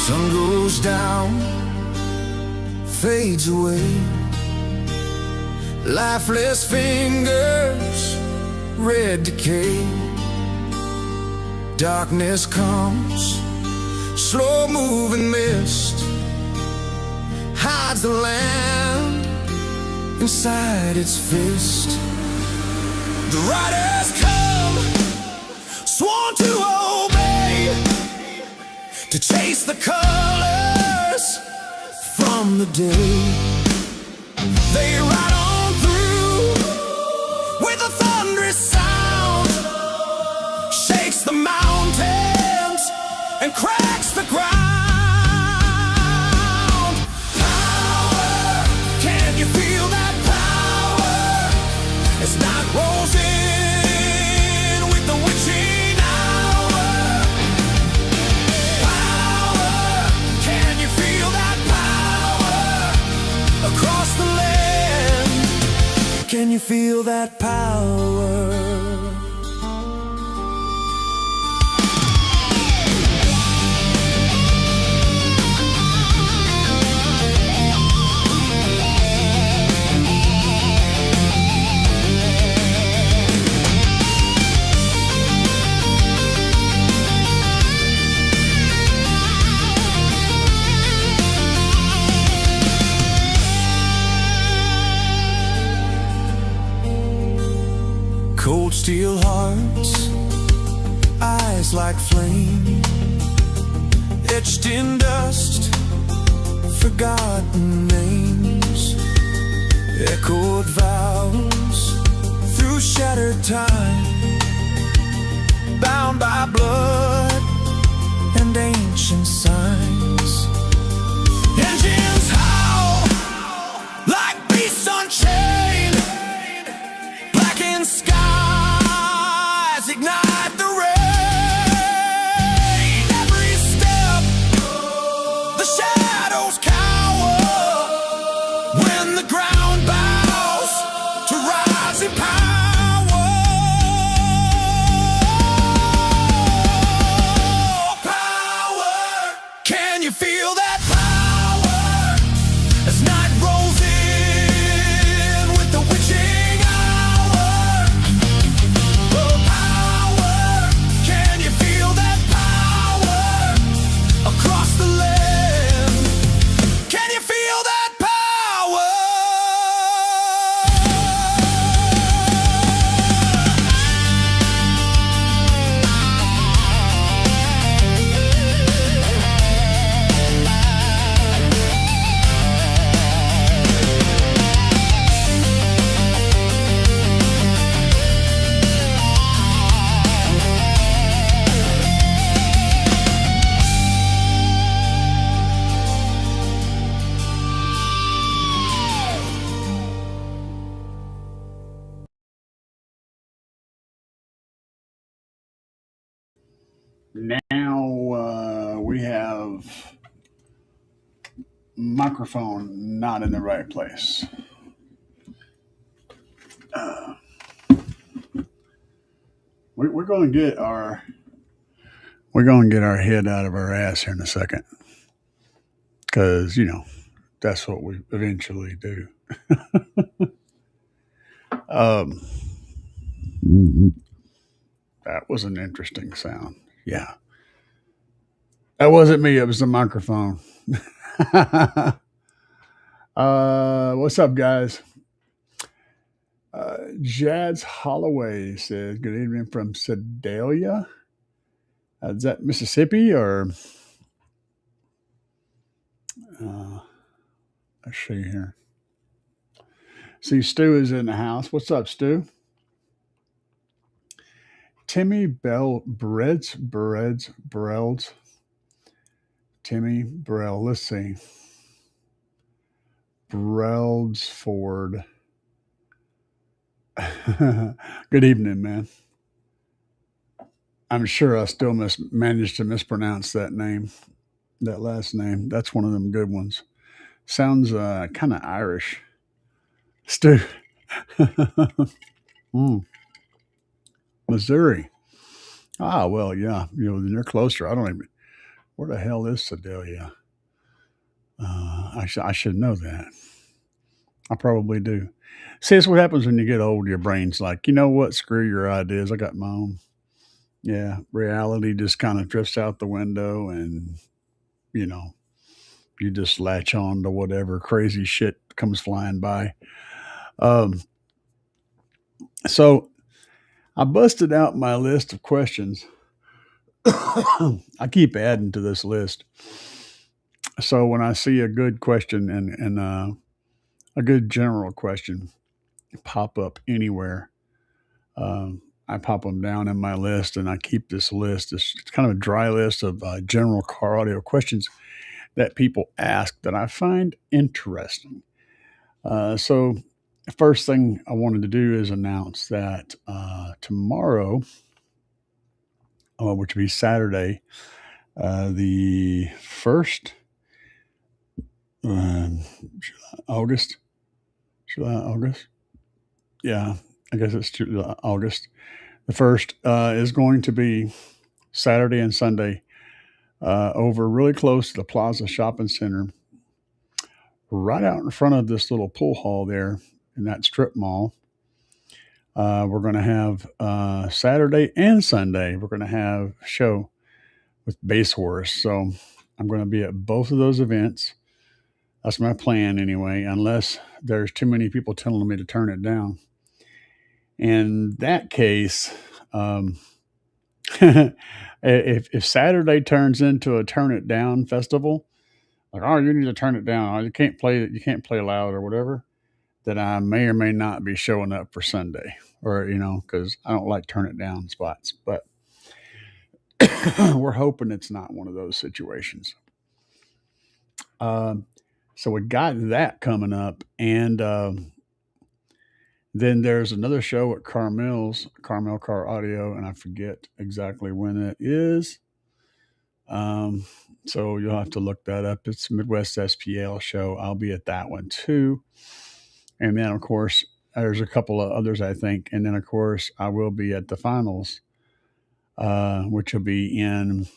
Sun goes down, fades away. Lifeless fingers, red decay. Darkness comes, slow moving mist hides the land inside its fist. The riders come, sworn to obey, to chase the colors from the day. They ride on through with a thunderous sound, shakes the mountains and cracks the ground. Power, can you feel that power? As night rolls in with the witching hour. Power, can you feel that power? Across the land, can you feel that power? Cold steel hearts, eyes like flame, etched in dust, forgotten names, echoed vows through shattered time, bound by blood and ancient signs. Engines howl like beasts unchained, blackened skies ignite the rain. Every step, the shadows cower when the ground bows to rising power. Power, can you feel that power? As night rolls in with the witching hour. Oh, power, can you feel that power? Across the land, can you feel that power? Now we have microphone not in the right place. We're going to get our head out of our ass here in a second, because that's what we eventually do. um, that was an interesting sound. Yeah, that wasn't me. It was the microphone. What's up, guys? Jads Holloway says, "Good evening from Sedalia." Is that Mississippi or? Let's see here. See, Stu is in the house. What's up, Stu? Timmy Brelds. Timmy Brell. Let's see. Breldsford. Good evening, man. I'm sure I still managed to mispronounce that name, that last name. That's one of them good ones. Sounds kind of Irish. Stu. Missouri. Ah, well, yeah. They're closer. I don't even. Where the hell is Sedalia? I should know that. I probably do. See, it's what happens when you get old. Your brain's like, you know what? Screw your ideas. I got my own. Yeah, reality just kind of drifts out the window, and you know, you just latch on to whatever crazy shit comes flying by. Um, so I busted out my list of questions. I keep adding to this list. So when I see a good question and a good general question pop up anywhere, I pop them down in my list, and I keep this list. It's kind of a dry list of general car audio questions that people ask that I find interesting. So the first thing I wanted to do is announce that tomorrow, which will be Saturday, the 1st, August, July, August. Yeah, I guess it's August. The 1st is going to be Saturday and Sunday over really close to the Plaza Shopping Center, right out in front of this little pool hall there in that strip mall. We're going to have Saturday and Sunday, we're going to have a show with Bass Horse. So I'm going to be at both of those events. That's my plan anyway, unless there's too many people telling me to turn it down. In that case, if Saturday turns into a turn it down festival, like, oh, you need to turn it down, you can't play loud or whatever, then I may or may not be showing up for Sunday, or because I don't like turn it down spots. But we're hoping it's not one of those situations. So we got that coming up, and then there's another show at Carmel Car Audio, and I forget exactly when it is. So you'll have to look that up. It's Midwest SPL show. I'll be at that one too. And then, of course, there's a couple of others, I think. And then, of course, I will be at the finals, which will be in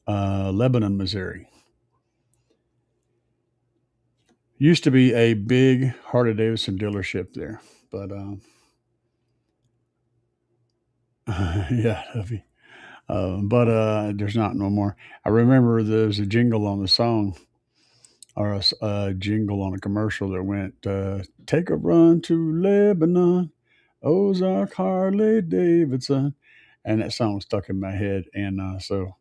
Lebanon, Missouri. Used to be a big Harley Davidson dealership there, but yeah, Huffy. But there's not no more. I remember there's a jingle on the song, or a jingle on a commercial that went, "Take a run to Lebanon, Ozark Harley Davidson," and that song stuck in my head. And so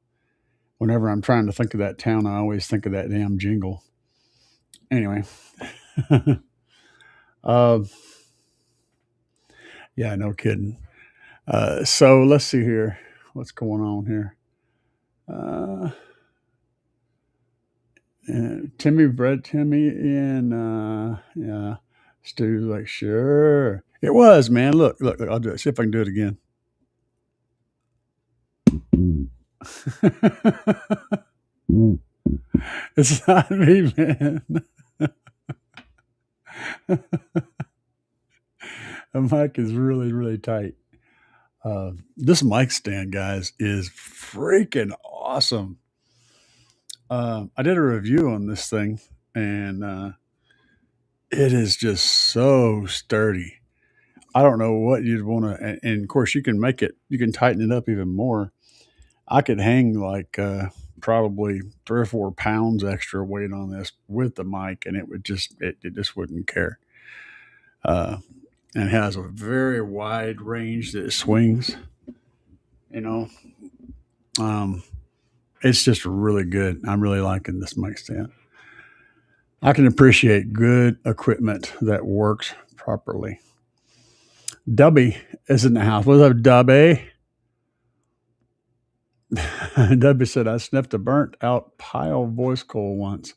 whenever I'm trying to think of that town, I always think of that damn jingle. Anyway. Yeah, no kidding. So let's see here. What's going on here? Timmy, and yeah, Stu's like, sure. It was, man. Look, I'll do it. See if I can do it again. It's not me, man. The mic is really, really tight. This mic stand, guys, is freaking awesome. I did a review on this thing, and it is just so sturdy. I don't know what you'd want to, and of course, you can tighten it up even more. I could hang like probably 3 or 4 pounds extra weight on this with the mic, and it just wouldn't care. And it has a very wide range that it swings. You know, it's just really good. I'm really liking this mic stand. I can appreciate good equipment that works properly. Dubby is in the house. What's up, Dubby? Dubby said, I sniffed a burnt out pile voice coal once.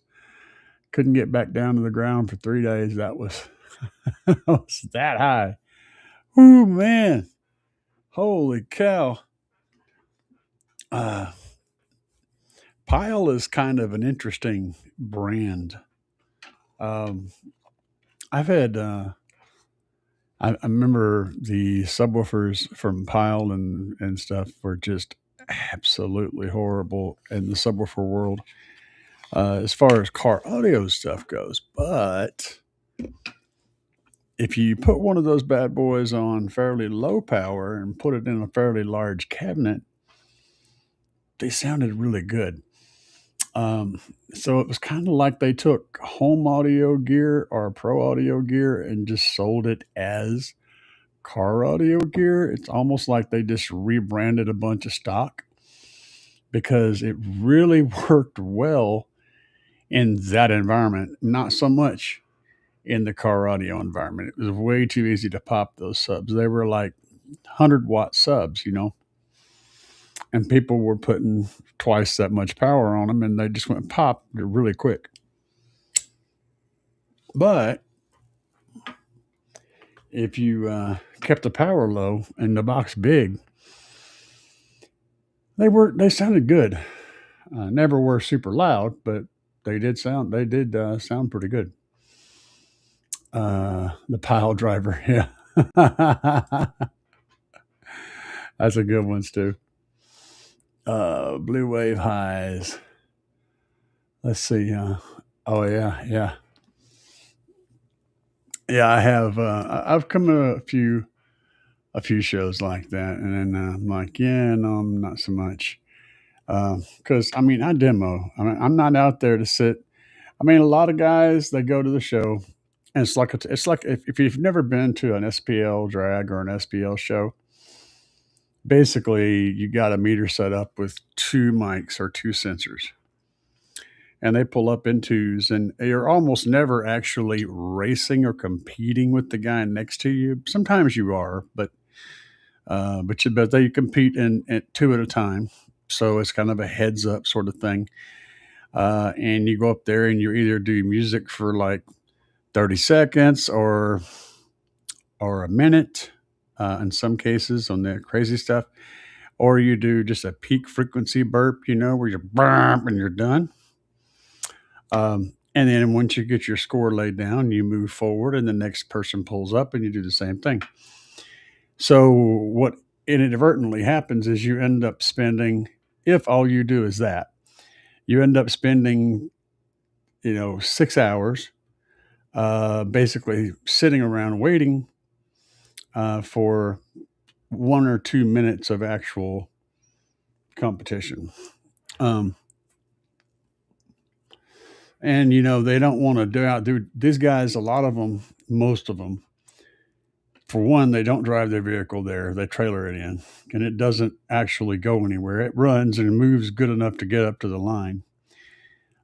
Couldn't get back down to the ground for 3 days. That was, was that high. Ooh, man. Holy cow. Pile is kind of an interesting brand. I've had, I remember the subwoofers from Pile and stuff were just absolutely horrible in the subwoofer world as far as car audio stuff goes. But if you put one of those bad boys on fairly low power and put it in a fairly large cabinet, they sounded really good. So it was kind of like they took home audio gear or pro audio gear and just sold it as car audio gear. It's almost like they just rebranded a bunch of stock because it really worked well in that environment, not so much in the car audio environment. It was way too easy to pop those subs. They were like 100-watt subs, and people were putting twice that much power on them and they just went pop really quick. But if you kept the power low and the box big, they sounded good. Never were super loud, but they did sound pretty good. The pile driver, yeah. That's a good one, Stu. Blue Wave highs. Let's see. Oh yeah. I have. I've come to a few shows like that, and then I'm like, yeah, no, I'm not so much. Because I mean, I demo. I mean, I'm not out there to sit. I mean, a lot of guys they go to the show, and it's like if you've never been to an SPL drag or an SPL show, basically you got a meter set up with two mics or two sensors, and they pull up in twos, and you're almost never actually racing or competing with the guy next to you. Sometimes you are, but they compete in two at a time. So it's kind of a heads up sort of thing. And you go up there and you either do music for like 30 seconds or a minute in some cases on the crazy stuff, or you do just a peak frequency burp, where you burp and you're done. And then once you get your score laid down, you move forward and the next person pulls up and you do the same thing. So what inadvertently happens is you end up spending, if all you do is that, you end up spending, 6 hours basically sitting around waiting for 1 or 2 minutes of actual competition. And they don't want to do these guys. A lot of them, most of them, for one, they don't drive their vehicle there. They trailer it in, and it doesn't actually go anywhere. It runs and moves good enough to get up to the line.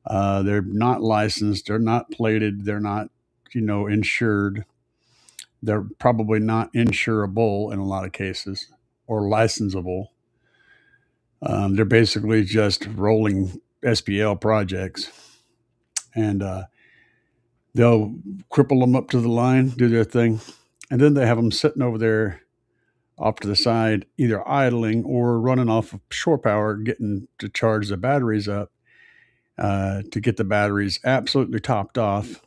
They're not licensed. They're not plated. They're not, insured. They're probably not insurable in a lot of cases or licensable. They're basically just rolling SPL projects, and they'll cripple them up to the line, do their thing, and then they have them sitting over there off to the side, either idling or running off of shore power, getting to charge the batteries up to get the batteries absolutely topped off,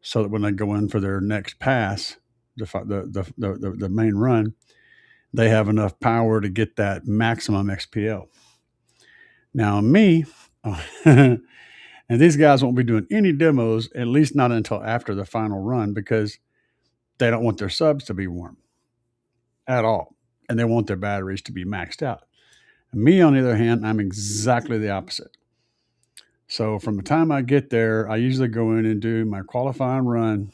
so that when they go in for their next pass, the main run, they have enough power to get that maximum XPL. Now me, and these guys won't be doing any demos, at least not until after the final run, because they don't want their subs to be warm at all, and they want their batteries to be maxed out. Me, on the other hand, I'm exactly the opposite. So from the time I get there, I usually go in and do my qualifying run.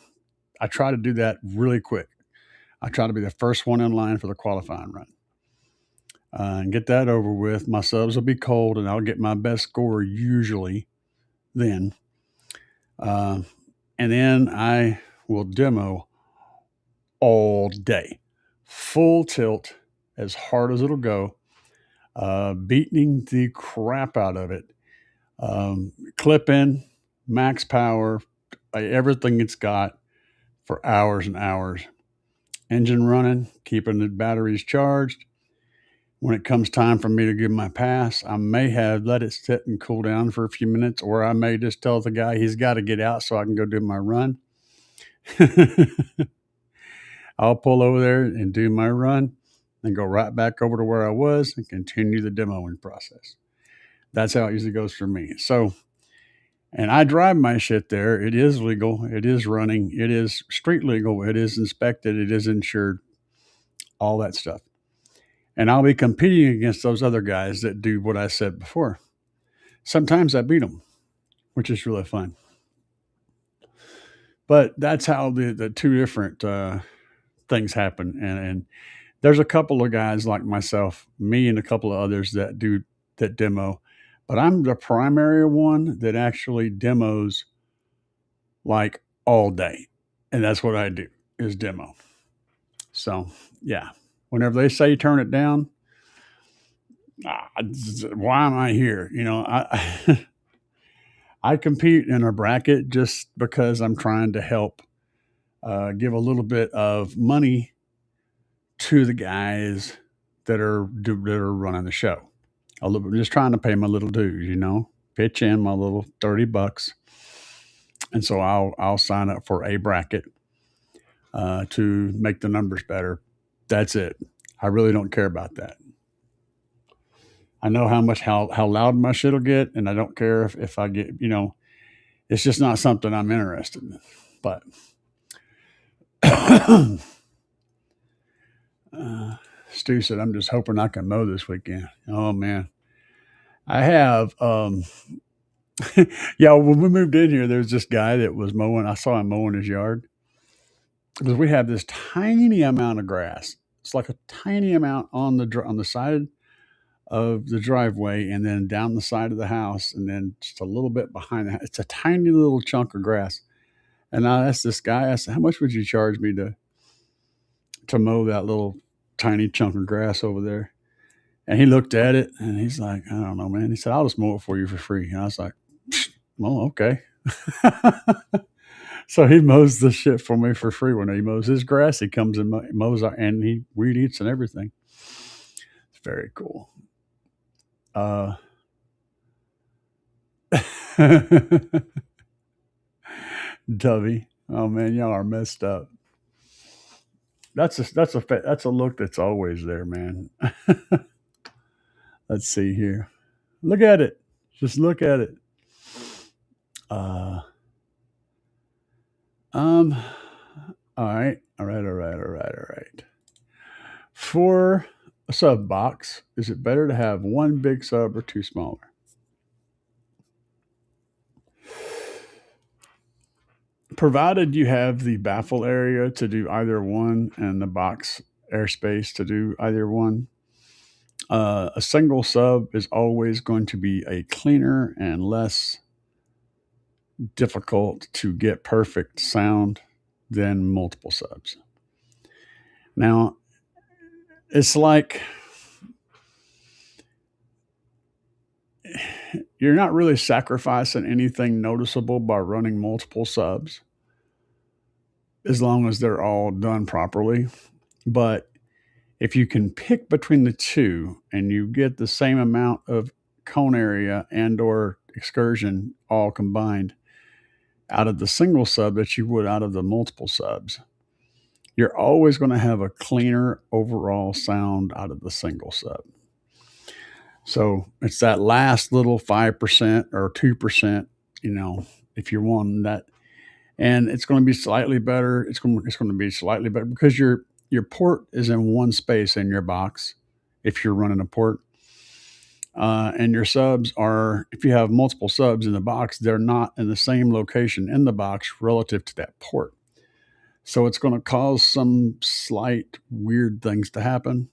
I try to do that really quick. I try to be the first one in line for the qualifying run and get that over with. My subs will be cold, and I'll get my best score usually then. And then I will demo all day, full tilt, as hard as it'll go, beating the crap out of it. Clip in, max power, everything it's got for hours and hours. Engine running, keeping the batteries charged. When it comes time for me to give my pass, I may have let it sit and cool down for a few minutes, or I may just tell the guy he's got to get out so I can go do my run. I'll pull over there and do my run. and go right back over to where I was and continue the demoing process. That's how it usually goes for me. So, and I drive my shit there. It is legal. It is running. It is street legal. It is inspected. It is insured. All that stuff. And I'll be competing against those other guys that do what I said before. Sometimes I beat them, which is really fun. But that's how the two different things happen. And there's a couple of guys like myself, me and a couple of others that do that demo. But I'm the primary one that actually demos like all day. And that's what I do is demo. So yeah, whenever they say turn it down, why am I here? I compete in a bracket just because I'm trying to help give a little bit of money to the guys that are running the show. Just trying to pay my little dues, pitch in my little $30, and so I'll sign up for a bracket to make the numbers better. That's it. I really don't care about that. I know how loud my shit'll get, and I don't care if I get, it's just not something I'm interested in. But Stu said, I'm just hoping I can mow this weekend. Oh man. I have yeah, when we moved in here, there's this guy that was mowing. I saw him mowing his yard because we have this tiny amount of grass. It's like a tiny amount on the side of the driveway, and then down the side of the house, and then just a little bit behind the house. It's a tiny little chunk of grass. And I asked this guy, I said, how much would you charge me to mow that little tiny chunk of grass over there? And he looked at it and he's like, I don't know, man. He said, I'll just mow it for you for free. And I was like, well, okay. So he mows the shit for me for free. When he mows his grass, he comes and mows and he weed eats and everything. It's very cool. Dovey. Oh man, y'all are messed up. That's a look that's always there, man. Let's see here. Look at it. Just look at it. All right. For a sub box, is it better to have one big sub or two smaller? Provided you have the baffle area to do either one and the box airspace to do either one, a single sub is always going to be a cleaner and less difficult to get perfect sound than multiple subs. Now, it's like you're not really sacrificing anything noticeable by running multiple subs as long as they're all done properly. But if you can pick between the two and you get the same amount of cone area and or excursion all combined out of the single sub that you would out of the multiple subs, you're always going to have a cleaner overall sound out of the single sub. So it's that last little 5% or 2%, if you're wanting that, and it's going to be slightly better. It's going to be slightly better because your port is in one space in your box if you're running a port. And your subs are, if you have multiple subs in the box, they're not in the same location in the box relative to that port. So it's going to cause some slight weird things to happen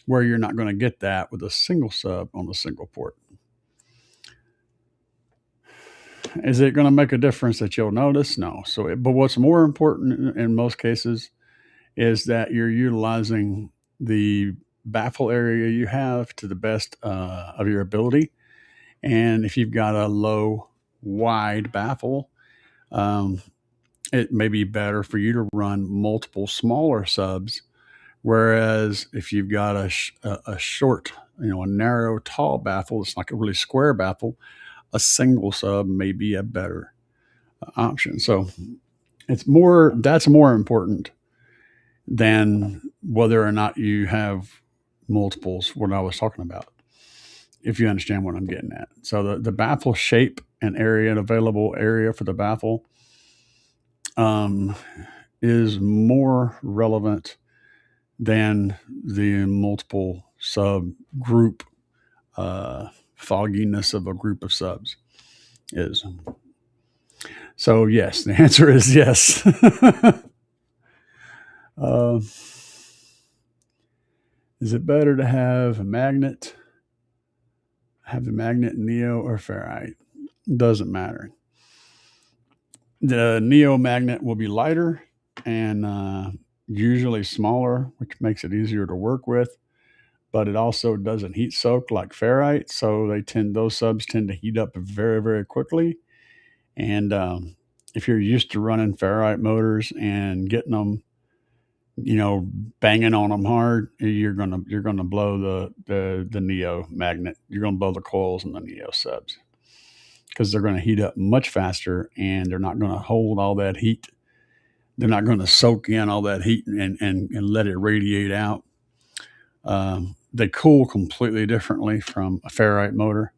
where you're not going to get that with a single sub on a single port. Is it going to make a difference that you'll notice? No. But what's more important in most cases is that you're utilizing the baffle area you have to the best of your ability. And if you've got a low, wide baffle, it may be better for you to run multiple smaller subs. Whereas if you've got a short, a narrow, tall baffle, it's like a really square baffle, a single sub may be a better option. So that's more important than whether or not you have multiples, what I was talking about, if you understand what I'm getting at. So the baffle shape and area and available area for the baffle um, is more relevant than the multiple subgroup fogginess of a group of subs is. So yes, the answer is yes. uh, is it better to have a magnet, have the magnet neo or ferrite? Doesn't matter. The neo magnet will be lighter and usually smaller, which makes it easier to work with. But it also doesn't heat soak like ferrite, so those subs tend to heat up very very quickly. And if you're used to running ferrite motors and getting them, banging on them hard, you're gonna blow the neo magnet. You're gonna blow the coils in the neo subs because they're going to heat up much faster and they're not going to hold all that heat. They're not going to soak in all that heat and let it radiate out. They cool completely differently from a ferrite motor.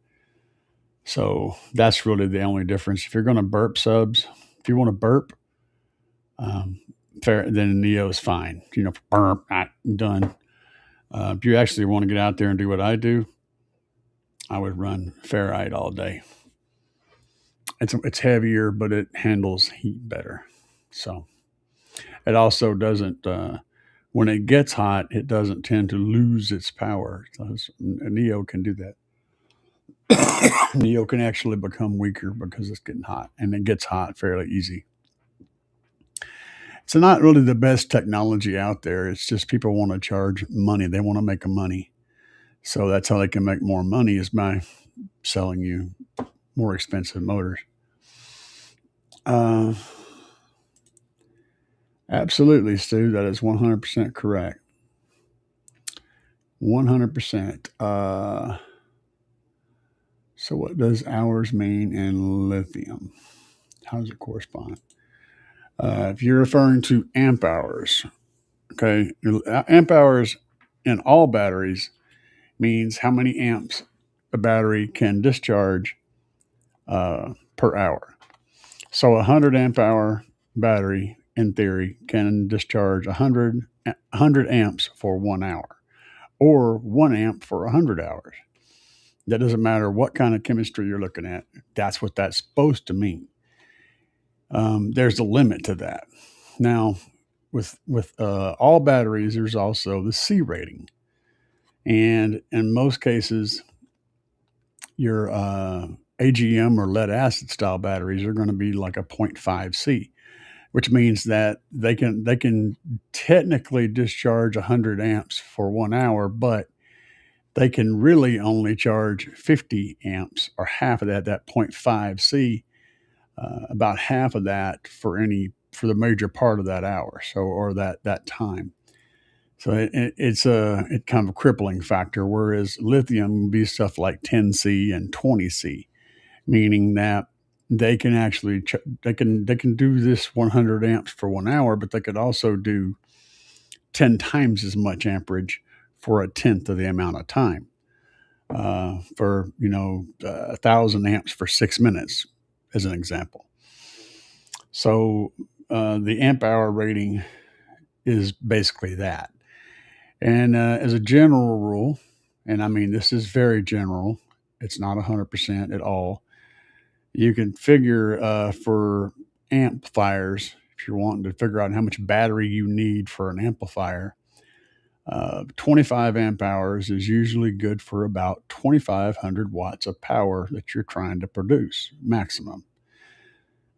So that's really the only difference. If you're going to burp subs, if you want to burp, then Neo is fine. Burp, done. If you actually want to get out there and do what I do, I would run ferrite all day. It's heavier, but it handles heat better. So it also doesn't. When it gets hot, it doesn't tend to lose its power. So Neo can do that. Neo can actually become weaker because it's getting hot, and it gets hot fairly easy. It's not really the best technology out there. It's just people want to charge money. They want to make money. So that's how they can make more money is by selling you more expensive motors. Absolutely, Stu. That is 100% correct. 100%. So what does hours mean in lithium? How does it correspond? If you're referring to amp hours, okay, amp hours in all batteries means how many amps a battery can discharge per hour. So a 100 amp hour battery, in theory, can discharge 100 amps for 1 hour or 1 amp for 100 hours. That doesn't matter what kind of chemistry you're looking at. That's what that's supposed to mean. There's a limit to that. Now, with all batteries, there's also the C rating, and in most cases, your AGM or lead acid style batteries are going to be like a 0.5 C, which means that they can technically discharge 100 amps for 1 hour, but they can really only charge 50 amps or half of that 0.5 C, about half of that for the major part of that hour, so or that time. So it's kind of a crippling factor. Whereas lithium would be stuff like 10C and 20C, meaning that they can actually they can do this 100 amps for 1 hour, but they could also do 10 times as much amperage for a tenth of the amount of time. For 1,000 amps for 6 minutes, as an example. So the amp hour rating is basically that. And as a general rule, and I mean this is very general, it's not 100% at all. You can figure for amplifiers, if you're wanting to figure out how much battery you need for an amplifier, 25 amp hours is usually good for about 2,500 watts of power that you're trying to produce maximum.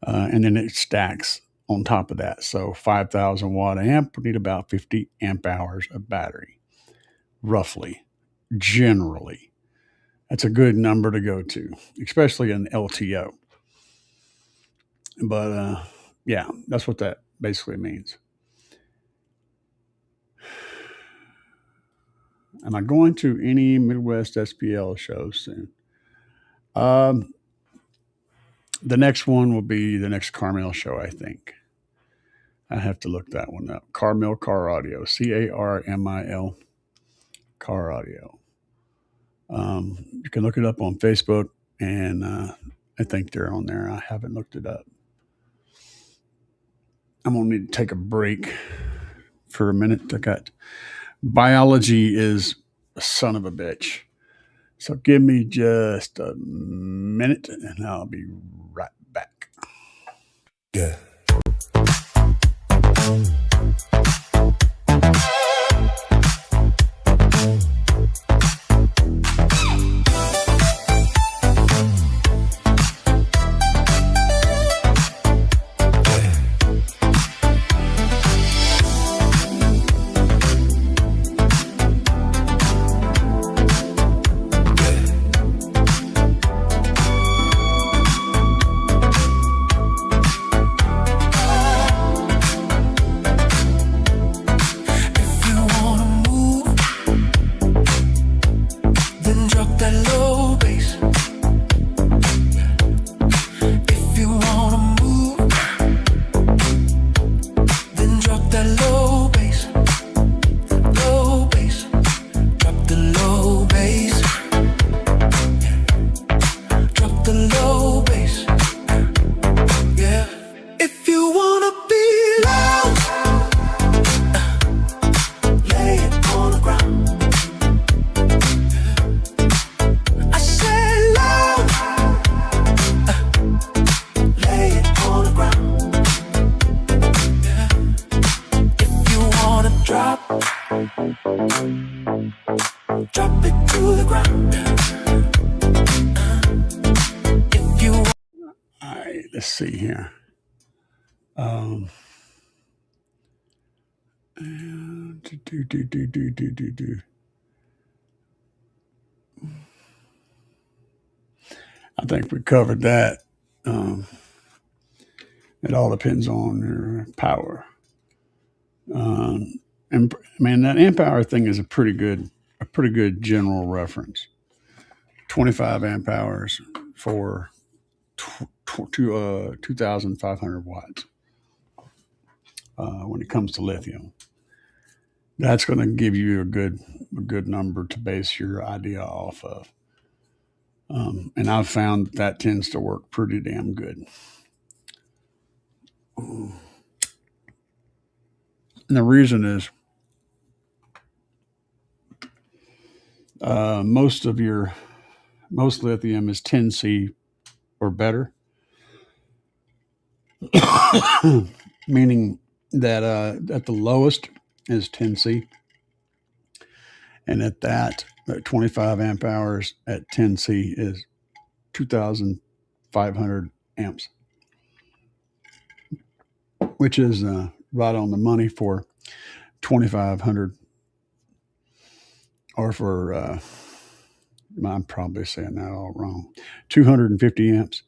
And then it stacks on top of that. So 5,000 watt amp would need about 50 amp hours of battery, roughly, generally. That's a good number to go to, especially in LTO. But yeah, that's what that basically means. Am I going to any Midwest SPL shows soon? The next one will be the next Carmel show, I think. I have to look that one up. Carmel Car Audio, CARMIL Car Audio. You can look it up on Facebook, and I think they're on there. I haven't looked it up. I'm gonna need to take a break for a minute. I got biology is a son of a bitch. So give me just a minute, and I'll be right back. Yeah. If you wanna move, then drop that low bass. If you wanna move, then drop that low bass. Low bass. Drop the low bass. Drop the low bass. Yeah. If you wanna be loud, lay it on the ground. I said loud, lay it on the ground. Yeah. If you wanna drop it to the ground. If you All right, let's see here. I think we covered that. It all depends on your power. And man, that amp hour thing is a pretty good general reference. 25 amp hours for 2,500 watts. When it comes to lithium, that's going to give you a good number to base your idea off of. And I've found that tends to work pretty damn good. And the reason is most lithium is 10C or better, meaning that at the lowest is 10C, and at 25 amp hours at 10C is 2,500 amps, which is right on the money for 2,500, or for I'm probably saying that all wrong. 250 amps.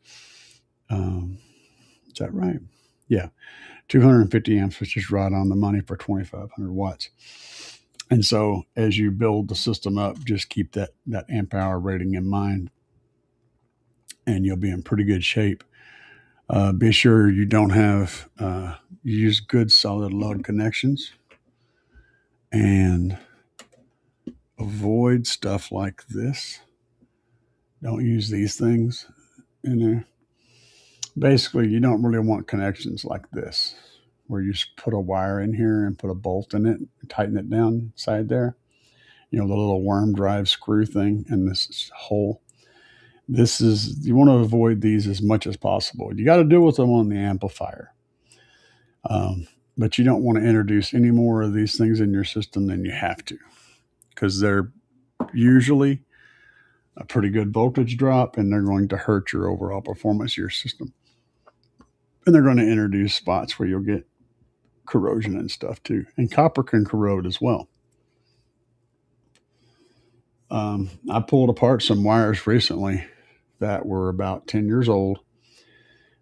Is that right? Yeah, 250 amps, which is right on the money for 2,500 watts. And so as you build the system up, just keep that amp hour rating in mind, and you'll be in pretty good shape. Be sure you don't have, use good solid lug connections, and avoid stuff like this. Don't use these things in there. Basically, you don't really want connections like this, where you just put a wire in here and put a bolt in it, tighten it down inside there. You know, the little worm drive screw thing in this hole. You want to avoid these as much as possible. You got to deal with them on the amplifier. But you don't want to introduce any more of these things in your system than you have to, because they're usually a pretty good voltage drop, and they're going to hurt your overall performance of your system. And they're going to introduce spots where you'll get corrosion and stuff too. And copper can corrode as well. I pulled apart some wires recently that were about 10 years old,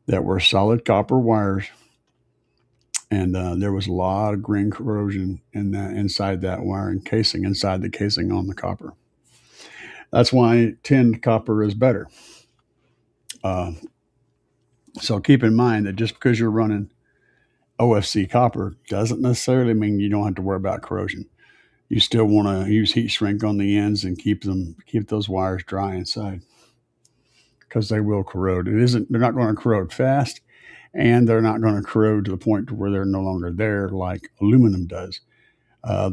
that were solid copper wires. And there was a lot of grain corrosion inside that wiring casing, inside the casing on the copper. That's why tinned copper is better. So keep in mind that just because you're running OFC copper doesn't necessarily mean you don't have to worry about corrosion. You still want to use heat shrink on the ends and keep those wires dry inside, because they will corrode. They're not going to corrode fast, and they're not going to corrode to the point to where they're no longer there like aluminum does.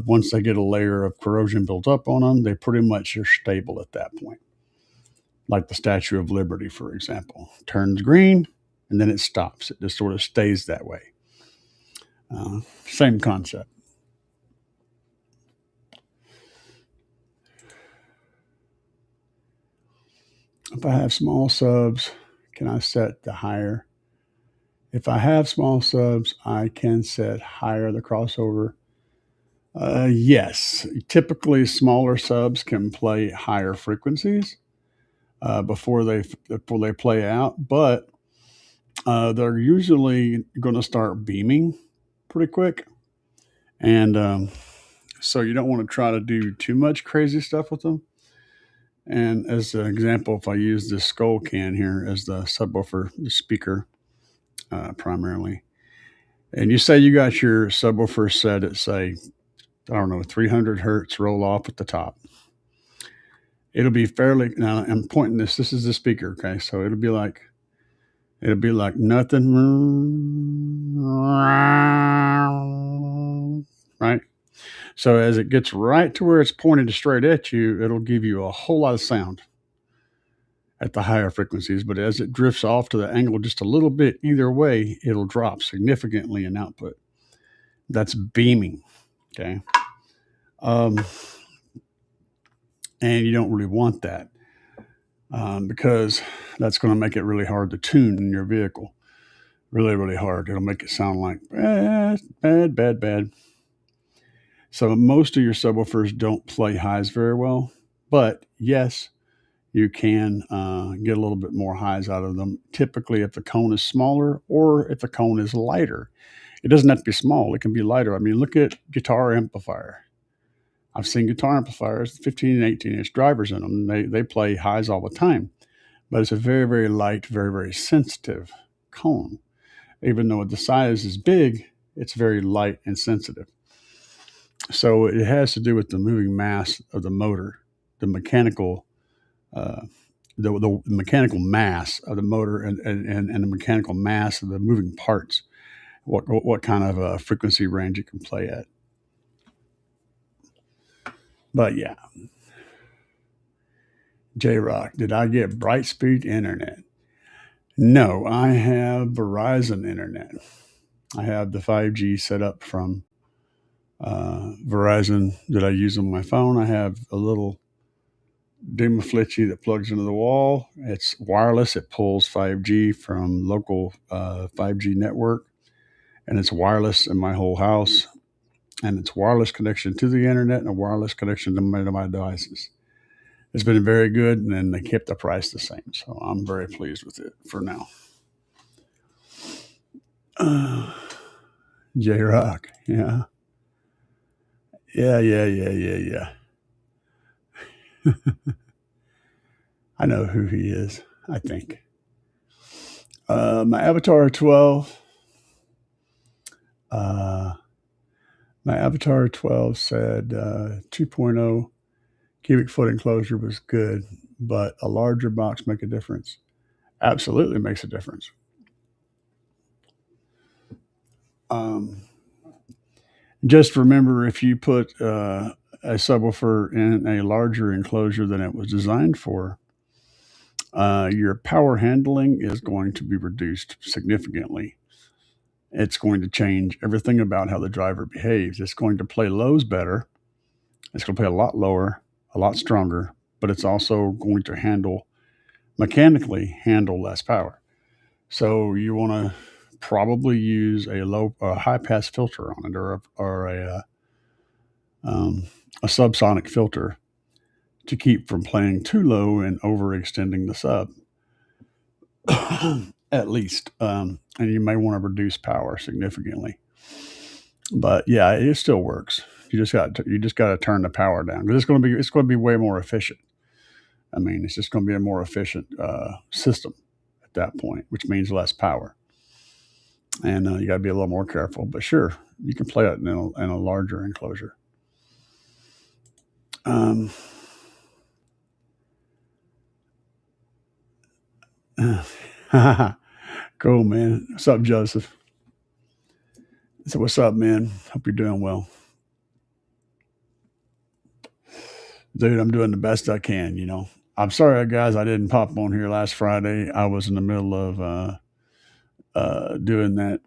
Once they get a layer of corrosion built up on them, they pretty much are stable at that point. Like the Statue of Liberty, for example, turns green and then it stops. It just sort of stays that way. Same concept. If I have small subs, can I set the higher? If I have small subs, I can set higher the crossover. Yes, typically smaller subs can play higher frequencies before they play out, but they're usually going to start beaming pretty quick, and so you don't want to try to do too much crazy stuff with them. And as an example, if I use this skull can here as the subwoofer, the speaker primarily, and you say you got your subwoofer set at, say, I don't know, 300 hertz roll off at the top. It'll be fairly, now I'm pointing this is the speaker, okay? So it'll be like nothing, right? So as it gets right to where it's pointed straight at you, it'll give you a whole lot of sound at the higher frequencies. But as it drifts off to the angle just a little bit, either way, it'll drop significantly in output. That's beaming, okay? And you don't really want that because that's going to make it really hard to tune in your vehicle. Really, really hard. It'll make it sound like bad. So most of your subwoofers don't play highs very well, but yes, you can get a little bit more highs out of them. Typically, if the cone is smaller or if the cone is lighter. It doesn't have to be small. It can be lighter. I mean, look at guitar amplifier. I've seen guitar amplifiers, 15 and 18-inch drivers in them. They play highs all the time, but it's a very, very light, very, very sensitive cone. Even though the size is big, it's very light and sensitive. So it has to do with the moving mass of the motor, the mechanical the mechanical mass of the motor and the mechanical mass of the moving parts. What kind of a frequency range it can play at. But yeah. J-Rock, did I get Brightspeed internet? No, I have Verizon internet. I have the 5G set up from Verizon that I use on my phone. I have a little Dimaflitchy that plugs into the wall. It's wireless. It pulls 5G from local 5G network, and it's wireless in my whole house. And it's wireless connection to the internet and a wireless connection to my devices. It's been very good, and they kept the price the same. So I'm very pleased with it for now. J-Rock, yeah. Yeah. I know who he is, I think. My Avatar 12. My Avatar 12 said 2.0 cubic foot enclosure was good, but a larger box make a difference. Absolutely makes a difference. Just remember, if you put a subwoofer in a larger enclosure than it was designed for, your power handling is going to be reduced significantly. It's going to change everything about how the driver behaves. It's going to play lows better. It's going to play a lot lower, a lot stronger, but it's also going to mechanically handle less power. So you want to probably use a high pass filter on it, or a subsonic filter to keep from playing too low and overextending the sub. At least, and you may want to reduce power significantly. But yeah, it still works. You just got to turn the power down, because it's going to be way more efficient. I mean, it's just going to be a more efficient system at that point, which means less power. and you got to be a little more careful. But sure, you can play it in a larger enclosure. Um, cool, man. What's up, Joseph? So, what's up, man? Hope you're doing well, dude. I'm doing the best I can. I'm sorry, guys. I didn't pop on here last Friday. I was in the middle of doing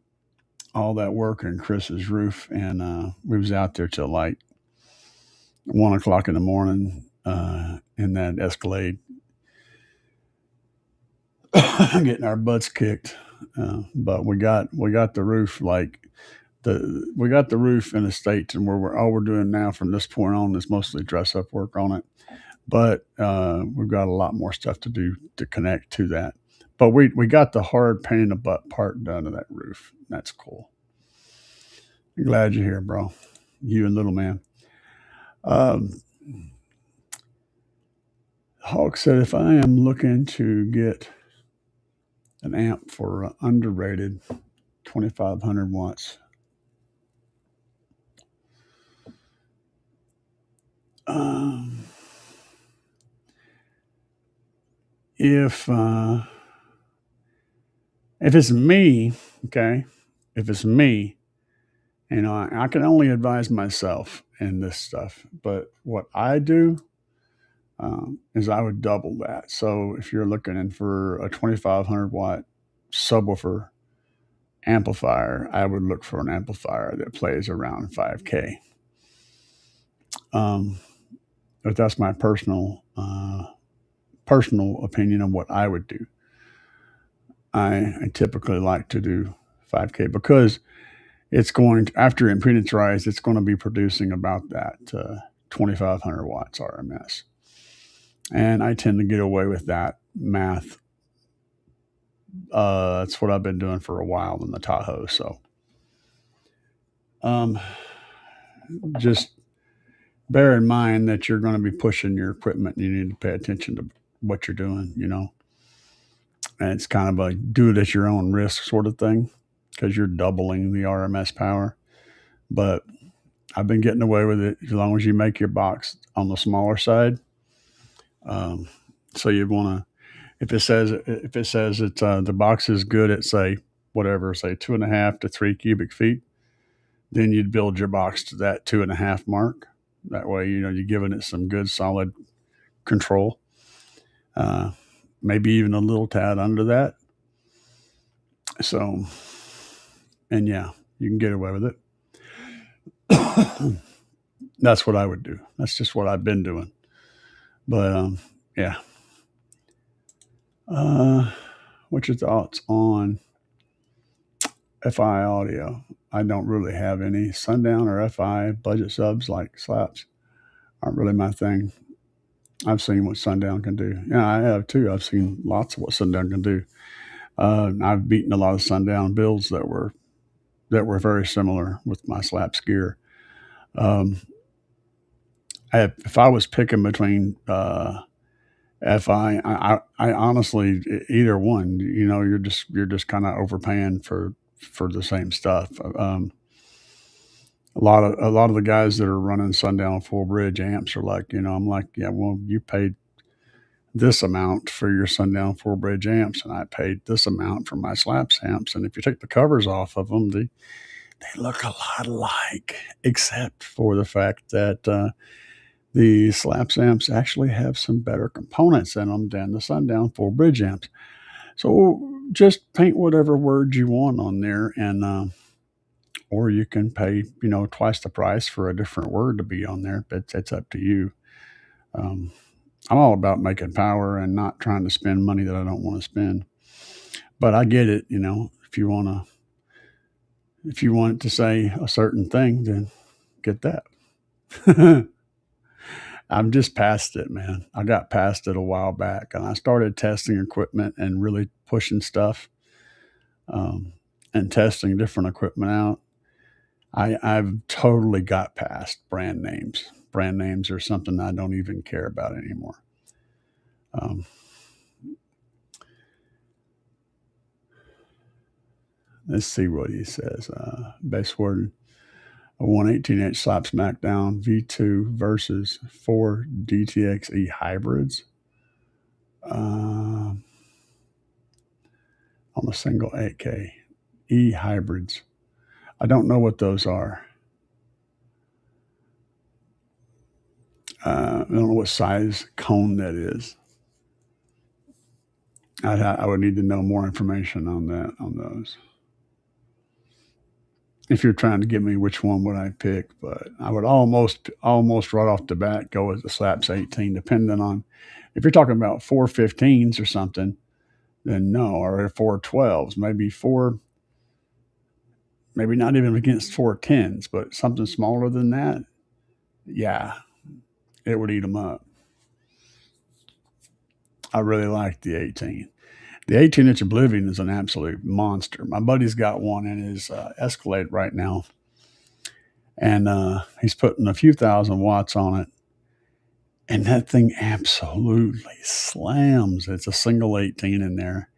all that work in Chris's roof, and we was out there till like 1 o'clock in the morning in that Escalade, getting our butts kicked. But we got the roof we got the roof in a state to where all we're doing now from this point on is mostly dress up work on it. But we've got a lot more stuff to do to connect to that. But we got the hard pain in the butt part done to that roof. That's cool. I'm glad you're here, bro. You and little man. Hawk said, if I am looking to get an amp for underrated 2500 watts, if it's me, okay, if it's me, I can only advise myself in this stuff. But what I do is I would double that. So if you're looking in for a 2500 watt subwoofer amplifier, I would look for an amplifier that plays around 5K. But that's my personal opinion of what I would do. I typically like to do 5K because it's going to, after impedance rise, it's going to be producing about that 2500 watts RMS. And I tend to get away with that math. That's what I've been doing for a while in the Tahoe. So just bear in mind that you're going to be pushing your equipment. You need to pay attention to what you're doing, and it's kind of a do it at your own risk sort of thing because you're doubling the RMS power. But I've been getting away with it as long as you make your box on the smaller side. So you want to, if it says it's the box is good at say 2.5 to 3 cubic feet, then you'd build your box to that 2.5 mark. That way, you're giving it some good solid control. Maybe even a little tad under that. So, and yeah, you can get away with it. That's what I would do. That's just what I've been doing. But yeah. What's your thoughts on FI audio? I don't really have any. Sundown or FI budget subs like slaps aren't really my thing. I've seen what Sundown can do. Yeah, I have too. I've seen lots of what Sundown can do. I've beaten a lot of Sundown builds that were very similar with my slaps gear. If I was picking between FI, I honestly either one. You're just kind of overpaying for the same stuff. A lot of the guys that are running Sundown full bridge amps are like, I'm like, yeah, well, you paid this amount for your Sundown full bridge amps, and I paid this amount for my slaps amps. And if you take the covers off of them, they look a lot alike, except for the fact that the slaps amps actually have some better components in them than the Sundown full bridge amps. So just paint whatever words you want on there, and or you can pay twice the price for a different word to be on there. But it's up to you. I'm all about making power and not trying to spend money that I don't want to spend. But I get it. If you want it to say a certain thing, then get that. I'm just past it, man. I got past it a while back, and I started testing equipment and really pushing stuff and testing different equipment out. I've totally got past brand names. Brand names are something I don't even care about anymore. Let's see what he says. Base word, a 118-inch slap smackdown V2 versus 4 DTX-E hybrids on a single 8K. E hybrids. I don't know what those are. I don't know what size cone that is. I would need to know more information on those. If you're trying to get me which one would I pick, but I would almost right off the bat go with the Slaps 18, depending on if you're talking about 415s or something, then no, or 412s, maybe not even against 410s, but something smaller than that, yeah, it would eat them up. I really like the 18. The 18-inch Oblivion is an absolute monster. My buddy's got one in his Escalade right now, and he's putting a few thousand watts on it, and that thing absolutely slams. It's a single 18 in there,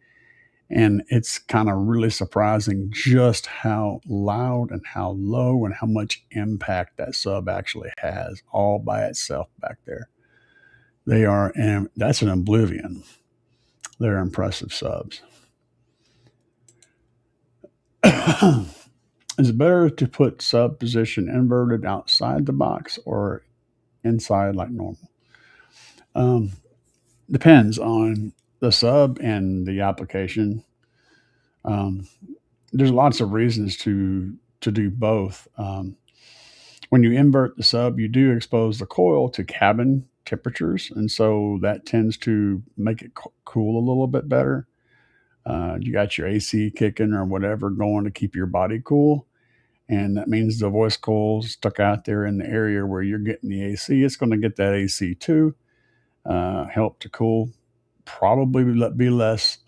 and it's kind of really surprising just how loud and how low and how much impact that sub actually has all by itself back there. They are, and that's an Oblivion. They're impressive subs. Is it better to put sub position inverted outside the box or inside like normal? Depends on the sub and the application. There's lots of reasons to do both. When you invert the sub, you do expose the coil to cabin temperatures, and so that tends to make it cool a little bit better. You got your AC kicking or whatever going to keep your body cool, and that means the voice coil's stuck out there in the area where you're getting the AC. It's going to get that AC too, help to cool. Probably be less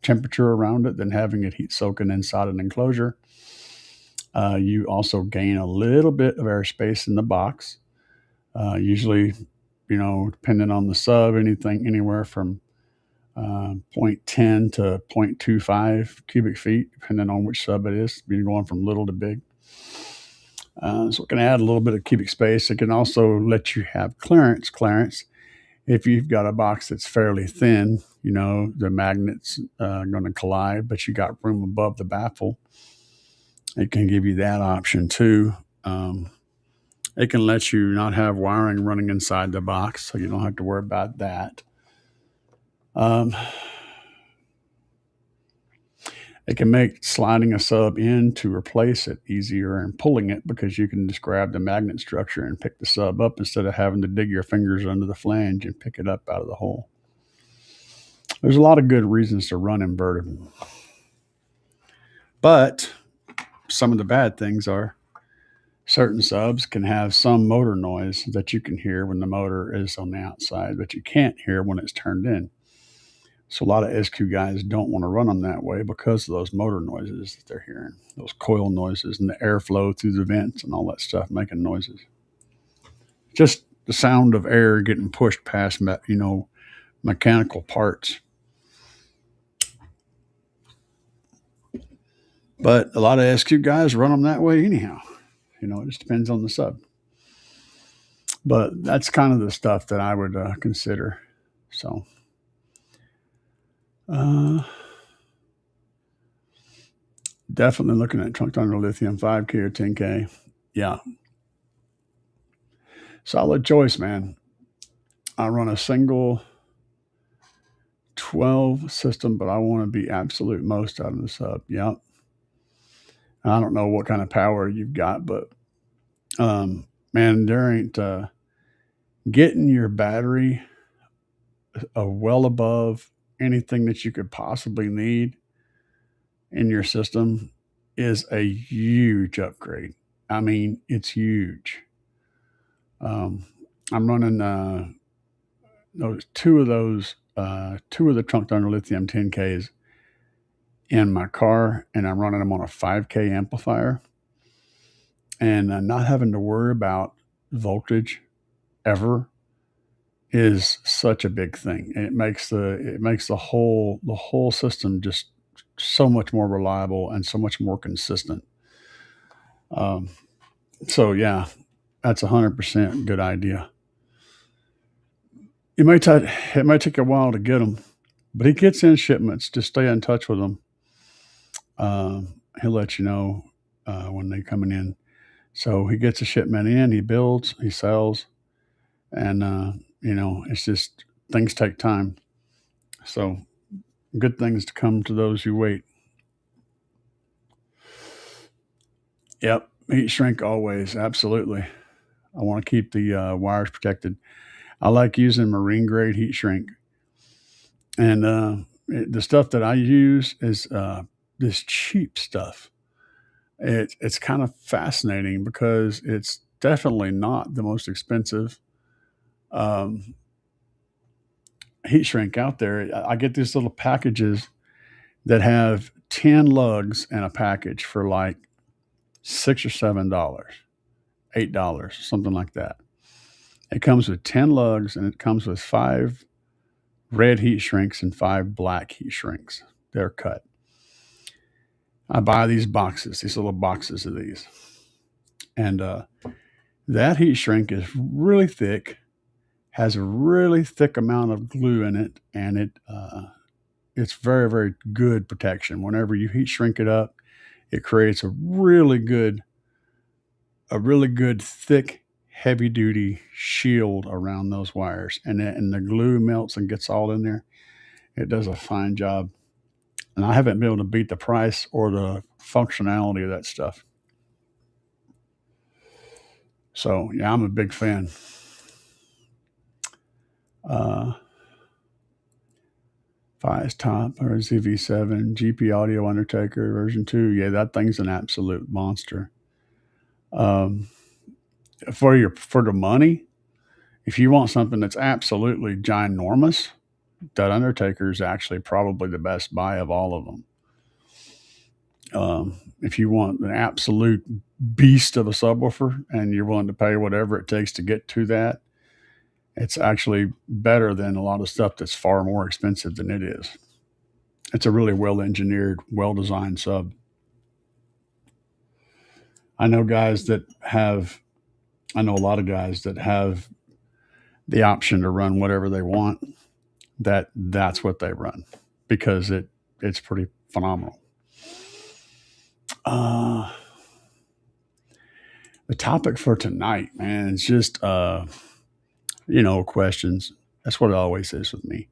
temperature around it than having it heat soaking inside an enclosure. You also gain a little bit of airspace in the box. Usually, depending on the sub, anything anywhere from 0.10 to 0.25 cubic feet, depending on which sub it is, going from little to big. So it can add a little bit of cubic space. It can also let you have clearance. If you've got a box that's fairly thin, the magnet's going to collide, but you got room above the baffle. It can give you that option too. It can let you not have wiring running inside the box, so you don't have to worry about that. It can make sliding a sub in to replace it easier and pulling it because you can just grab the magnet structure and pick the sub up instead of having to dig your fingers under the flange and pick it up out of the hole. There's a lot of good reasons to run inverted. But some of the bad things are certain subs can have some motor noise that you can hear when the motor is on the outside, but you can't hear when it's turned in. So a lot of SQ guys don't want to run them that way because of those motor noises that they're hearing, those coil noises and the airflow through the vents and all that stuff making noises. Just the sound of air getting pushed past, mechanical parts. But a lot of SQ guys run them that way anyhow. It just depends on the sub. But that's kind of the stuff that I would consider. So, definitely looking at Trunk Thunder Lithium 5K or 10K. Yeah. Solid choice, man. I run a single 12 system, but I want to be absolute most out of the sub. Yeah. I don't know what kind of power you've got, but man, there ain't getting your battery well above anything that you could possibly need in your system is a huge upgrade. I mean, it's huge. I'm running two of the Trunk Thunder Lithium 10Ks in my car, and I'm running them on a 5K amplifier, and not having to worry about voltage ever is such a big thing. It makes the whole system just so much more reliable and so much more consistent. Um, so yeah, that's 100% good idea. It might take a while to get them, but he gets in shipments. Just stay in touch with him. He'll let you know when they're coming in. So he gets a shipment in, he builds, he sells, and it's just things take time. So good things to come to those who wait. Yep, heat shrink always, absolutely. I want to keep the wires protected. I like using marine grade heat shrink, and the stuff that I use is this cheap stuff. It's kind of fascinating because it's definitely not the most expensive um, heat shrink out there. I get these little packages that have 10 lugs in a package for like $6 or $7, $8, something like that. It comes with 10 lugs and it comes with 5 red heat shrinks and 5 black heat shrinks. They're cut. I buy these little boxes of these. And that heat shrink is really thick, has a really thick amount of glue in it, and it's very, very good protection. Whenever you heat shrink it up, it creates a really good, thick, heavy duty shield around those wires. And the glue melts and gets all in there. It does a fine job. And I haven't been able to beat the price or the functionality of that stuff. So yeah, I'm a big fan. Fi's top or ZV7 GP Audio Undertaker version 2. Yeah, that thing's an absolute monster. For the money, if you want something that's absolutely ginormous, that Undertaker is actually probably the best buy of all of them. If you want an absolute beast of a subwoofer and you're willing to pay whatever it takes to get to that, it's actually better than a lot of stuff that's far more expensive than it is. It's a really well-engineered, well-designed sub. I know a lot of guys that have the option to run whatever they want. That's what they run because it's pretty phenomenal. The topic for tonight, man, it's just questions. That's what it always is with me.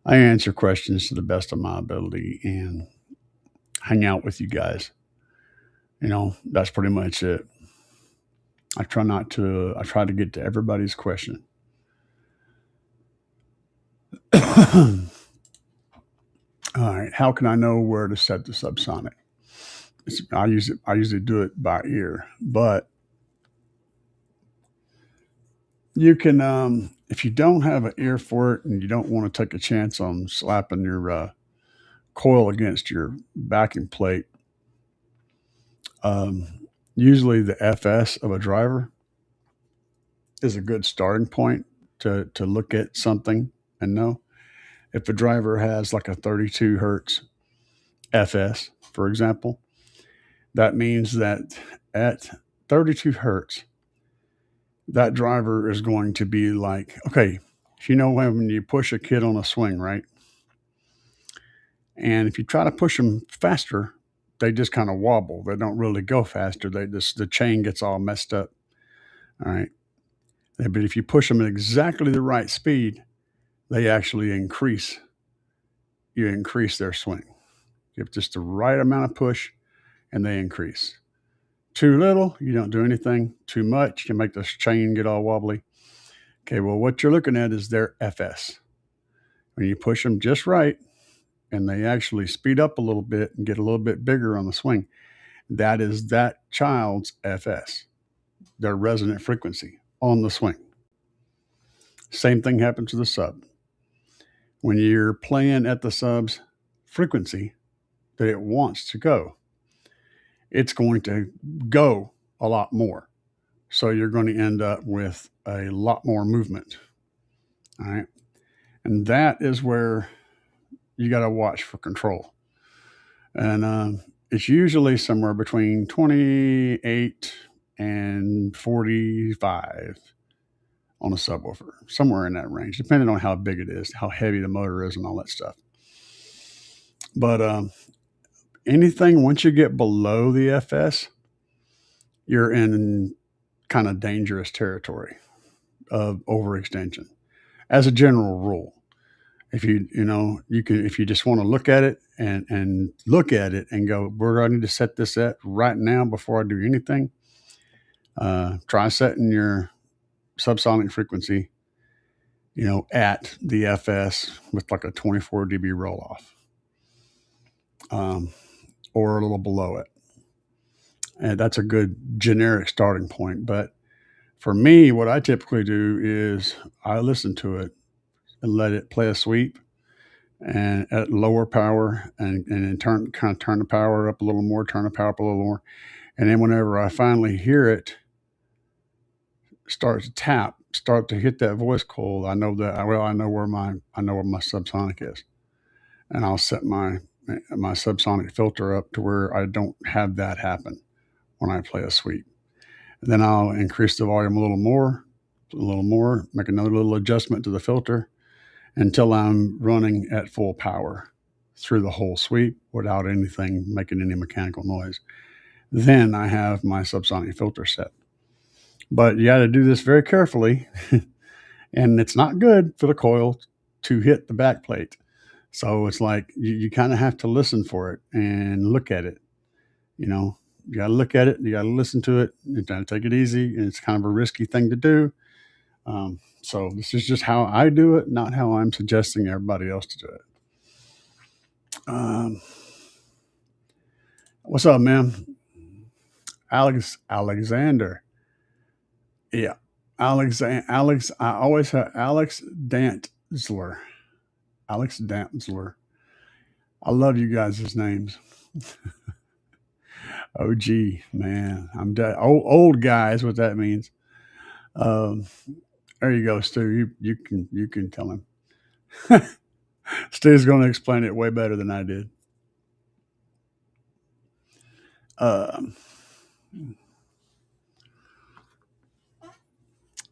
I answer questions to the best of my ability and hang out with you guys. That's pretty much it. I try to get to everybody's question. All right. How can I know where to set the subsonic? I usually do it by ear, but you can, if you don't have an ear for it and you don't want to take a chance on slapping your coil against your backing plate, usually the FS of a driver is a good starting point to look at something and know. If a driver has like a 32 hertz FS, for example, that means that at 32 hertz, that driver is going to be like, okay, when you push a kid on a swing, right? And if you try to push them faster, they just kind of wobble. They don't really go faster. The chain gets all messed up. All right. But if you push them at exactly the right speed, they actually increase. You increase their swing. You have just the right amount of push and they increase. Too little, you don't do anything. Too much, you make the chain get all wobbly. Okay, well, what you're looking at is their FS. When you push them just right and they actually speed up a little bit and get a little bit bigger on the swing, that is that child's FS, their resonant frequency on the swing. Same thing happens to the sub. When you're playing at the sub's frequency that it wants to go, it's going to go a lot more. So you're going to end up with a lot more movement. All right. And that is where you got to watch for control. And it's usually somewhere between 28 and 45 on a subwoofer, somewhere in that range, depending on how big it is, how heavy the motor is, and all that stuff. But anything once you get below the FS, you're in kind of dangerous territory of overextension. As a general rule, if if you just want to look at it and look at it and go, where do I need to set this at right now before I do anything? Try setting your subsonic frequency, at the FS with like a 24 dB roll off, or a little below it. And that's a good generic starting point. But for me, what I typically do is I listen to it and let it play a sweep and at lower power and then turn the power up a little more, turn the power up a little more. And then whenever I finally hear it start to hit that voice coil, I know where my subsonic is. And I'll set my subsonic filter up to where I don't have that happen when I play a sweep. And then I'll increase the volume a little more, make another little adjustment to the filter until I'm running at full power through the whole sweep without anything making any mechanical noise. Then I have my subsonic filter set. But you got to do this very carefully, and it's not good for the coil to hit the back plate. So it's like you kind of have to listen for it and look at it. You got to look at it, you got to listen to it, you got to take it easy, and it's kind of a risky thing to do. So this is just how I do it, not how I'm suggesting everybody else to do it. What's up, man? Alexander. Yeah. Alex, I always have Alex Dantzler. Alex Dantzler. I love you guys' names. OG, man. I'm dead. Old guy is what that means. There you go, Stu. You can tell him. Stu's going to explain it way better than I did.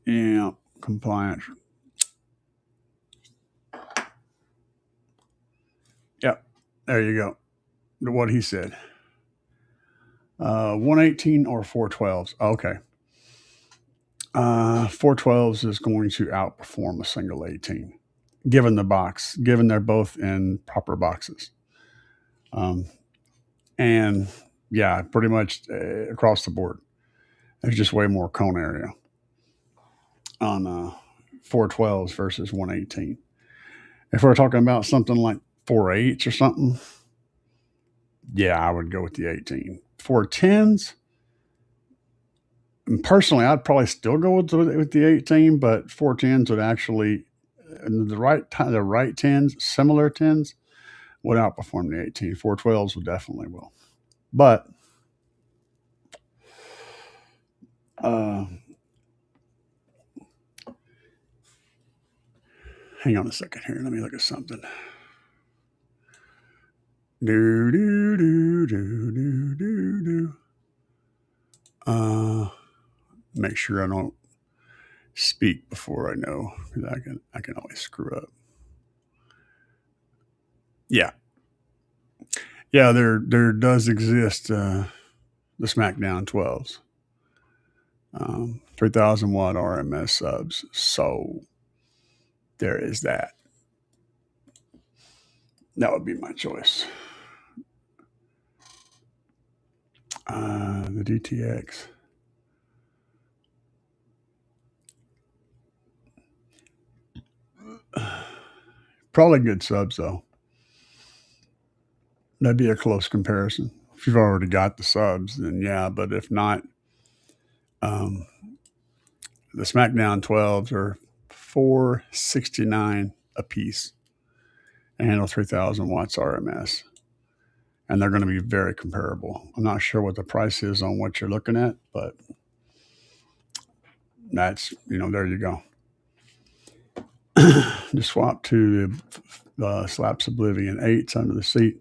Yeah, compliance. Yep, there you go. What he said. 118 or 412s. Okay. 412s is going to outperform a single 18, given they're both in proper boxes. And yeah, pretty much across the board. There's just way more cone area on 412s versus 118. If we're talking about something like 4.8s or something, yeah, I would go with the 18. 410s, personally, I'd probably still go with the 18, but 410s would actually, the right 10s, similar 10s, would outperform the 18. 412s would definitely will. But hang on a second here. Let me look at something. Make sure I don't speak before I know, because I can always screw up. Yeah, there does exist the SmackDown 12s, 3,000 watt RMS subs. So there is that. That would be my choice. The DTX. Probably good subs, though. That'd be a close comparison. If you've already got the subs, then yeah. But if not, the SmackDown 12s are $469 a piece and handle 3,000 watts RMS. And they're going to be very comparable. I'm not sure what the price is on what you're looking at, but that's, there you go. Just swap to the Slaps Oblivion 8s under the seat.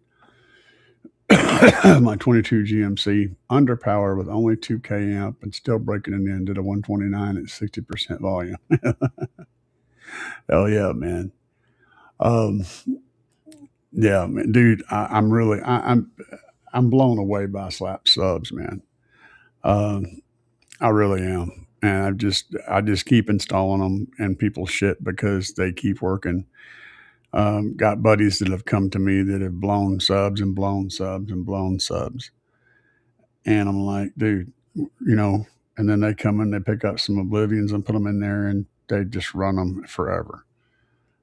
my 22 GMC underpower with only 2K amp and still breaking it in, did a 129 at 60% volume. Hell yeah, man. Um, yeah, man, dude, I'm blown away by slap subs, man. Um, I really am, and I just keep installing them, and people shit because they keep working. Got buddies that have come to me that have blown subs and blown subs and blown subs, and I'm like, dude, you know. And then they come in, they pick up some Oblivions and put them in there, and they just run them forever.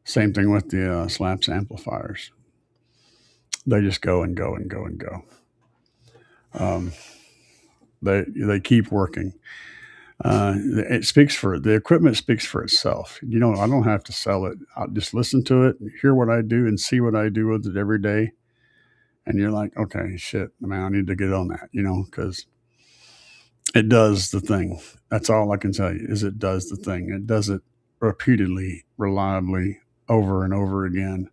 Same thing with the slaps amplifiers. They just go and go and go and go. Um, they keep working. It speaks for the equipment speaks for itself. You know, I don't have to sell it. I'll just listen to it, hear what I do, and see what I do with it every day. And you're like, okay, shit, man, I need to get on that, you know, because it does the thing. That's all I can tell you is it does the thing. It does it repeatedly, reliably, over and over again,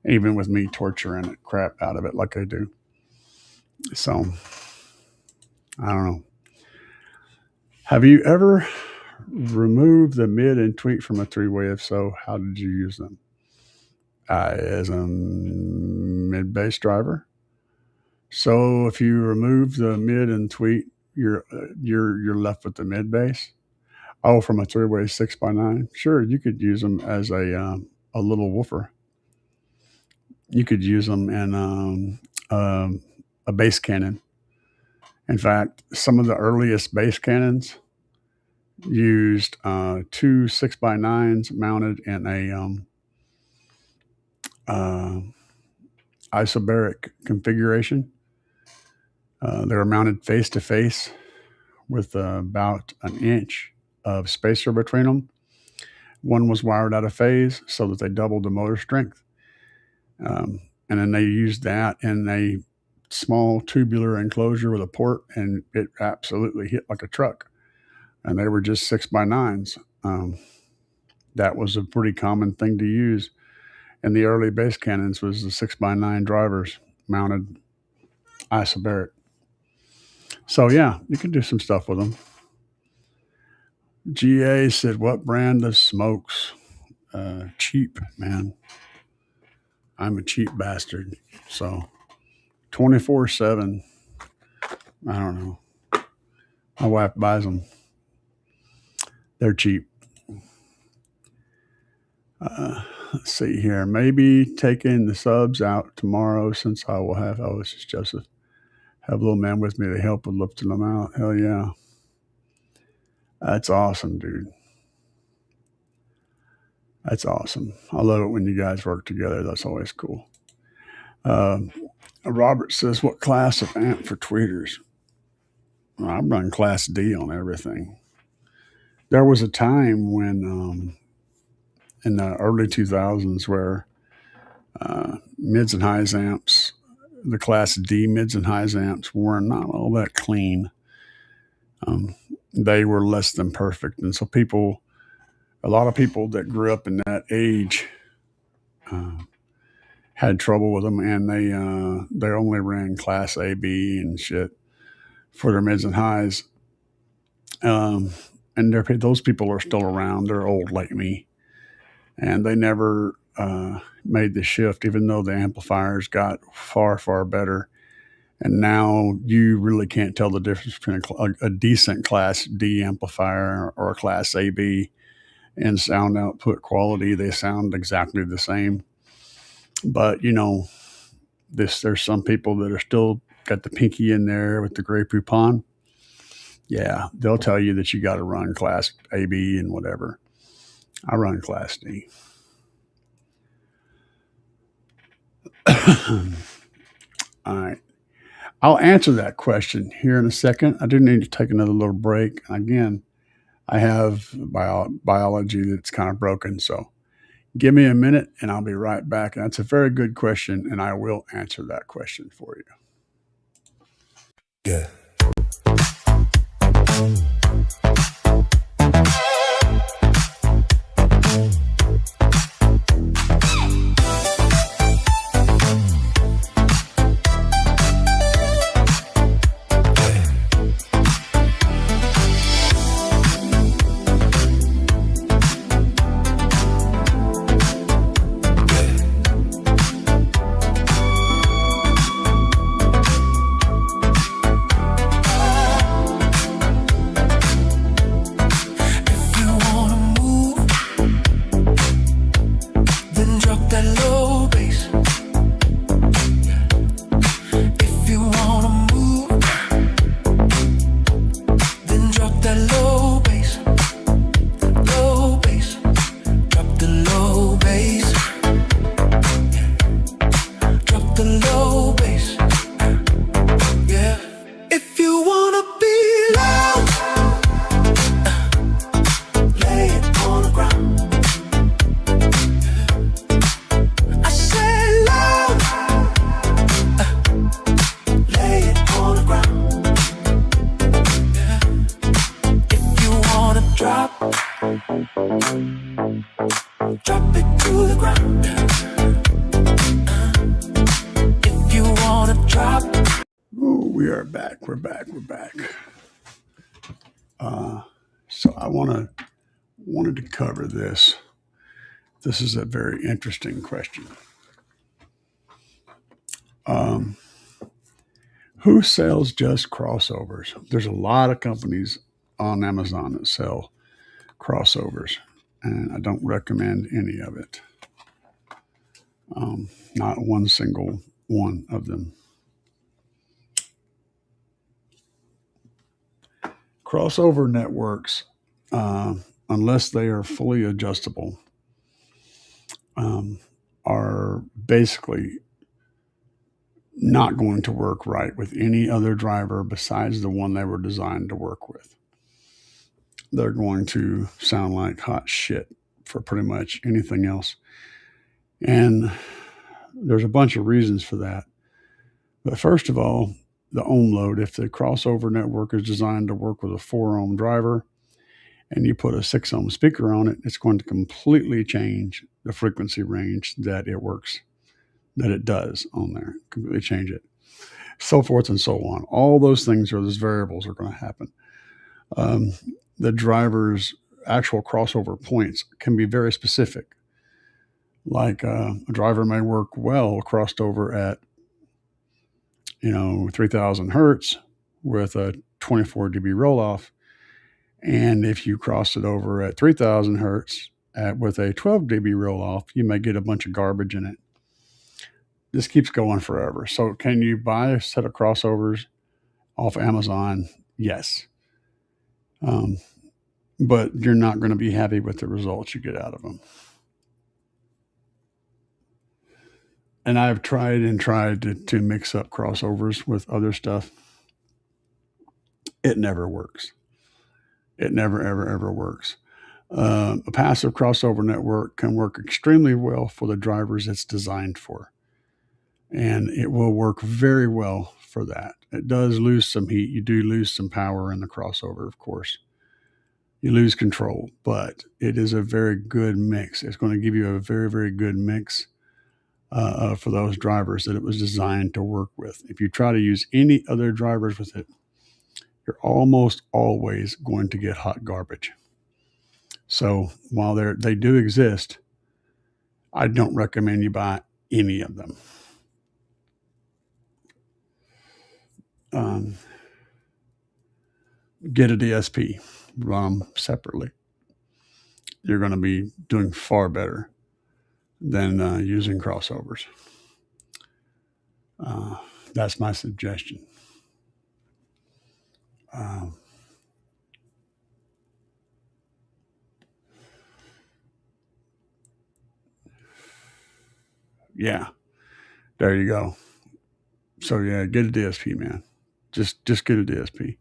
even with me torturing it crap out of it like I do. So I don't know. Have you ever removed the mid and tweet from a three-way? If so, how did you use them? As a mid bass driver. So if you remove the mid and tweet, you're left with the mid bass. Oh, from a three-way 6x9. Sure, you could use them as a little woofer. You could use them in a bass cannon. In fact, some of the earliest bass cannons used 2 6x9s mounted in a isobaric configuration. They were mounted face to face with about an inch of spacer between them. One was wired out of phase so that they doubled the motor strength. And then they used that in a small tubular enclosure with a port, and it absolutely hit like a truck. And they were just 6x9s. That was a pretty common thing to use in the early bass cannons, was the 6x9 drivers mounted isobaric. So yeah, you can do some stuff with them. GA said, what brand of smokes? Cheap, man. I'm a cheap bastard. So 24/7. I don't know. My wife buys them. They're cheap. Let's see here. Maybe taking the subs out tomorrow, since I will have, this is Joseph, have a little man with me to help with lifting them out. Hell yeah. That's awesome, dude. That's awesome. I love it when you guys work together. That's always cool. Robert says, what class of amp for tweeters? Well, I run class D on everything. There was a time when in the early 2000s where mids and highs amps, the class D mids and highs amps, were not all that clean. They were less than perfect. And so a lot of people that grew up in that age had trouble with them, and they only ran class A, B, and shit for their mids and highs. And those people are still around. They're old like me, and they never made the shift, even though the amplifiers got far, far better. And now you really can't tell the difference between a decent class D amplifier or a class AB in sound output quality. They sound exactly the same. But, you know, there's some people that are still got the pinky in there with the Grey Poupon. Yeah, they'll tell you that you got to run class AB and whatever. I run class D. All right. I'll answer that question here in a second. I do need to take another little break. Again, I have biology that's kind of broken. So give me a minute and I'll be right back. And that's a very good question, and I will answer that question for you. Yeah. We are back. We're back. So I wanted to cover this. This is a very interesting question. Who sells just crossovers? There's a lot of companies on Amazon that sell crossovers, and I don't recommend any of it. Not one single one of them. Crossover networks, unless they are fully adjustable, are basically not going to work right with any other driver besides the one they were designed to work with. They're going to sound like hot shit for pretty much anything else. And there's a bunch of reasons for that. But first of all, the ohm load. If the crossover network is designed to work with a 4 ohm driver and you put a 6 ohm speaker on it, it's going to completely change the frequency range that it does on there, completely change it, so forth and so on. All those things those variables are going to happen. The driver's actual crossover points can be very specific. Like a driver may work well crossed over at 3,000 hertz with a 24 dB roll off. And if you cross it over at 3,000 hertz with a 12 dB roll off, you may get a bunch of garbage in it. This keeps going forever. So can you buy a set of crossovers off Amazon? Yes. But you're not going to be happy with the results you get out of them. And I've tried to mix up crossovers with other stuff. It never works. It never, ever works. A passive crossover network can work extremely well for the drivers it's designed for. And it will work very well for that. It does lose some heat. You do lose some power in the crossover, of course. You lose control, but it is a very good mix. It's going to give you a very, very good mix for those drivers that it was designed to work with. If you try to use any other drivers with it, you're almost always going to get hot garbage. So while they do exist, I don't recommend you buy any of them. Get a DSP, run them separately. You're going to be doing far better than using crossovers. That's my suggestion. Yeah, there you go. So yeah, get a DSP, man. Just get a DSP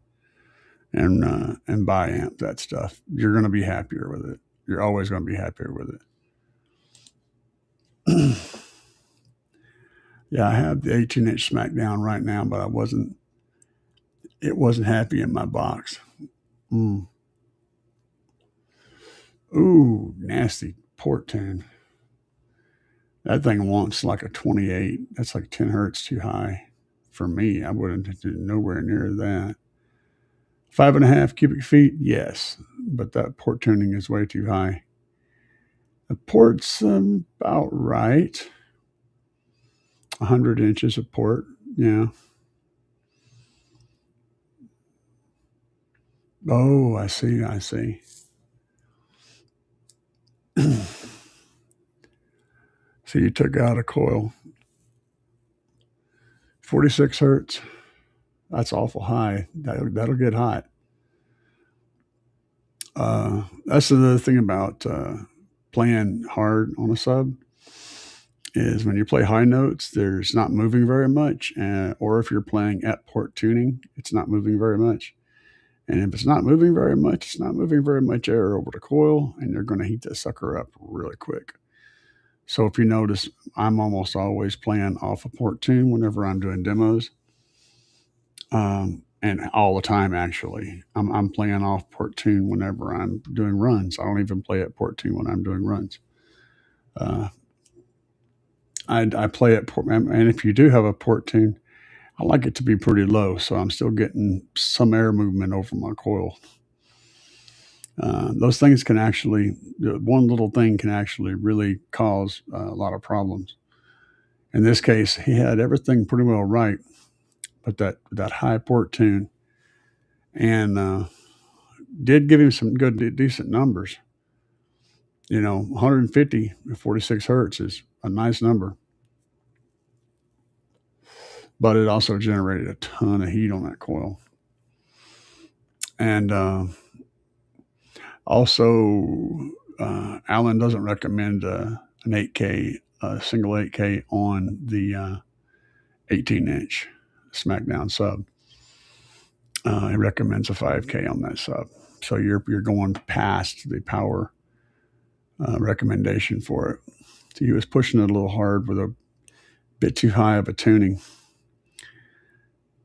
and buy amp that stuff. You're going to be happier with it. You're always going to be happier with it. Yeah, I have the 18-inch Smackdown right now, but it wasn't happy in my box. Ooh, nasty port tune. That thing wants like a 28. That's like 10 hertz too high for me. I wouldn't do nowhere near that. 5.5 cubic feet, yes, but that port tuning is way too high. The port's about right. 100 inches of port, yeah. Oh, I see. So you took out a coil. 46 hertz. That's awful high. That'll get hot. That's the thing about playing hard on a sub is when you play high notes, there's not moving very much. Or if you're playing at port tuning, it's not moving very much. And if it's not moving very much, it's not moving very much air over the coil, and you're going to heat that sucker up really quick. So if you notice, I'm almost always playing off a port tune whenever I'm doing demos. And all the time, actually. I'm playing off port tune whenever I'm doing runs. I don't even play at port tune when I'm doing runs. I play at port, and if you do have a port tune, I like it to be pretty low, so I'm still getting some air movement over my coil. Those things can actually, one little thing can actually really cause a lot of problems. In this case, he had everything pretty well right, but that high port tune and did give him some good, decent numbers. 150 at 46 hertz is a nice number, but it also generated a ton of heat on that coil. And also, Allen doesn't recommend an 8K, single 8K on the 18-inch SmackDown sub. He recommends a 5K on that sub. So you're going past the power recommendation for it. So he was pushing it a little hard with a bit too high of a tuning.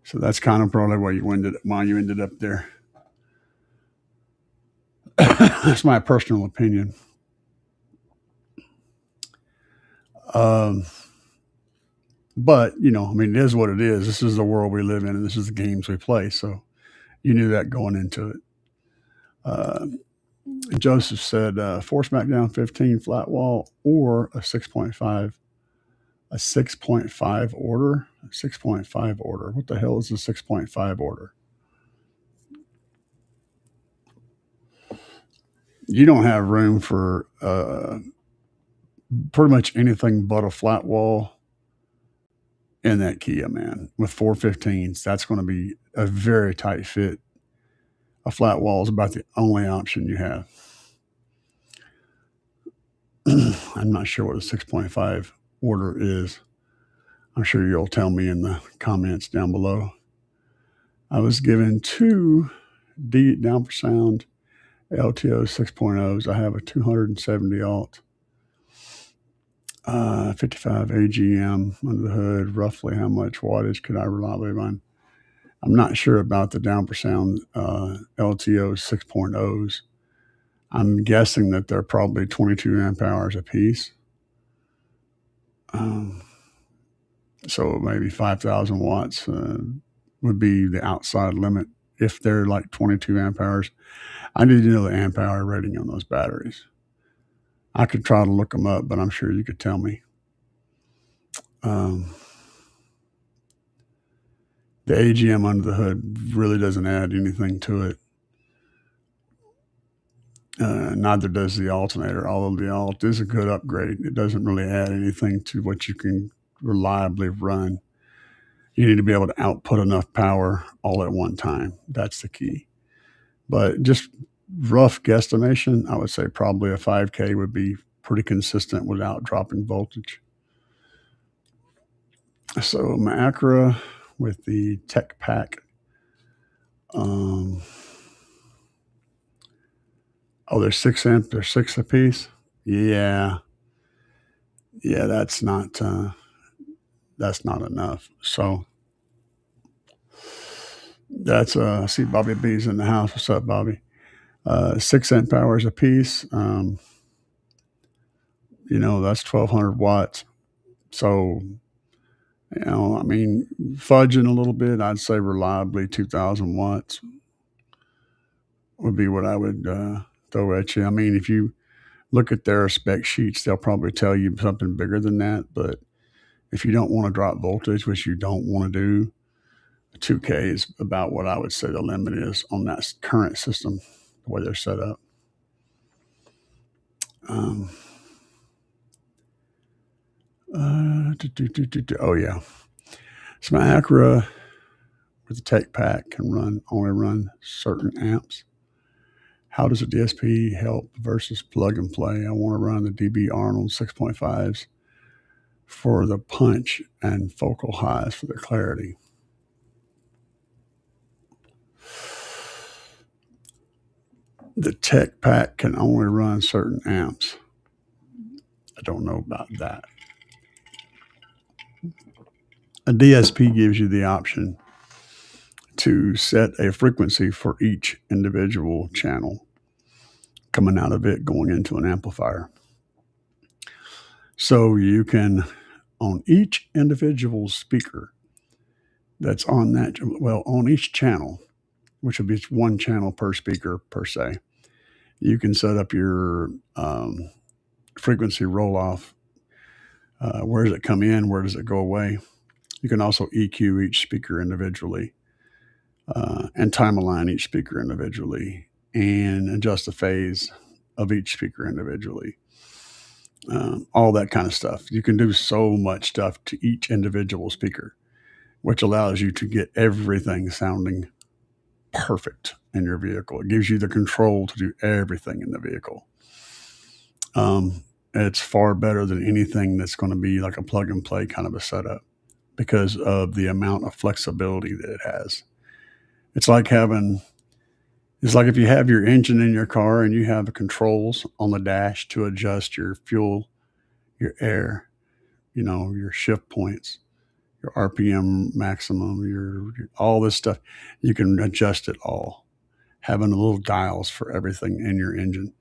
So that's kind of probably why you ended up there. That's my personal opinion. But it is what it is. This is the world we live in, and this is the games we play. So you knew that going into it. Joseph said, "4 SmackDown 15 flat wall or a 6.5." A 6.5 order? A 6.5 order. What the hell is a 6.5 order? You don't have room for pretty much anything but a flat wall in that Kia, man. With 415s, that's going to be a very tight fit. A flat wall is about the only option you have. I'm not sure what a 6.5 order is. I'm sure you'll tell me in the comments down below. I was given 2 down for sound LTO 6.0s. I have a 270 alt, 55 AGM under the hood. Roughly how much wattage could I reliably run? I'm not sure about the down for sound LTO 6.0s. I'm guessing that they're probably 22 amp hours a piece. So maybe 5,000 watts would be the outside limit if they're like 22 amp hours. I need to know the amp hour rating on those batteries. I could try to look them up, but I'm sure you could tell me. The AGM under the hood really doesn't add anything to it. Neither does the alternator, although the alt is a good upgrade. It doesn't really add anything to what you can reliably run. You need to be able to output enough power all at one time. That's the key. But just rough guesstimation, I would say probably a 5K would be pretty consistent without dropping voltage. So my Acura with the Tech Pack. They're 6 amp. They're 6 apiece. Yeah, that's not enough. So that's I see Bobby B's in the house. What's up, Bobby? 6 amp hours a piece. That's 1,200 watts. So, fudging a little bit, I'd say reliably 2,000 watts would be what I would throw at you. If you look at their spec sheets, they'll probably tell you something bigger than that. But if you don't want to drop voltage, which you don't want to do, 2K is about what I would say the limit is on that current system, the way they're set up. Oh yeah. So my Acura with the Tech Pack can only run certain amps. How does a DSP help versus plug and play? I want to run the DB Arnold 6.5s for the punch and focal highs for the clarity. The Tech Pack can only run certain amps. I don't know about that. A DSP gives you the option to set a frequency for each individual channel coming out of it going into an amplifier. So you can, on each individual speaker, that's on that, well, on each channel, which would be one channel per speaker per se. You can set up your frequency roll off. Where does it come in? Where does it go away? You can also EQ each speaker individually and time align each speaker individually and adjust the phase of each speaker individually. All that kind of stuff. You can do so much stuff to each individual speaker, which allows you to get everything sounding perfect in your vehicle. It gives you the control to do everything in the vehicle. It's far better than anything that's going to be like a plug and play kind of a setup because of the amount of flexibility that it has. It's like if you have your engine in your car and you have the controls on the dash to adjust your fuel, your air, your shift points, your RPM maximum, your all this stuff. You can adjust it all, having the little dials for everything in your engine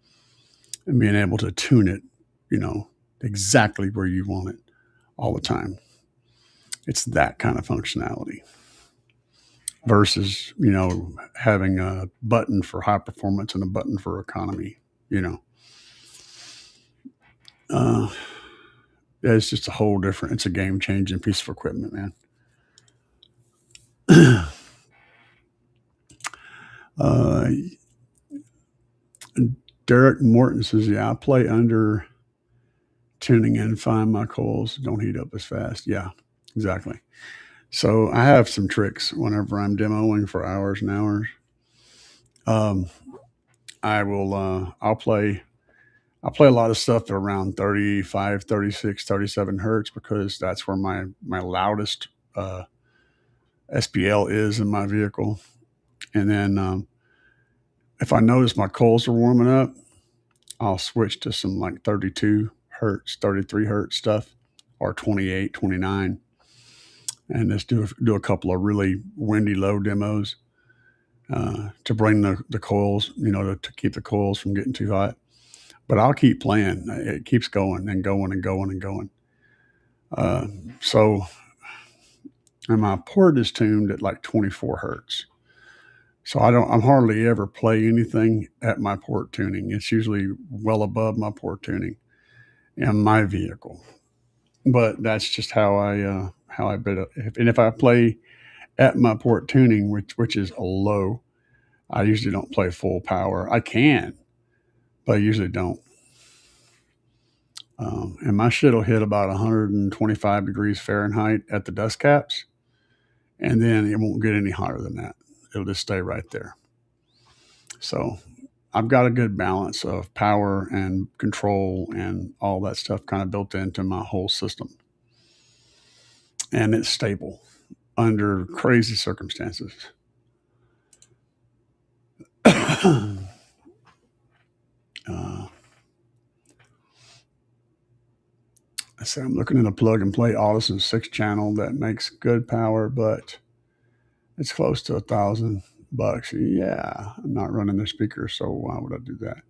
and being able to tune it, exactly where you want it all the time. It's that kind of functionality versus, having a button for high performance and a button for economy, it's just a whole different, it's a game changing piece of equipment, man. Derek Morton says, yeah, I play under tuning in fine. My coils don't heat up as fast. Yeah, exactly. So I have some tricks whenever I'm demoing for hours and hours. I'll play a lot of stuff at around 35, 36, 37 hertz because that's where my loudest SPL is in my vehicle. And then if I notice my coils are warming up, I'll switch to some like 32 hertz, 33 hertz stuff, or 28, 29, and just do a couple of really windy low demos to bring the coils, to keep the coils from getting too hot. But I'll keep playing. It keeps going and going and going and going. And my port is tuned at like 24 hertz. So I'm hardly ever play anything at my port tuning. It's usually well above my port tuning in my vehicle. But that's just how I bid it. And if I play at my port tuning, which is a low, I usually don't play full power. I can, but I usually don't. And my shit will hit about 125 degrees Fahrenheit at the dust caps, and then it won't get any hotter than that. It'll just stay right there. So I've got a good balance of power and control and all that stuff kind of built into my whole system. And it's stable under crazy circumstances. So I'm looking at a plug and play Audison 6-channel that makes good power, but it's close to $1,000. Yeah, I'm not running the speaker, so why would I do that?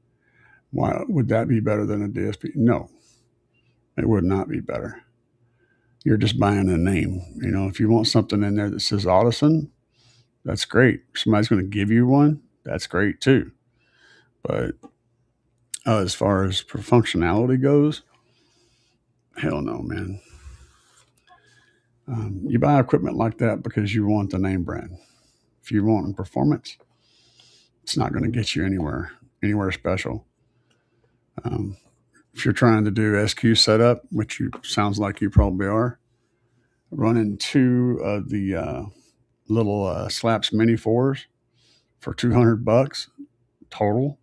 Why would that be better than a DSP? No, it would not be better. You're just buying a name. If you want something in there that says Audison, that's great. If somebody's going to give you one, that's great too. But as far as functionality goes, hell no, man. You buy equipment like that because you want the name brand. If you want performance, it's not going to get you anywhere special. If you're trying to do SQ setup, which sounds like you probably are, running 2 of the little Slaps Mini 4s for $200 total,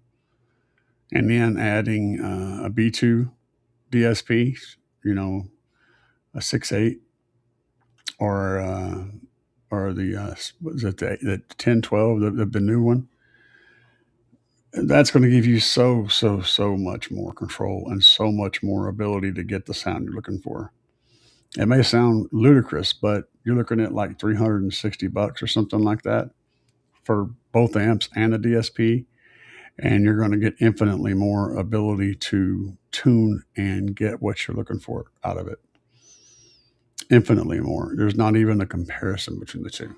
and then adding a B2 DSP, a 6.8 or the was it the 1012, the new one. That's going to give you so much more control and so much more ability to get the sound you're looking for. It may sound ludicrous, but you're looking at like $360 or something like that for both amps and the DSP, and you're going to get infinitely more ability to tune and get what you're looking for out of it. Infinitely more. There's not even a comparison between the two.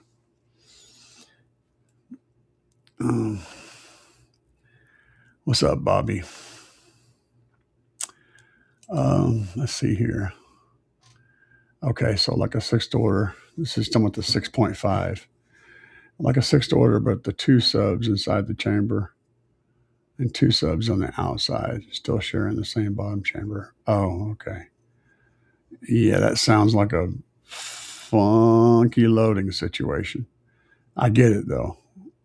What's up, Bobby? Let's see here. Okay, so like a sixth order. This is done with the 6.5. Like a sixth order, but the two subs inside the chamber and two subs on the outside, still sharing the same bottom chamber. Oh, okay. Yeah, that sounds like a funky loading situation. I get it though.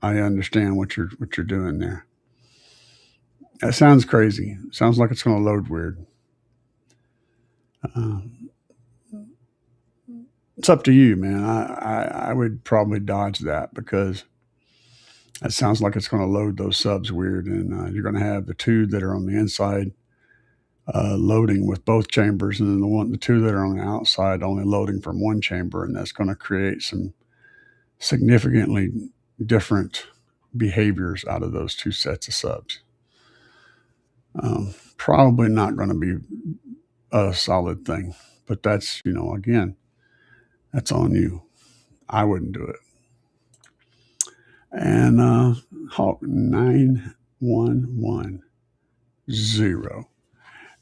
I understand what you're doing there. That sounds crazy. Sounds like it's going to load weird. It's up to you, man. I would probably dodge that because it sounds like it's going to load those subs weird, and you're going to have the two that are on the inside loading with both chambers, and then the two that are on the outside only loading from one chamber, and that's going to create some significantly different behaviors out of those two sets of subs. Probably not going to be a solid thing, but that's, again, that's on you. I wouldn't do it. And Hawk 9110.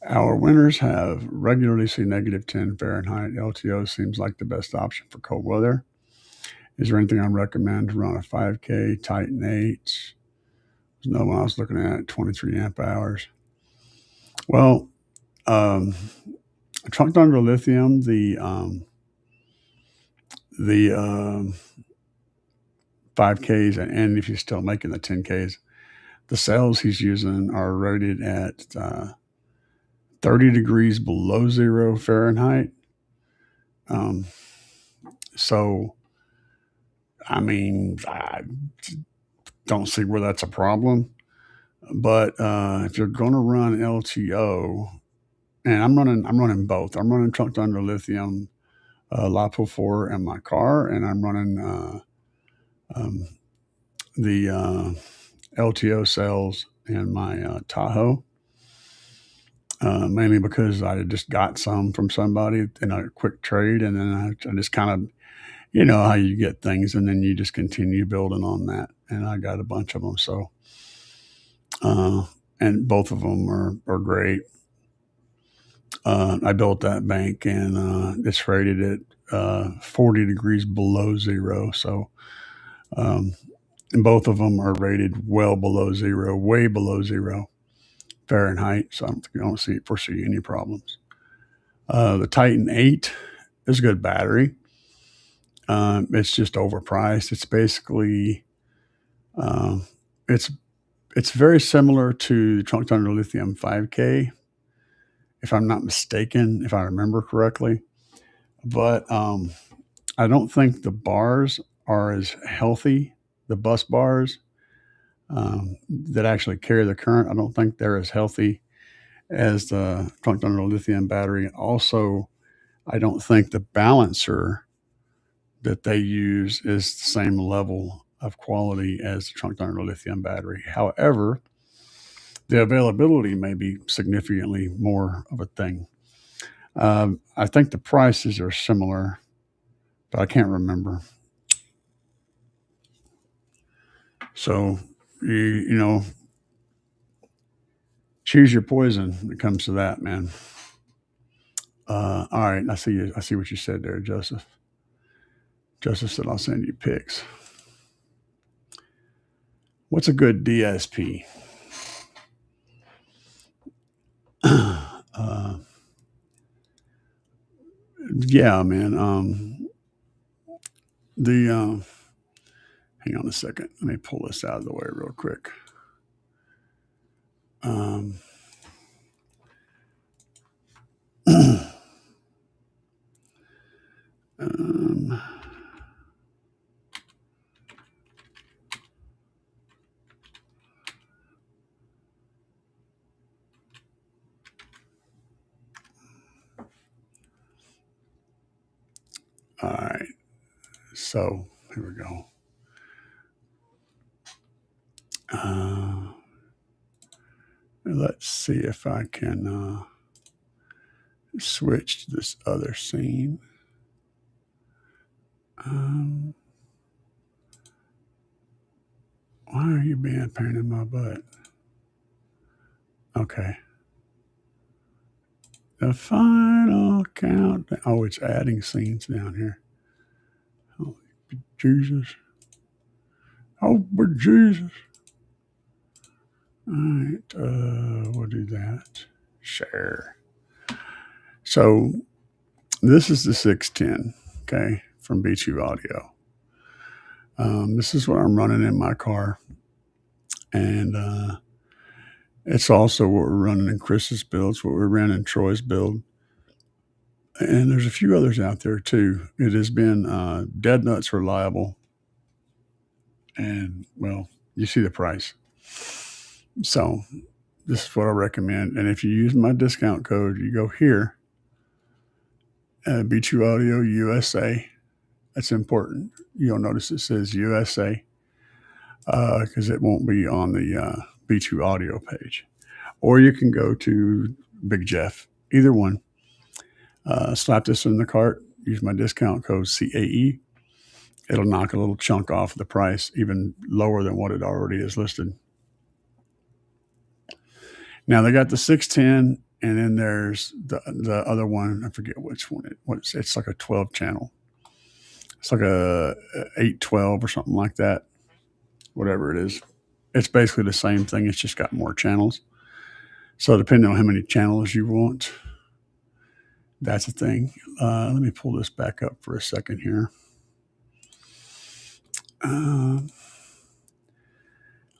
Our winters have regularly seen -10 Fahrenheit. LTO seems like the best option for cold weather. Is there anything I'd recommend to run a 5K Titan 8? There's no one I was looking at 23 amp hours. Well, trunked under lithium, the 5Ks, and if he's still making the 10Ks, the cells he's using are rated at 30 degrees below 0 Fahrenheit. So, I mean, I don't see where that's a problem. But if you're going to run LTO, and I'm running both. I'm running trunked under lithium LiPo 4 in my car, and I'm running the LTO cells in my Tahoe. Mainly because I just got some from somebody in a quick trade, and then I just kind of, how you get things, and then you just continue building on that. And I got a bunch of them, so and both of them are great. I built that bank, and it's rated at 40 degrees below 0. So, and both of them are rated well below 0, way below 0 Fahrenheit. So I don't foresee any problems. The Titan 8 is a good battery. It's just overpriced. It's basically, it's very similar to the trunked under lithium 5K, if I'm not mistaken, if I remember correctly. But I don't think the bars are as healthy, the bus bars that actually carry the current. I don't think they're as healthy as the trunked under lithium battery. Also, I don't think the balancer that they use is the same level of quality as the trunked under lithium battery. However, the availability may be significantly more of a thing. I think the prices are similar, but I can't remember. So, choose your poison when it comes to that, man. All right, I see what you said there, Joseph. Joseph said I'll send you pics. What's a good DSP? Yeah, man. Hang on a second. Let me pull this out of the way real quick. All right. So here we go. Let's see if I can switch to this other scene. Um, why are you being a pain in my butt? Okay. The final countdown. Oh, it's adding scenes down here. Oh, Jesus. Oh, but Jesus. All right. We'll do that. Share. So this is the 610, okay, from B2 Audio. This is what I'm running in my car. And it's also what we're running in Chris's build. It's what we ran in Troy's build. And there's a few others out there too. It has been dead nuts reliable. And, well, you see the price. So this is what I recommend. And if you use my discount code, you go here, B2 Audio USA. That's important. You'll notice it says USA because it won't be on the B2 Audio page. Or you can go to Big Jeff, either one. Slap this in the cart, use my discount code CAE. It'll knock a little chunk off the price, even lower than what it already is listed. Now they got the 610, and then there's the other one. I forget which one it's like a 12 channel. It's like a 812 or something like that. Whatever it is. It's basically the same thing. It's just got more channels. So depending on how many channels you want, that's a thing. Let me pull this back up for a second here.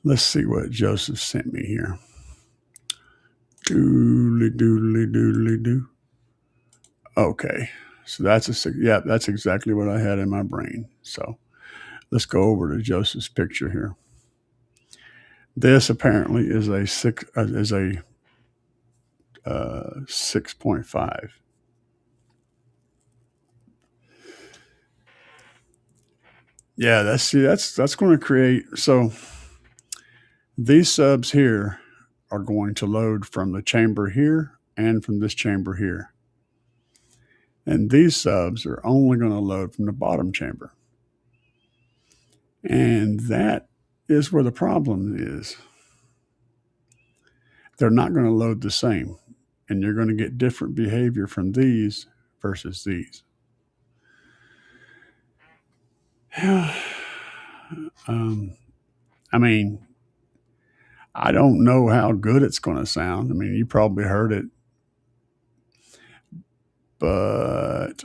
Let's see what Joseph sent me here. Doodly doodly doodly doo. Okay, so that's that's exactly what I had in my brain. So let's go over to Joseph's picture here. This apparently is a 6.5. Yeah, that's going to create. So these subs here are going to load from the chamber here and from this chamber here. And these subs are only going to load from the bottom chamber. And that is where the problem is. They're not going to load the same. And you're going to get different behavior from these versus these. I mean, I don't know how good it's going to sound. I mean, you probably heard it. But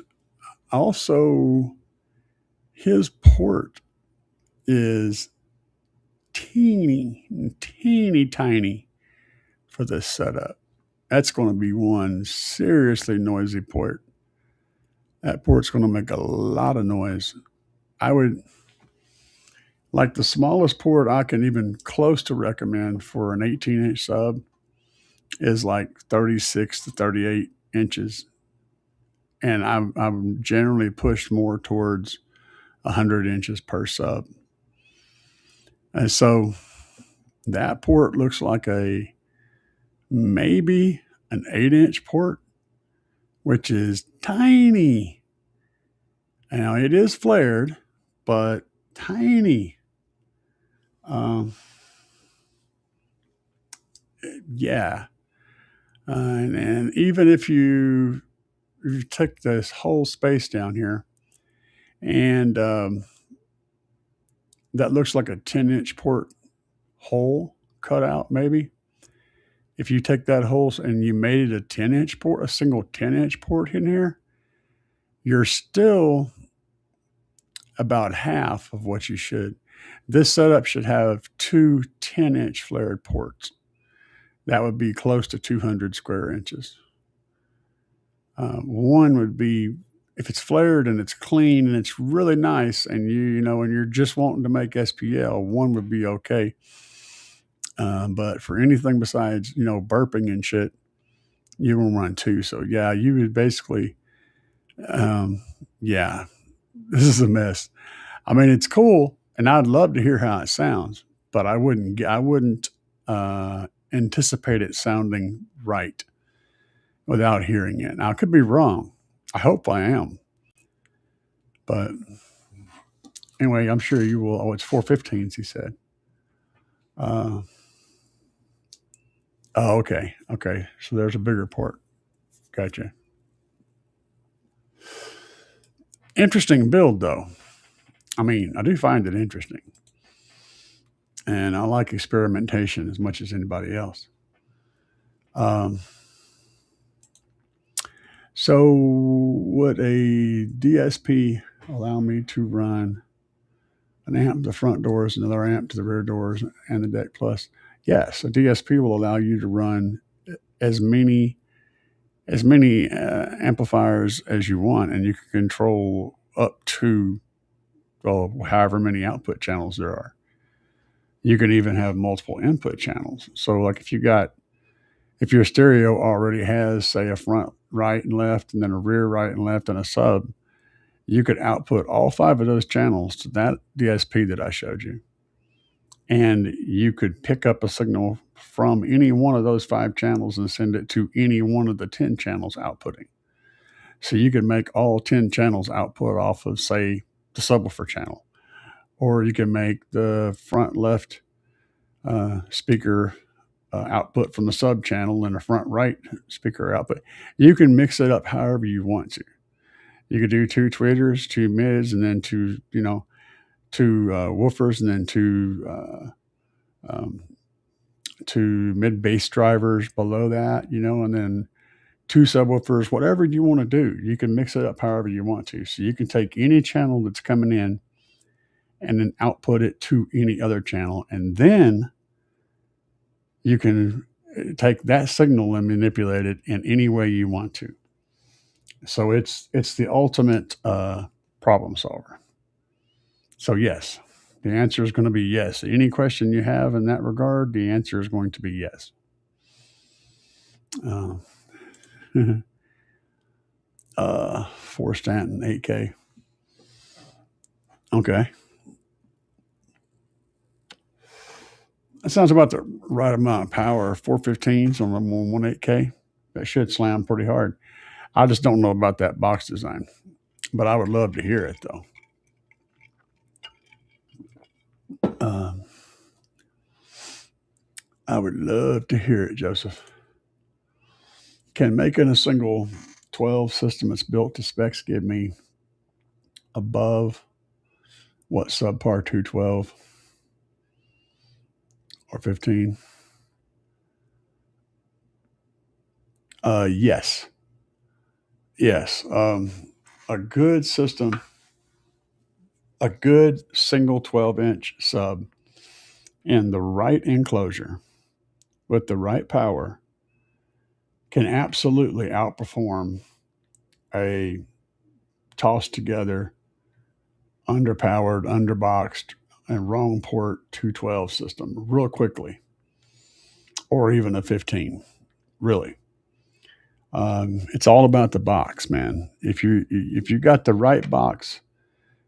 also, his port is teeny tiny for this setup. That's going to be one seriously noisy port. That port's going to make a lot of noise. I would like the smallest port I can even close to recommend for an 18-inch sub is like 36 to 38 inches. And I'm generally pushed more towards 100 inches per sub. And so that port looks like maybe an 8-inch port, which is tiny. Now it is flared, but tiny. Yeah. And even if you take this whole space down here and that looks like a 10-inch port hole cut out maybe. If you take that hole and you made it a 10-inch port, a single 10-inch port in here, you're still about half of what you should. This setup should have two 10-inch flared ports. That would be close to 200 square inches. One would be, if it's flared and it's clean and it's really nice and and you're just wanting to make SPL, one would be okay. But for anything besides, burping and shit, you will run two. So yeah, you would basically, yeah, this is a mess. I mean, it's cool and I'd love to hear how it sounds, but I wouldn't anticipate it sounding right without hearing it. Now I could be wrong. I hope I am, but Anyway, I'm sure you will. Oh, it's 415s, he said. Uh, oh, okay. Okay. So there's a bigger port. Gotcha. Interesting build, though. I mean, I do find it interesting. And I like experimentation as much as anybody else. Um, so, would a DSP allow me to run an amp to the front doors, another amp to the rear doors, and the deck plus? Yes, a DSP will allow you to run as many amplifiers as you want, and you can control up to however many output channels there are. You can even have multiple input channels. So, like if your stereo already has, say, a front right and left, and then a rear right and left, and a sub, you could output all 5 of those channels to that DSP that I showed you. And you could pick up a signal from any one of those 5 channels and send it to any one of the 10 channels outputting. So you could make all 10 channels output off of, say, the subwoofer channel. Or you can make the front left speaker output from the sub channel and the front right speaker output. You can mix it up however you want to. You could do 2 tweeters, 2 mids, and then 2 woofers, and then 2 mid bass drivers below that, and then 2 subwoofers, whatever you want to do. You can mix it up however you want to. So you can take any channel that's coming in and then output it to any other channel. And then you can take that signal and manipulate it in any way you want to. So it's the ultimate problem solver. So yes, the answer is going to be yes. Any question you have in that regard, the answer is going to be yes. For Stanton 8K. Okay. That sounds about the right amount of power. 415s on 1.8K. That should slam pretty hard. I just don't know about that box design, but I would love to hear it though. I would love to hear it, Joseph. Can making a single 12 system that's built to specs give me above what subpar 212 or 15? Yes. A good system, a good single 12-inch sub in the right enclosure with the right power can absolutely outperform a tossed together, underpowered, underboxed, and wrong port 212 system real quickly, or even a 15, really. It's all about the box, man. If you got the right box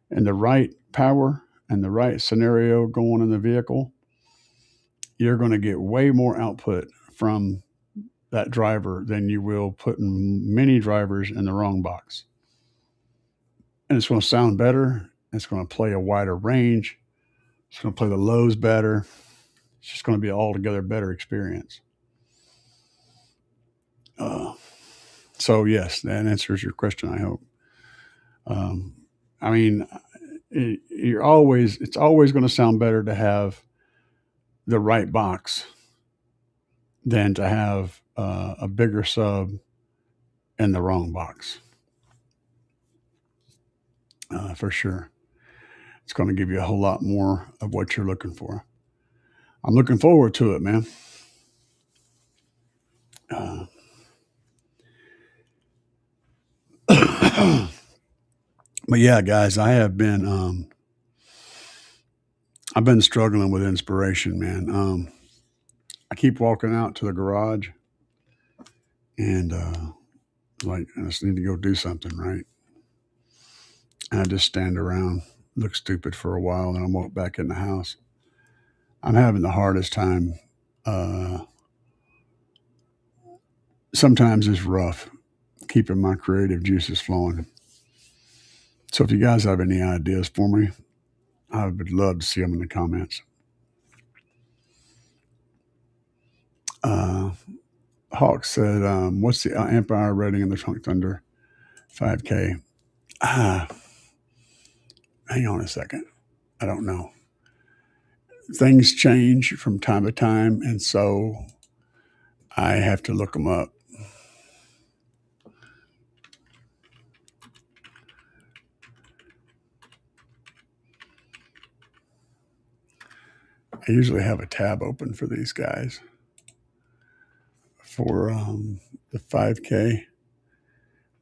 and the right power and the right scenario going in the vehicle, you're going to get way more output from that driver than you will putting many drivers in the wrong box. And it's going to sound better. It's going to play a wider range. It's going to play the lows better. It's just going to be an altogether better experience. So yes, that answers your question, I hope. I mean, it's always going to sound better to have the right box than to have a bigger sub in the wrong box. For sure. It's going to give you a whole lot more of what you're looking for. I'm looking forward to it, man. But yeah, guys, I've been struggling with inspiration, man. I keep walking out to the garage and I just need to go do something, right? And I just stand around, look stupid for a while, and I walk back in the house. I'm having the hardest time. Sometimes it's rough keeping my creative juices flowing. So if you guys have any ideas for me, I would love to see them in the comments. Hawk said, what's the amp hour rating in the Trunk Thunder 5K? Hang on a second. I don't know. Things change from time to time, and so I have to look them up. I usually have a tab open for these guys for the 5K,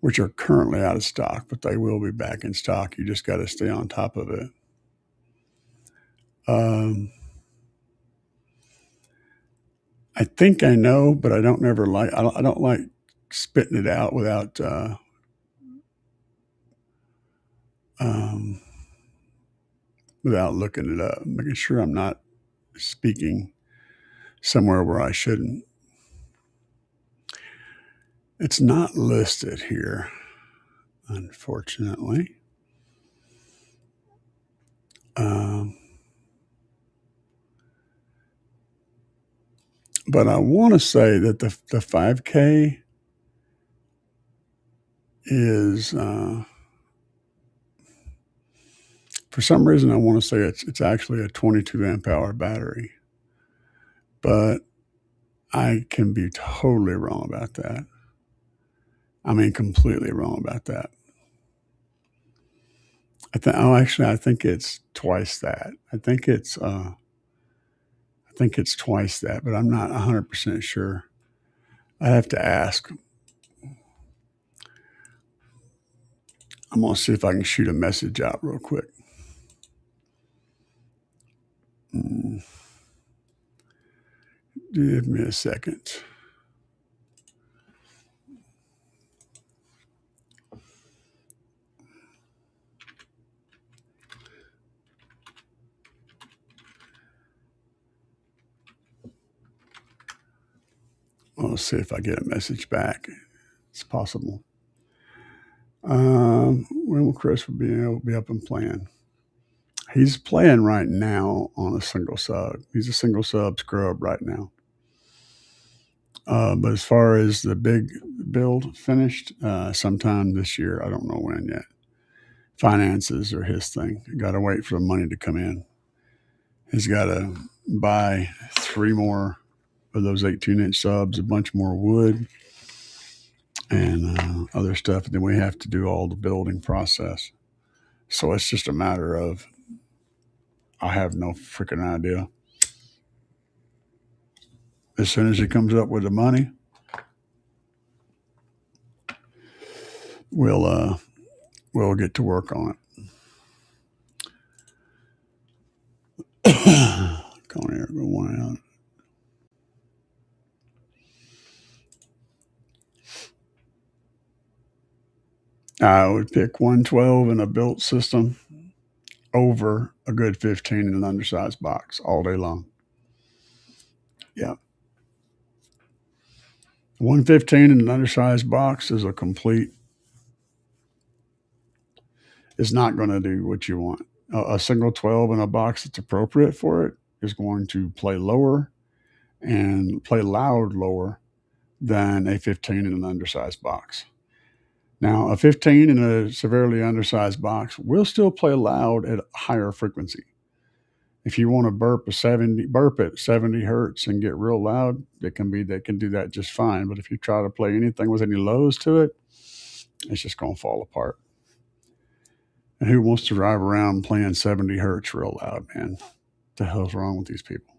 which are currently out of stock, but they will be back in stock. You just got to stay on top of it. I think I know, but I don't like spitting it out without without looking it up, making sure I'm not speaking somewhere where I shouldn't. It's not listed here, unfortunately. But I want to say that the 5K is, for some reason, I want to say it's actually a 22 amp hour battery. But I can be totally wrong about that. I mean, completely wrong about that. I think it's twice that. I think it's twice that, but I'm not 100% sure. I have to ask. I'm gonna see if I can shoot a message out real quick. Give me a second. I'll see if I get a message back. It's possible. When will Chris be able to be up and playing? He's playing right now on a single sub. He's a single sub scrub right now. But as far as the big build finished, sometime this year, I don't know when yet. Finances are his thing. Got to wait for the money to come in. He's got to buy 3 more of those 18-inch subs, a bunch more wood, and other stuff. And then we have to do all the building process. So it's just a matter of, I have no freaking idea. As soon as he comes up with the money, we'll get to work on it. Come here, go one out. I would pick 112 in a built system over a good 15 in an undersized box all day long. Yeah. 115 in an undersized box is not going to do what you want. A single 12 in a box that's appropriate for it is going to play lower and play loud lower than a 15 in an undersized box. Now, a 15 in a severely undersized box will still play loud at a higher frequency. If you want to burp at 70 hertz and get real loud, they can do that just fine. But if you try to play anything with any lows to it, it's just going to fall apart. And who wants to drive around playing 70 hertz real loud, man? What the hell's wrong with these people?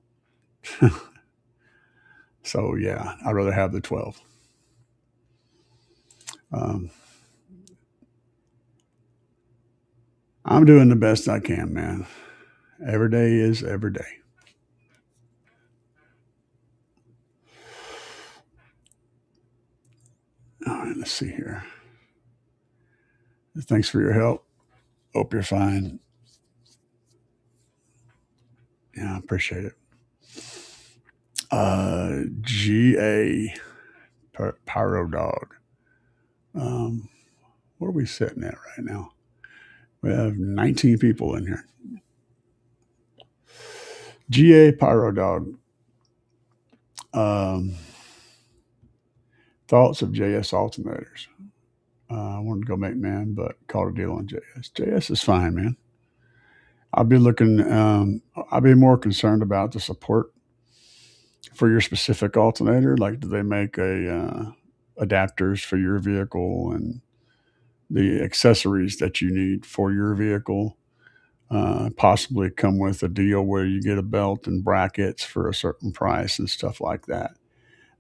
So yeah, I'd rather have the 12. I'm doing the best I can, man. Every day is every day. All right, let's see here. Thanks for your help. Hope you're fine. Yeah, I appreciate it. GA Pyro Dog. What are we sitting at right now? We have 19 people in here. GA Pyro Dog. Thoughts of JS alternators. I wanted to go make man, but called a deal on JS. JS is fine, man. I'll be looking. I'll be more concerned about the support for your specific alternator. Like, do they make adapters for your vehicle and the accessories that you need for your vehicle? Possibly come with a deal where you get a belt and brackets for a certain price and stuff like that.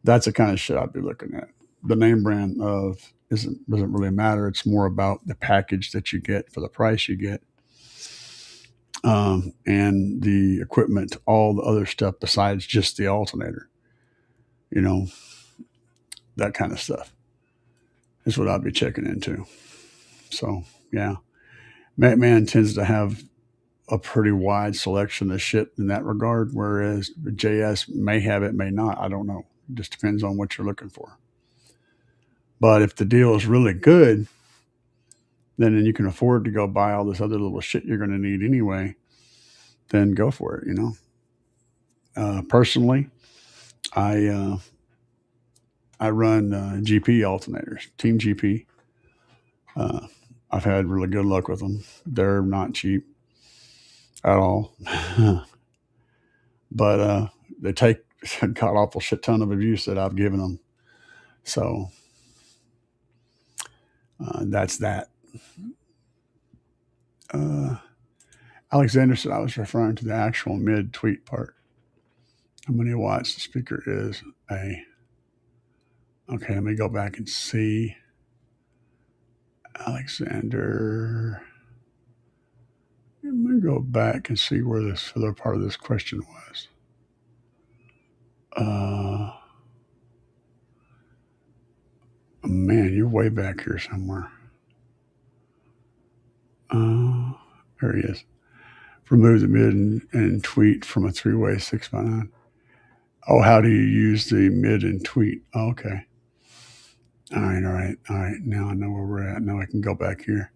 That's the kind of shit I'd be looking at. The name brand of doesn't really matter. It's more about the package that you get for the price you get, and the equipment, all the other stuff besides just the alternator. You know, that kind of stuff is what I'd be checking into. So yeah, Macman tends to have a pretty wide selection of shit in that regard, whereas JS may have it, may not. I don't know. It just depends on what you're looking for. But if the deal is really good, then you can afford to go buy all this other little shit you're going to need anyway, then go for it, you know. Personally, I run GP alternators, Team GP. I've had really good luck with them. They're not cheap at all, but they take a god awful shit ton of abuse that I've given them. So that's that. Alexander said I was referring to the actual mid tweet part. How many watts the speaker is a. Okay, let me go back and see. Alexander. Let me go back and see where this other part of this question was. Man, you're way back here somewhere. There he is. Remove the mid and tweet from a 3-way 6x9. Oh, how do you use the mid and tweet? Oh, okay. All right. Now I know where we're at. Now I can go back here.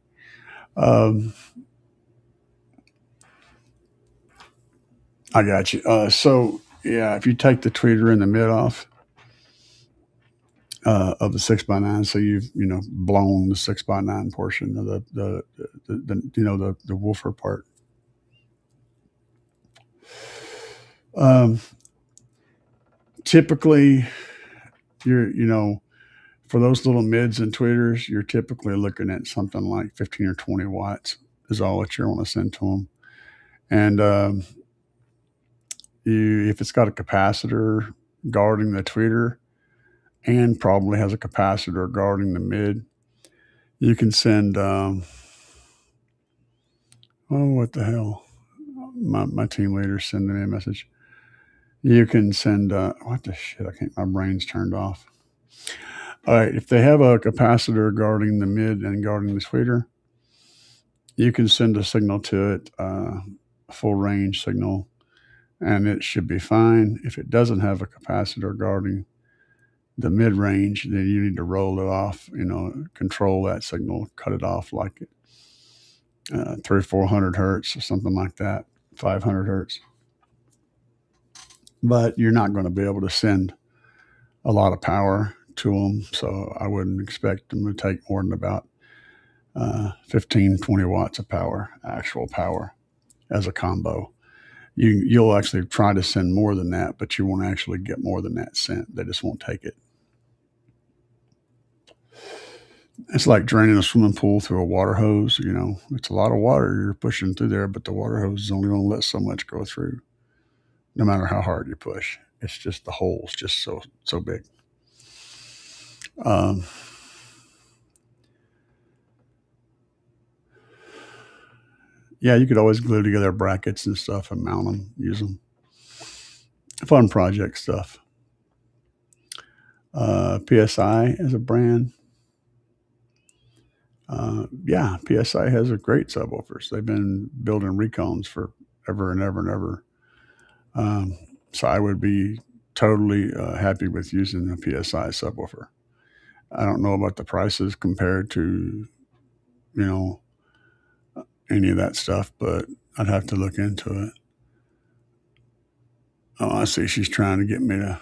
I got you. So yeah, if you take the tweeter and the mid off of the 6x9, so you've blown the 6x9 portion of the woofer part. Typically, for those little mids and tweeters, you're typically looking at something like 15 or 20 watts is all that you want to send to them. And if it's got a capacitor guarding the tweeter and probably has a capacitor guarding the mid, you can send, what the hell? My team leader's sending me a message. You can send, what the shit? My brain's turned off. All right, if they have a capacitor guarding the mid and guarding the tweeter, you can send a signal to it, a full range signal, and it should be fine. If it doesn't have a capacitor guarding the mid range, then you need to roll it off, control that signal, cut it off like 300-400 hertz or something like that, 500 hertz. But you're not going to be able to send a lot of power to them, so I wouldn't expect them to take more than about 15-20 watts of power, actual power, as a combo. You'll actually try to send more than that, but you won't actually get more than that sent. They just won't take it. It's like draining a swimming pool through a water hose. It's a lot of water you're pushing through there, but the water hose is only going to let so much go through, no matter how hard you push. It's just the hole's just so big. Yeah, you could always glue together brackets and stuff and mount them, use them. Fun project stuff. PSI as a brand. Yeah, PSI has a great subwoofers. They've been building Recons for ever and ever and ever. So I would be totally happy with using a PSI subwoofer. I don't know about the prices compared to, any of that stuff, but I'd have to look into it. Oh, I see. She's trying to get me to.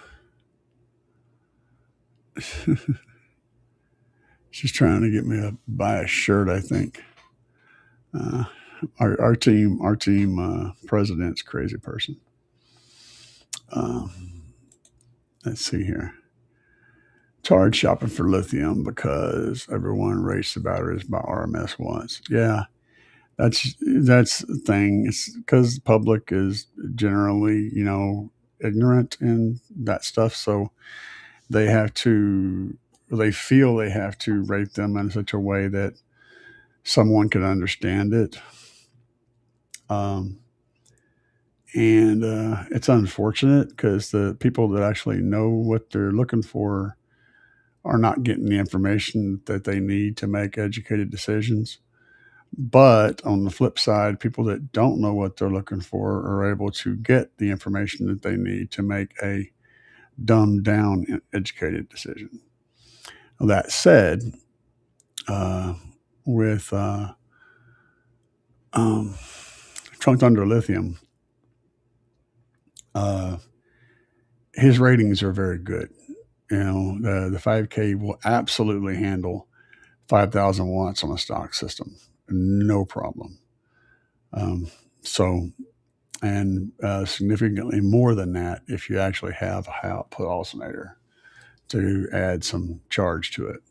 She's trying to get me to buy a shirt, I think. Uh, our team president's a crazy person. Let's see here. Charge shopping for lithium because everyone raced the batteries by RMS once. Yeah, that's the thing. It's because the public is generally, ignorant in that stuff, so they have to. They feel they have to rate them in such a way that someone can understand it. Um, and it's unfortunate because the people that actually know what they're looking for are not getting the information that they need to make educated decisions. But on the flip side, people that don't know what they're looking for are able to get the information that they need to make a dumbed down educated decision. That said, with Trunk Thunder Lithium, his ratings are very good. The 5K will absolutely handle 5,000 watts on a stock system, no problem. Um, so, and significantly more than that if you actually have a high output alternator to add some charge to it.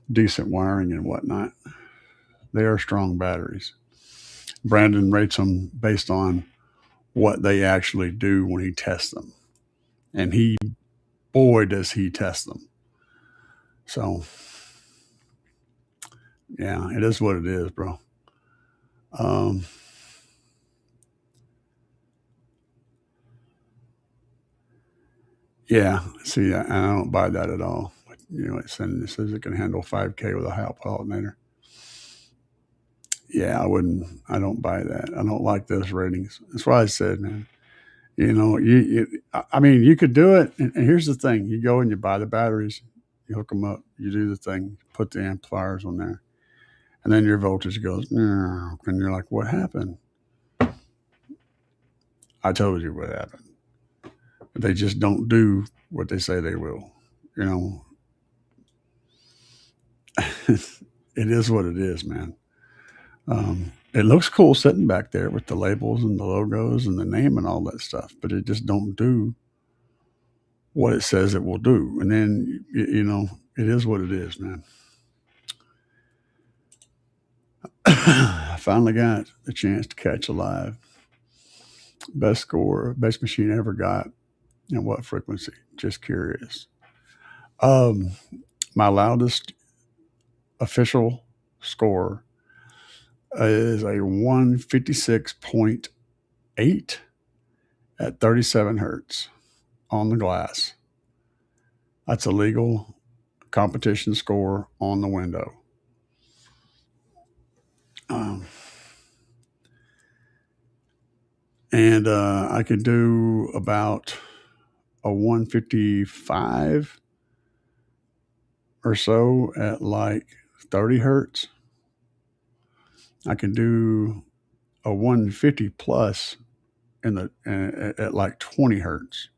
Decent wiring and whatnot. They are strong batteries. Brandon rates them based on what they actually do when he tests them. And boy, does he test them. So, yeah, it is what it is, bro. Yeah, see, I don't buy that at all. It says it can handle 5K with a high output alternator. Yeah, I don't buy that. I don't like those ratings. That's why I said, man, you could do it. And here's the thing: you go and you buy the batteries, you hook them up, you do the thing, put the amplifiers on there, and then your voltage goes, and you're like, what happened? I told you what happened. They just don't do what they say they will. It is what it is, man. It looks cool sitting back there with the labels and the logos and the name and all that stuff, but it just don't do what it says it will do. And then, it is what it is, man. I finally got the chance to catch a live. Best score, best machine I ever got. And what frequency? Just curious. My loudest official score is a 156.8 at 37 hertz on the glass. That's a legal competition score on the window. And I could do about a 155 or so at like 30 hertz. I can do a 150 plus at like 20 hertz.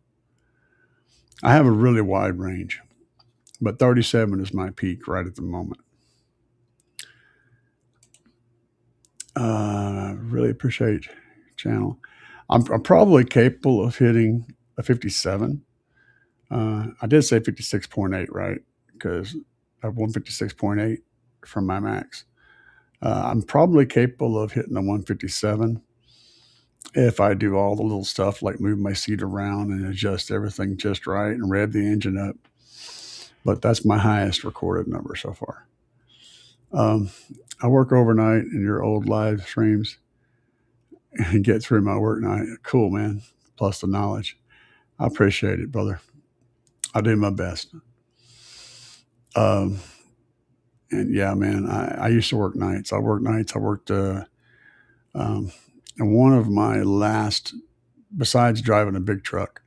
I have a really wide range, but 37 is my peak right at the moment. Really appreciate your channel. I'm probably capable of hitting a 57. I did say 56.8, right? Because I have 156.8 from my max. I'm probably capable of hitting a 157 if I do all the little stuff like move my seat around and adjust everything just right and rev the engine up. But that's my highest recorded number so far. I work overnight in your old live streams and get through my work night. Cool, man. Plus the knowledge. I appreciate it, brother. I do my best. And yeah, man, I used to work nights. I worked nights. I worked, and one of my last, besides driving a big truck,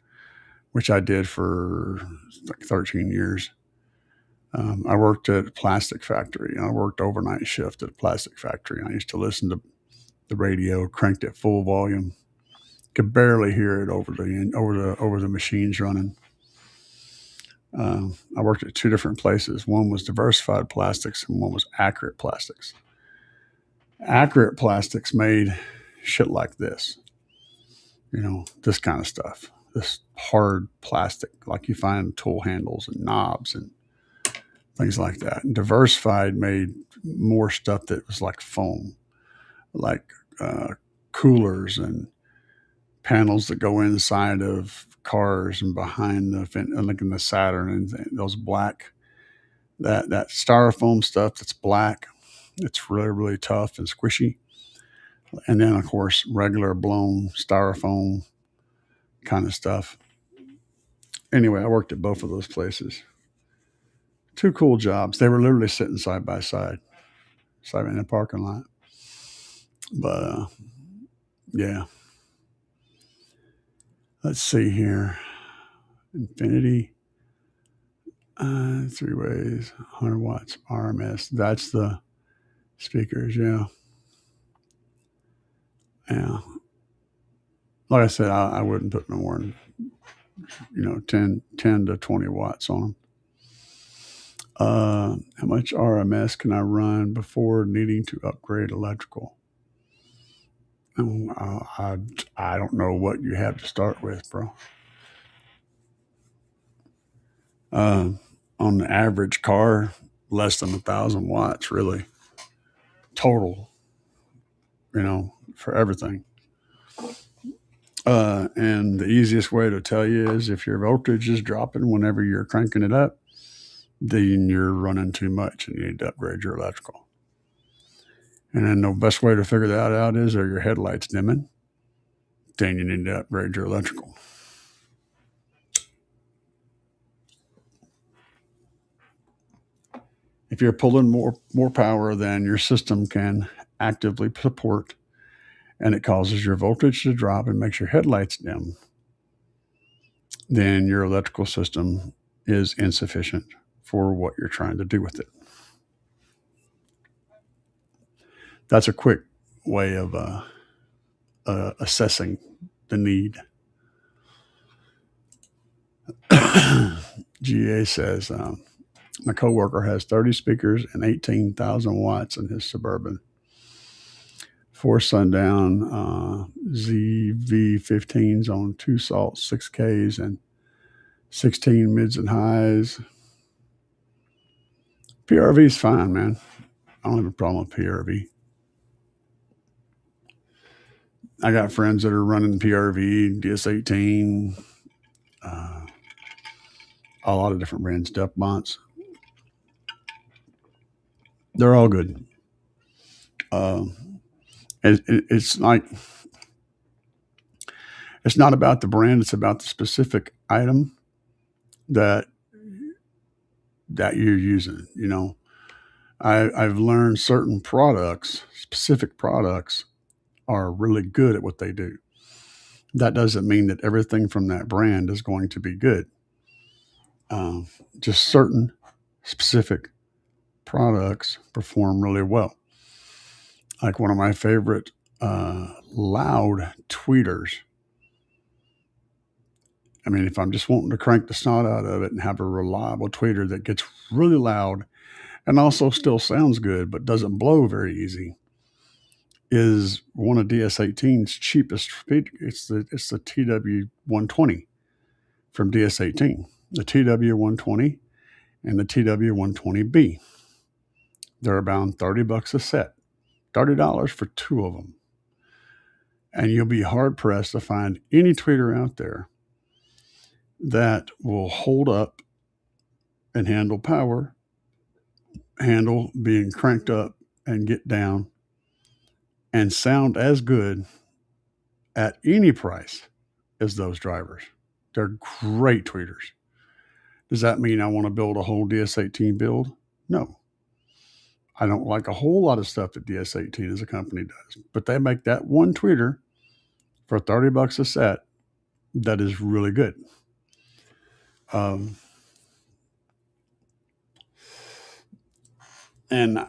which I did for like 13 years, I worked at a plastic factory. I worked overnight shift at a plastic factory. I used to listen to the radio, cranked at full volume, Could barely hear it over the machines running. I worked at two different places. One was Diversified Plastics, and one was Accurate Plastics. Accurate Plastics made shit like this, this kind of stuff, this hard plastic, like you find tool handles and knobs and things like that. And Diversified made more stuff that was like foam, like coolers and panels that go inside of cars and behind like in the Saturn, and those black, that styrofoam stuff that's black. It's really, really tough and squishy. And then, of course, regular blown styrofoam kind of stuff. Anyway, I worked at both of those places. Two cool jobs. They were literally sitting side by side in the parking lot. But yeah. Let's see here. Infinity. 3 ways, 100 watts RMS. That's the speakers. Yeah. Like I said, I wouldn't put no more than 10 to 20 watts on them. How much RMS can I run before needing to upgrade electrical? I don't know what you have to start with, bro. On the average car, less than 1,000 watts, really, total, for everything. And the easiest way to tell you is if your voltage is dropping whenever you're cranking it up, then you're running too much and you need to upgrade your electrical. And then the best way to figure that out is, are your headlights dimming? Then you need to upgrade your electrical. If you're pulling more power than your system can actively support, and it causes your voltage to drop and makes your headlights dim, then your electrical system is insufficient for what you're trying to do with it. That's a quick way of assessing the need. GA says, my coworker has 30 speakers and 18,000 watts in his Suburban. 4 sundown ZV15s on 2 salt 6Ks and 16 mids and highs. PRV's fine, man. I don't have a problem with PRV. I got friends that are running PRV, DS18, a lot of different brands, Duckmonts. They're all good. It's like, it's not about the brand, it's about the specific item that you're using. I've learned certain products, specific products, are really good at what they do. That doesn't mean that everything from that brand is going to be good. Just certain specific products perform really well. Like one of my favorite loud tweeters. I mean, if I'm just wanting to crank the snot out of it and have a reliable tweeter that gets really loud and also still sounds good but doesn't blow very easy, is one of DS18's cheapest speakers. It's the TW120 from DS18. The TW120 and the TW120B. They're about $30 a set. $30 for 2 of them. And you'll be hard pressed to find any tweeter out there that will hold up and handle power, handle being cranked up and get down, and sound as good at any price as those drivers. They're great tweeters. Does that mean I want to build a whole DS18 build? No. I don't like a whole lot of stuff that DS18 as a company does, but they make that one tweeter for $30 a set that is really good. And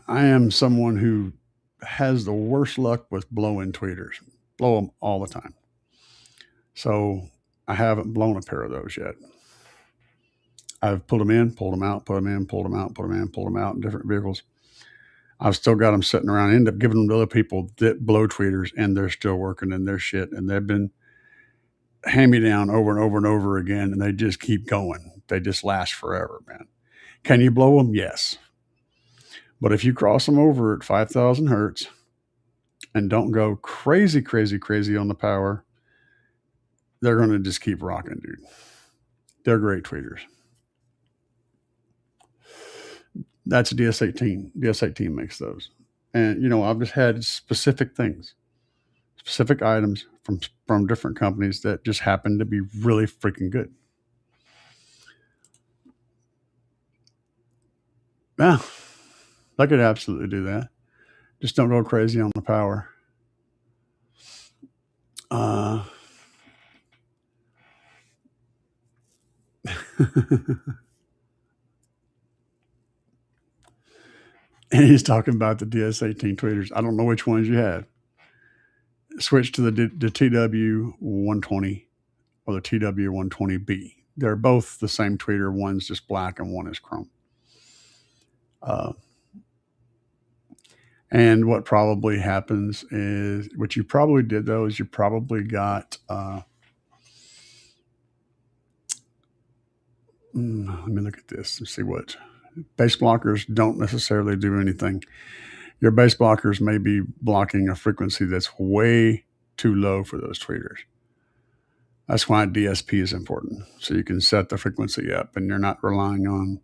I am someone who has the worst luck with blow-in tweeters. Blow them all the time. So I haven't blown a pair of those yet. I've pulled them in, pulled them out, put them in, pulled them out, put them in, pulled them out in different vehicles. I've still got them sitting around. I end up giving them to other people that blow tweeters, and they're still working in their shit. And they've been hand me down over and over and over again, and they just keep going. They just last forever, man. Can you blow them? Yes. But if you cross them over at 5,000 hertz and don't go crazy, crazy, crazy on the power, they're going to just keep rocking, dude. They're great tweeters. That's a DS18. DS18 makes those. And, you know, I've just had specific things, specific items from different companies that just happen to be really freaking good. Yeah, I could absolutely do that. Just don't go crazy on the power. And he's talking about the DS18 tweeters. I don't know which ones you have. Switch to the TW120 or the TW120B. They're both the same tweeter. One's just black and one is chrome. And what probably happens is, what you probably did though, is you probably got, let me look at this and see what base blockers don't necessarily do anything. Your base blockers may be blocking a frequency that's way too low for those tweeters. That's why DSP is important. So you can set the frequency up and you're not relying on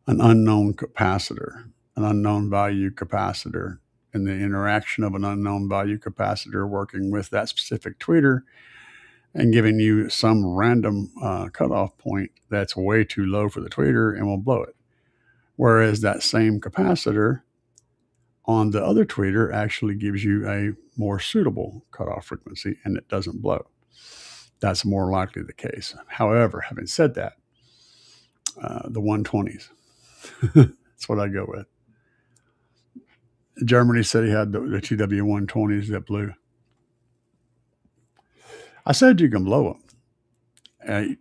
an unknown capacitor, an unknown value capacitor, and the interaction of an unknown value capacitor working with that specific tweeter and giving you some random cutoff point that's way too low for the tweeter and will blow it. Whereas that same capacitor on the other tweeter actually gives you a more suitable cutoff frequency and it doesn't blow. That's more likely the case. However, having said that, the 120s, that's what I go with. Germany said he had the TW120s that blew. I said you can blow them.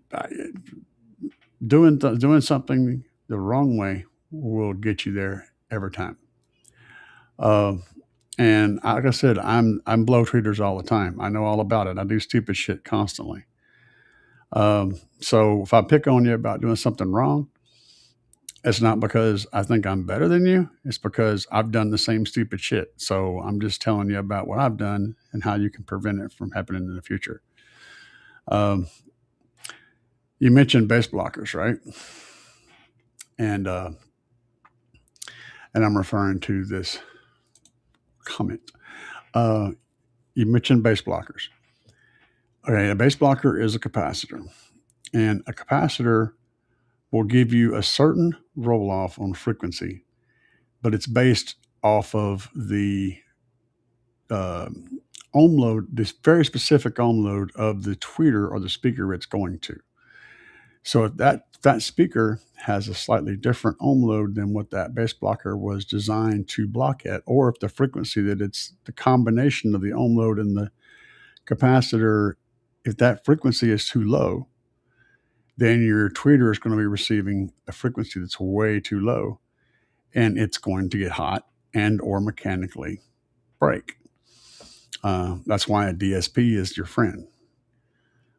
Doing something the wrong way will get you there every time. And like I said, I'm blow tweeters all the time. I know all about it. I do stupid shit constantly. So if I pick on you about doing something wrong, it's not because I think I'm better than you. It's because I've done the same stupid shit. So I'm just telling you about what I've done and how you can prevent it from happening in the future. You mentioned base blockers, right? And I'm referring to this comment. You mentioned base blockers. Okay, a base blocker is a capacitor, and a capacitor will give you a certain roll off on frequency, but it's based off of the ohm load, this very specific ohm load of the tweeter or the speaker it's going to. So if that speaker has a slightly different ohm load than what that base blocker was designed to block at, or if the frequency that it's the combination of the ohm load and the capacitor, if that frequency is too low, then your tweeter is going to be receiving a frequency that's way too low, and it's going to get hot and or mechanically break. That's why a DSP is your friend,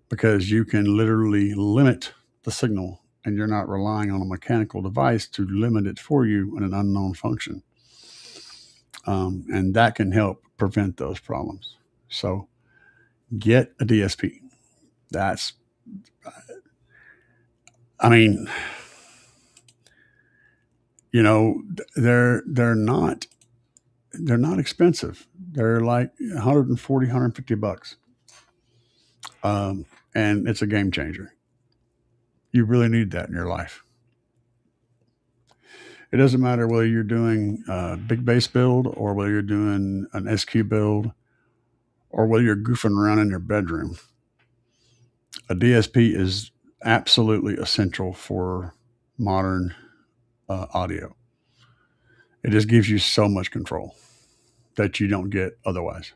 because you can literally limit the signal and you're not relying on a mechanical device to limit it for you in an unknown function. And that can help prevent those problems. So get a DSP. That's, I mean, you know, they're not expensive. They're like 140, 150 bucks. And it's a game changer. You really need that in your life. It doesn't matter whether you're doing a big bass build or whether you're doing an SQ build or whether you're goofing around in your bedroom. A DSP is absolutely essential for modern audio. It just gives you so much control that you don't get otherwise.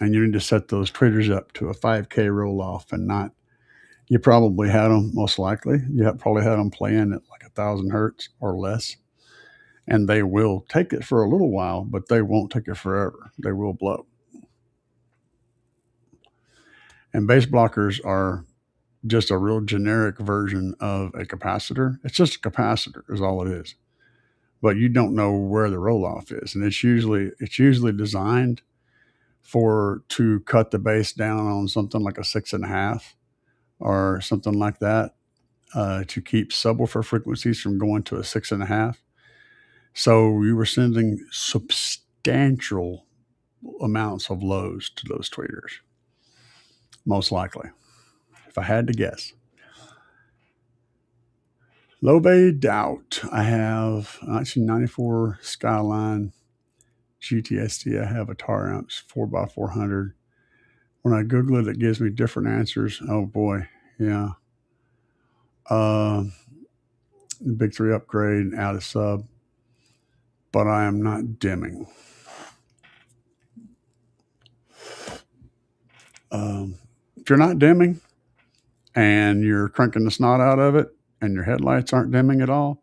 and you need to set those tweeters up to a 5K roll off and not. You probably had them, most likely. Probably had them playing at like 1,000 hertz or less, and they will take it for a little while, but they won't take it forever. They will blow. And base blockers are just a real generic version of a capacitor. It's just a capacitor, is all it is. But you don't know where the roll off is, and it's usually designed to cut the base down on something like a 6.5 or something like that, to keep subwoofer frequencies from going to a 6.5. So you were sending substantial amounts of lows to those tweeters, most likely, if I had to guess. Low bay doubt. I have 1994 Skyline GTSD. I have a Tar Amps 4x400. When I Google it, it gives me different answers. Oh boy, yeah. The Big 3 upgrade out of sub, but I am not dimming. If you're not dimming and you're cranking the snot out of it and your headlights aren't dimming at all,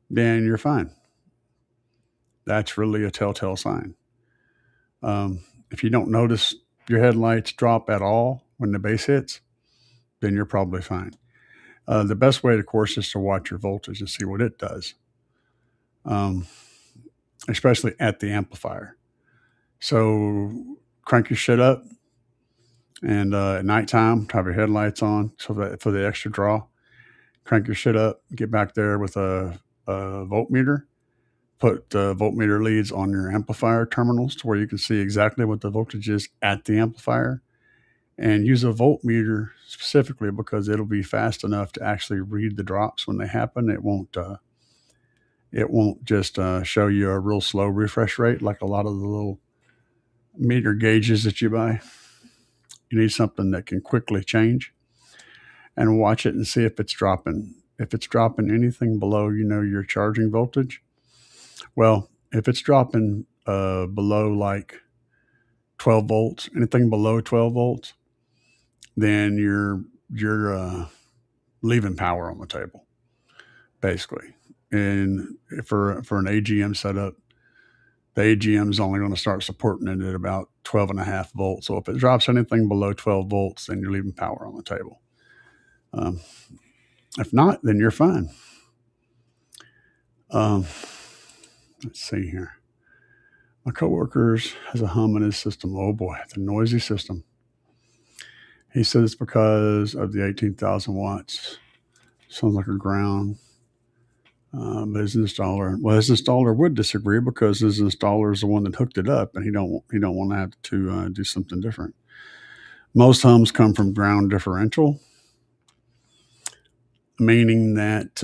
then you're fine. That's really a telltale sign. If you don't notice your headlights drop at all when the bass hits, then you're probably fine. The best way, of course, is to watch your voltage and see what it does, especially at the amplifier. So crank your shit up, and at nighttime, have your headlights on so that for the extra draw. Crank your shit up, get back there with a voltmeter, put voltmeter leads on your amplifier terminals to where you can see exactly what the voltage is at the amplifier, and use a voltmeter specifically because it'll be fast enough to actually read the drops when they happen. It won't just show you a real slow refresh rate like a lot of the little meter gauges that you buy. You need something that can quickly change, and watch it and see if it's dropping. If it's dropping anything below, your charging voltage. Well, if it's dropping below like 12 volts, anything below 12 volts, then you're leaving power on the table, basically. And for an AGM setup, the AGM is only going to start supporting it at about 12.5 volts. So if it drops anything below 12 volts, then you're leaving power on the table. If not, then you're fine. Let's see here. My coworker has a hum in his system. Oh boy, it's a noisy system. He says it's because of the 18,000 watts. Sounds like a ground. But his installer would disagree because his installer is the one that hooked it up, and he don't want to have to do something different. Most hums come from ground differential, meaning that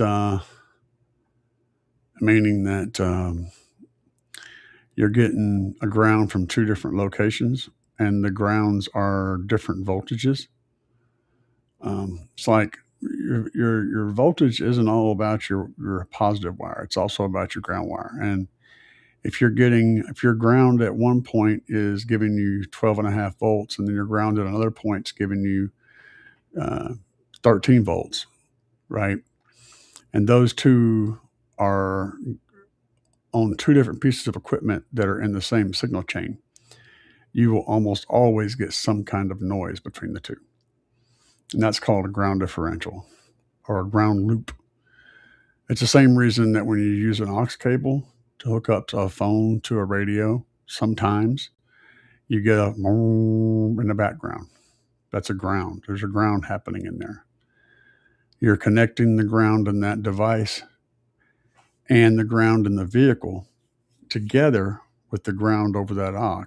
you're getting a ground from two different locations, and the grounds are different voltages. It's like your voltage isn't all about your positive wire. It's also about your ground wire. And if your ground at one point is giving you 12.5 volts, and then your ground at another point is giving you 13 volts, right? And those two are on two different pieces of equipment that are in the same signal chain, you will almost always get some kind of noise between the two. And that's called a ground differential or a ground loop. It's the same reason that when you use an aux cable to hook up to a phone to a radio, sometimes you get a in the background. That's a ground. There's a ground happening in there. You're connecting the ground in that device and the ground in the vehicle together with the ground over that aux.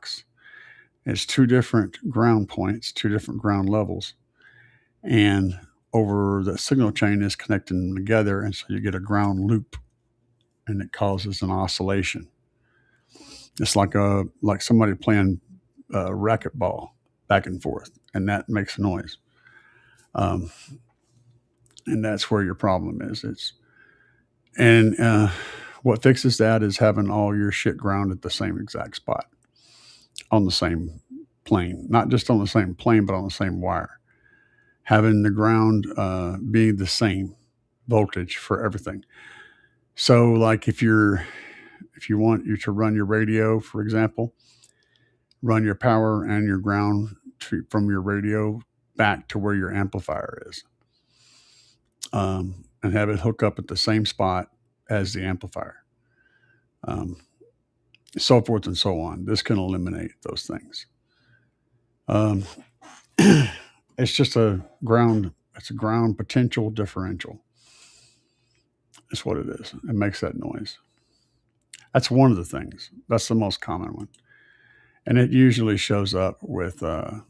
It's two different ground points, two different ground levels. And over the signal chain is connecting them together, and so you get a ground loop, and it causes an oscillation. It's like somebody playing racquetball back and forth, and that makes noise. And that's where your problem is. What fixes that is having all your shit ground at the same exact spot on the same plane, not just on the same plane, but on the same wire. Having the ground be the same voltage for everything. So, like if you want you to run your radio, for example, run your power and your ground from your radio back to where your amplifier is, and have it hook up at the same spot as the amplifier, so forth and so on. This can eliminate those things. It's just it's a ground potential differential. That's what it is. It makes that noise. That's one of the things. That's the most common one. And it usually shows up with a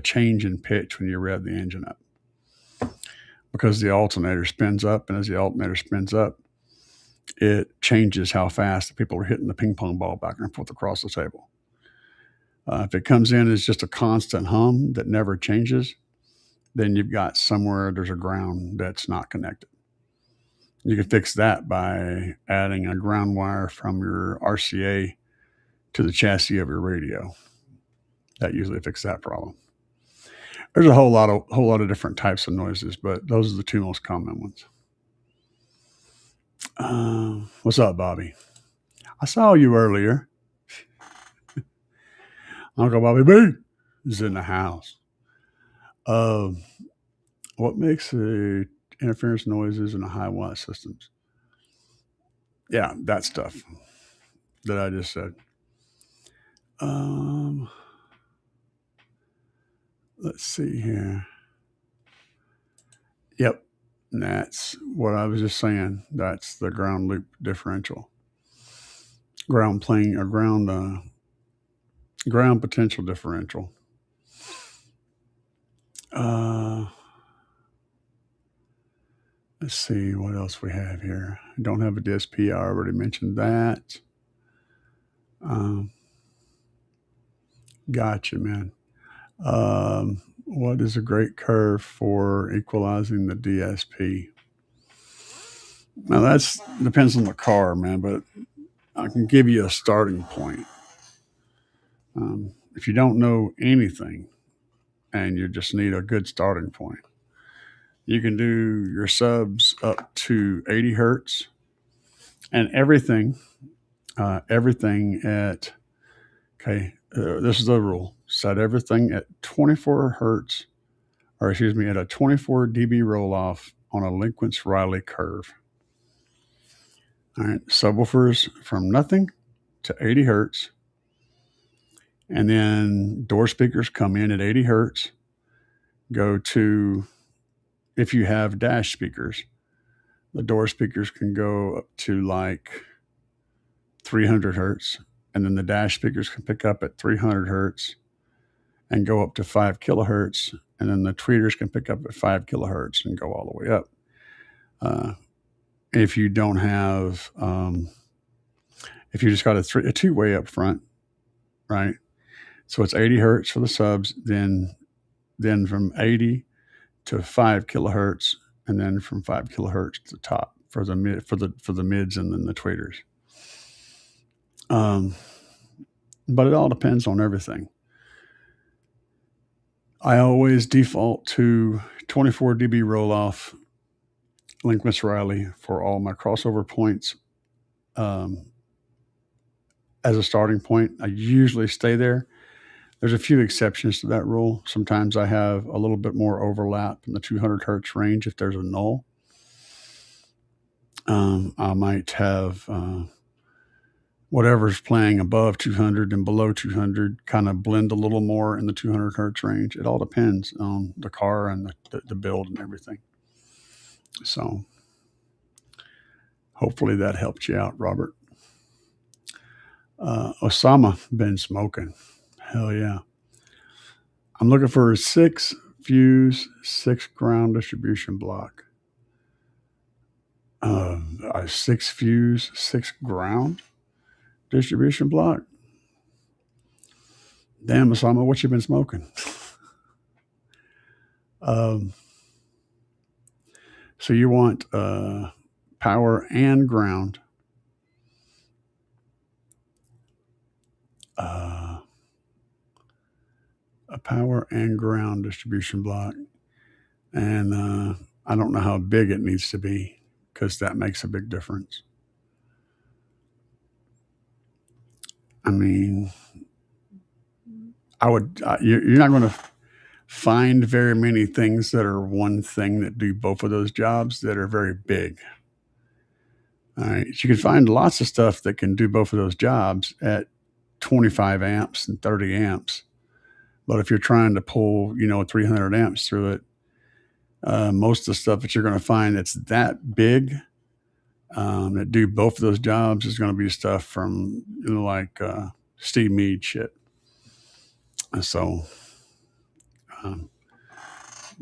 change in pitch when you rev the engine up, because the alternator spins up, and as the alternator spins up, it changes how fast the people are hitting the ping pong ball back and forth across the table. If it comes in as just a constant hum that never changes, then you've got somewhere there's a ground that's not connected. You can fix that by adding a ground wire from your RCA to the chassis of your radio. That usually fixes that problem. There's a whole lot of different types of noises, but those are the two most common ones. What's up, Bobby? I saw you earlier. Uncle Bobby B is in the house. What makes the interference noises in the high watt systems? Yeah, that stuff that I just said. Let's see here. Yep, that's what I was just saying. That's the ground loop differential. Ground plane or ground potential differential. Let's see what else we have here. I don't have a DSP. I already mentioned that. Gotcha, man. What is a great curve for equalizing the DSP? Now that depends on the car, man, but I can give you a starting point. If you don't know anything and you just need a good starting point, you can do your subs up to 80 hertz and everything at, this is the rule. Set everything at 24 hertz, or excuse me, at a 24 dB roll off on a Linquist-Riley curve. All right, subwoofers from nothing to 80 hertz. And then door speakers come in at 80 hertz, go to, if you have dash speakers, the door speakers can go up to like 300 hertz. And then the dash speakers can pick up at 300 hertz and go up to 5 kilohertz. And then the tweeters can pick up at 5 kilohertz and go all the way up. If you don't have, if you just got a two-way up front, right? So it's 80 hertz for the subs, then from 80 to 5 kilohertz, and then from 5 kilohertz to the top for the mids and then the tweeters. But it all depends on everything. I always default to 24 dB roll off Linquist-Riley for all my crossover points. As a starting point, I usually stay there. There's a few exceptions to that rule. Sometimes I have a little bit more overlap in the 200 hertz range if there's a null. I might have whatever's playing above 200 and below 200 kind of blend a little more in the 200 hertz range. It all depends on the car and the build and everything. So hopefully that helped you out, Robert. Osama been smoking. Hell yeah. I'm looking for a 6 fuse, 6 ground distribution block. A 6 fuse, 6 ground distribution block. Damn, Osama, what you been smoking? So you want power and ground. a power and ground distribution block. And I don't know how big it needs to be because that makes a big difference. I mean, you're not going to find very many things that are one thing that do both of those jobs that are very big. All right. You can find lots of stuff that can do both of those jobs at 25 amps and 30 amps. But if you're trying to pull, 300 amps through it, most of the stuff that you're going to find that's that big that do both of those jobs is going to be stuff from like Steve Meade shit. And so,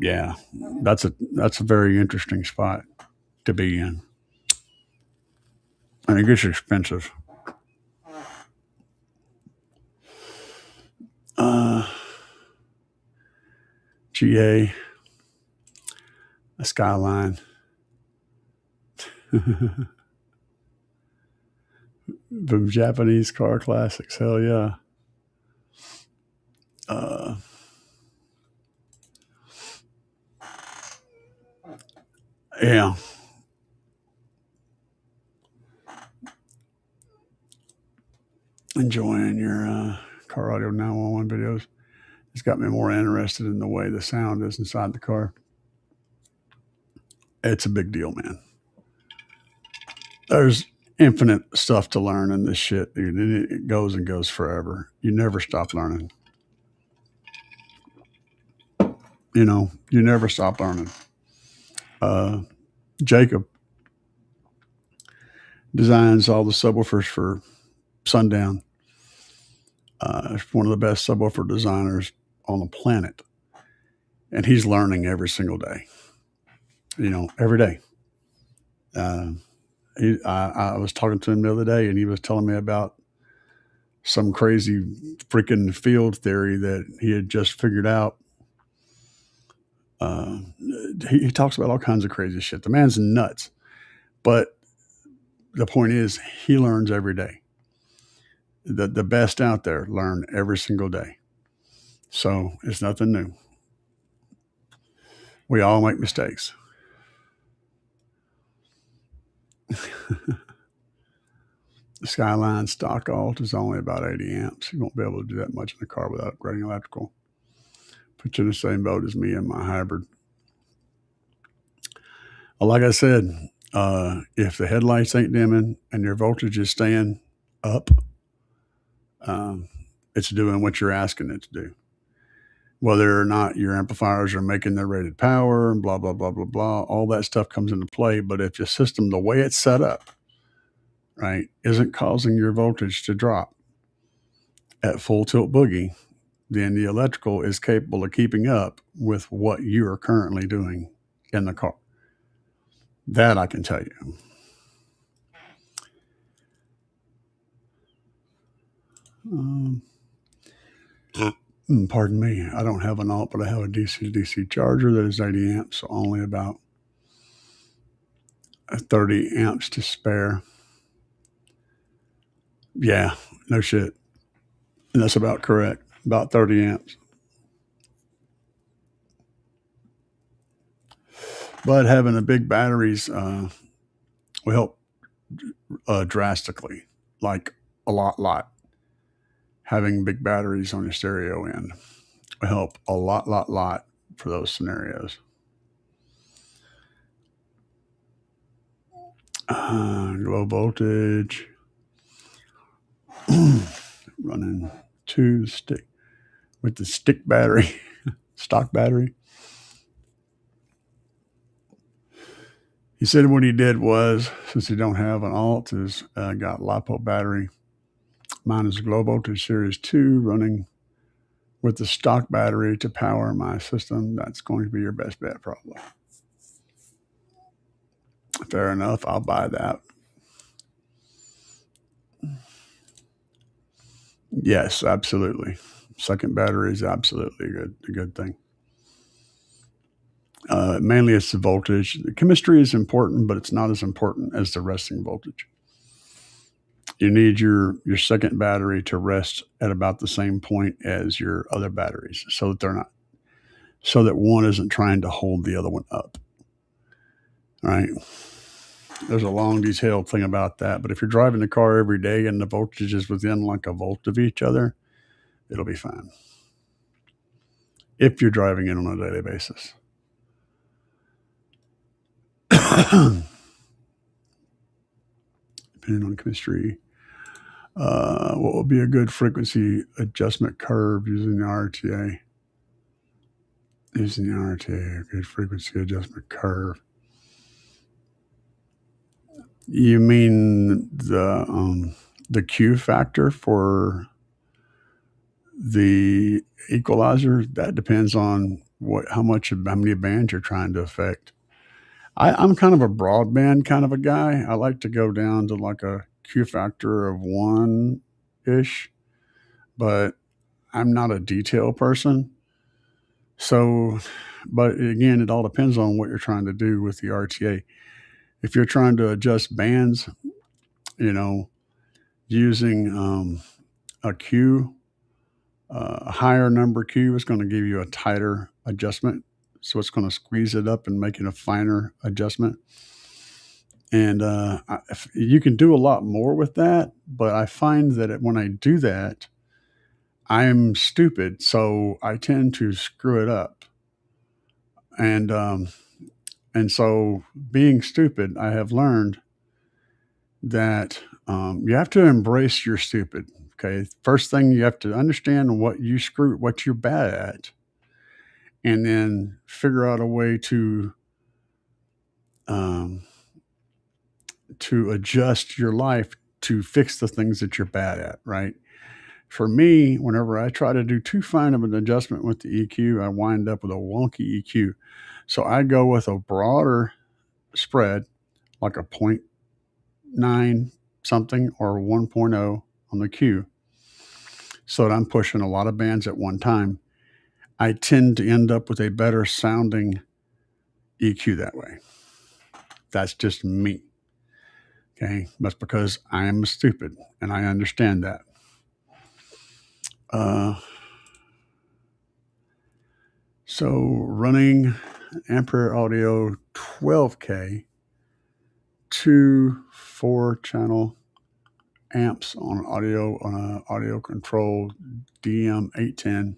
yeah, that's a very interesting spot to be in, and it gets expensive. GA, a Skyline. The Japanese car classics, hell yeah. Yeah. Enjoying your car audio 911 videos. It's got me more interested in the way the sound is inside the car. It's a big deal, man. There's infinite stuff to learn in this shit, dude. And it goes and goes forever. You never stop learning. You never stop learning. Jacob designs all the subwoofers for Sundown. One of the best subwoofer designers on the planet. And he's learning every single day. Every day. I was talking to him the other day, and he was telling me about some crazy freaking field theory that he had just figured out. He talks about all kinds of crazy shit. The man's nuts. But the point is, he learns every day. The best out there learn every single day. So it's nothing new. We all make mistakes. The Skyline stock alt is only about 80 amps. You won't be able to do that much in the car without upgrading electrical. Put you in the same boat as me and my hybrid. Well, like I said, if the headlights ain't dimming and your voltage is staying up, it's doing what you're asking it to do. Whether or not your amplifiers are making their rated power and blah, blah, blah, blah, blah, all that stuff comes into play. But if your system, the way it's set up, right, isn't causing your voltage to drop at full tilt boogie, then the electrical is capable of keeping up with what you are currently doing in the car. That I can tell you. Pardon me, I don't have an alt, but I have a DC-to-DC charger that is 80 amps, so only about 30 amps to spare. Yeah, no shit. And that's about correct, about 30 amps. But having the big batteries will help drastically, like a lot. Having big batteries on your stereo end will help a lot for those scenarios. Low voltage. Running with the stick battery, stock battery. He said what he did was, since he don't have an alt, is got LiPo battery. Mine is a low voltage series 2 running with the stock battery to power my system. That's going to be your best bet, probably. Fair enough. I'll buy that. Yes, absolutely. Second battery is absolutely a good thing. Mainly it's the voltage. The chemistry is important, but it's not as important as the resting voltage. You need your second battery to rest at about the same point as your other batteries, so that one isn't trying to hold the other one up. All right. There's a long, detailed thing about that, but if you're driving the car every day and the voltage is within like a volt of each other, it'll be fine. If you're driving it on a daily basis. Depending on chemistry. What would be a good frequency adjustment curve using the RTA? Using the RTA, a good frequency adjustment curve. You mean the Q factor for the equalizer? That depends on how many bands you're trying to affect. I'm kind of a broadband kind of a guy. I like to go down to like a Q factor of 1-ish, but I'm not a detail person. So, but again, it all depends on what you're trying to do with the RTA. If you're trying to adjust bands, using a Q, a higher number Q is going to give you a tighter adjustment. So it's going to squeeze it up and make it a finer adjustment. And you can do a lot more with that, but I find that when I do that, I'm stupid, so I tend to screw it up. And so being stupid, I have learned that you have to embrace your stupid. Okay, first thing you have to understand what you're bad at, and then figure out a way to adjust your life to fix the things that you're bad at. Right. For me, whenever I try to do too fine of an adjustment with the EQ, I wind up with a wonky EQ. So I go with a broader spread, like a 0.9 something or 1.0 on the Q, so that I'm pushing a lot of bands at one time. I tend to end up with a better sounding EQ that way. That's just me. Okay. That's because I am stupid and I understand that. So running Ampere Audio 12K, 2 4-channel amps on an audio controlled DM810.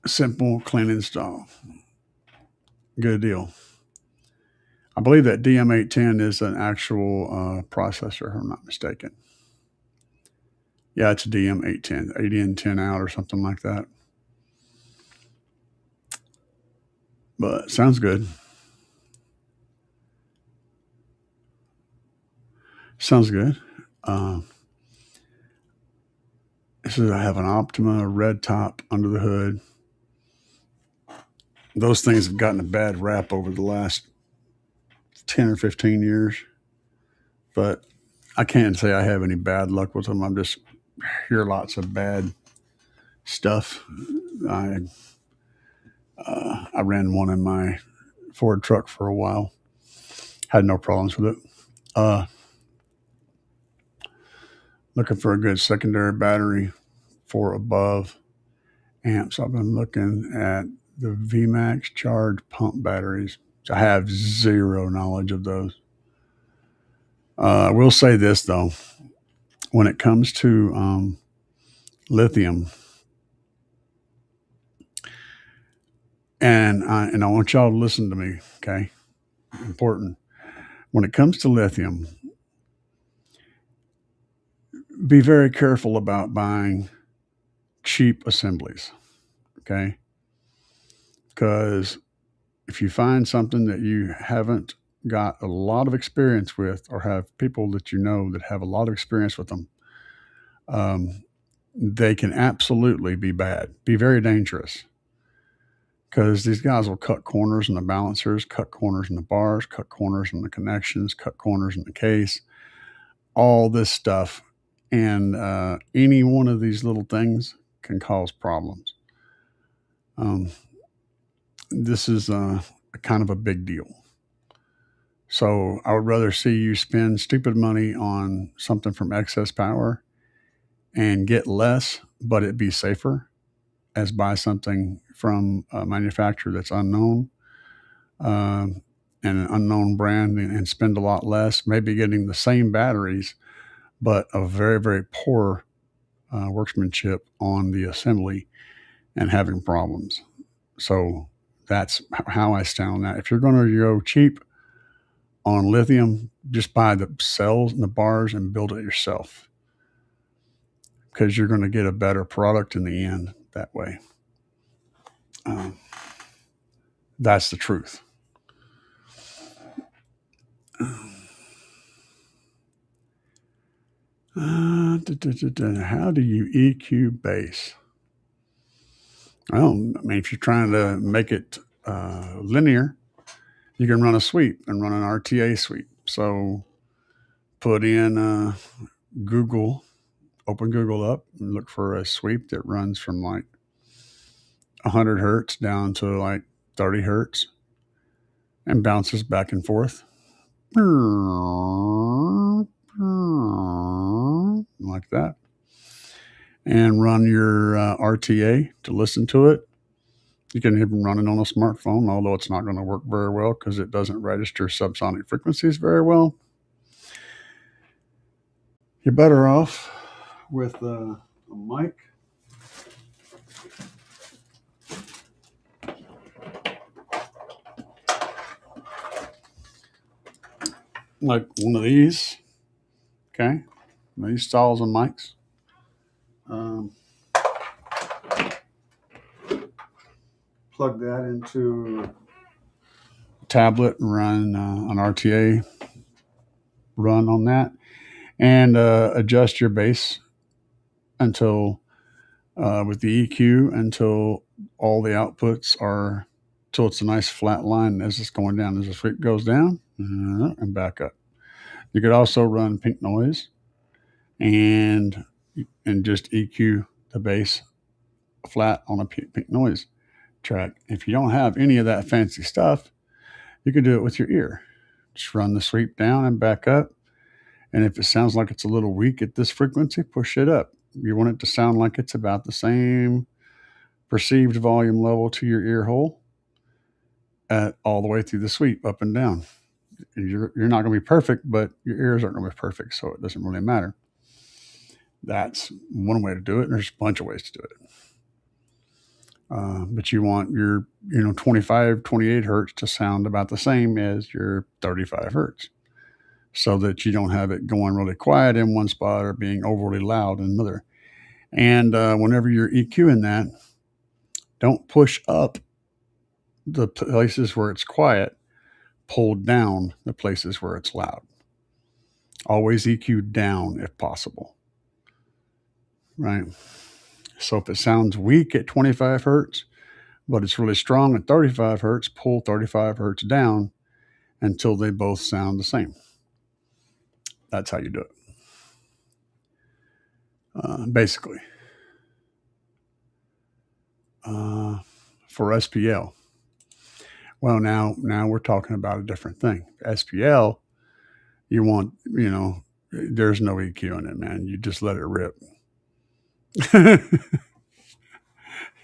Simple, clean install. Good deal. I believe that DM810 is an actual processor, if I'm not mistaken. Yeah, it's a DM810, 80 in, 10 out or something like that. But sounds good. Sounds good. This is, I have an Optima red top under the hood. Those things have gotten a bad rap over the last 10 or 15 years, but I can't say I have any bad luck with them. I just hear lots of bad stuff. I ran one in my Ford truck for a while. Had no problems with it. Looking for a good secondary battery for above amps. I've been looking at the VMAX charge pump batteries. I have zero knowledge of those. I will say this though, when it comes to lithium, and I want y'all to listen to me, okay? Important. When it comes to lithium, be very careful about buying cheap assemblies, okay? Because if you find something that you haven't got a lot of experience with, or have people that you know that have a lot of experience with them, they can absolutely be bad, be very dangerous. Because these guys will cut corners in the balancers, cut corners in the bars, cut corners in the connections, cut corners in the case, all this stuff. And any one of these little things can cause problems. This is a kind of a big deal. So I would rather see you spend stupid money on something from Excess Power and get less, but it be safer, as buy something from a manufacturer that's unknown, um, and an unknown brand, and spend a lot less, maybe getting the same batteries, but a very, very poor workmanship on the assembly and having problems. So that's how I stand on that. If you're going to go cheap on lithium, just buy the cells and the bars and build it yourself, because you're going to get a better product in the end that way. That's the truth. How do you EQ bass? Well, I mean, if you're trying to make it linear, you can run a sweep and run an RTA sweep. So put in Google, open Google up and look for a sweep that runs from like 100 hertz down to like 30 hertz and bounces back and forth like that, and run your RTA to listen to it. You can even run it on a smartphone, although it's not going to work very well because it doesn't register subsonic frequencies very well. You're better off with a mic. Like one of these, okay? These styles of mics. Plug that into a tablet and run an RTA run on that, and adjust your bass until with the EQ until all the outputs are, till it's a nice flat line as it's going down. As the sweep goes down and back up. You could also run pink noise and just EQ the bass flat on a pink noise track. If you don't have any of that fancy stuff, you can do it with your ear. Just run the sweep down and back up. And if it sounds like it's a little weak at this frequency, push it up. You want it to sound like it's about the same perceived volume level to your ear hole at all the way through the sweep, up and down. You're not going to be perfect, but your ears aren't going to be perfect, so it doesn't really matter. That's one way to do it, and there's a bunch of ways to do it. But you want your 25, 28 hertz to sound about the same as your 35 hertz, so that you don't have it going really quiet in one spot or being overly loud in another. And whenever you're EQing that, don't push up the places where it's quiet, pull down the places where it's loud. Always EQ down if possible, right? So if it sounds weak at 25 hertz, but it's really strong at 35 hertz, pull 35 hertz down until they both sound the same. That's how you do it, basically. For SPL, well, now we're talking about a different thing. SPL, you want, there's no EQ in it, man. You just let it rip. You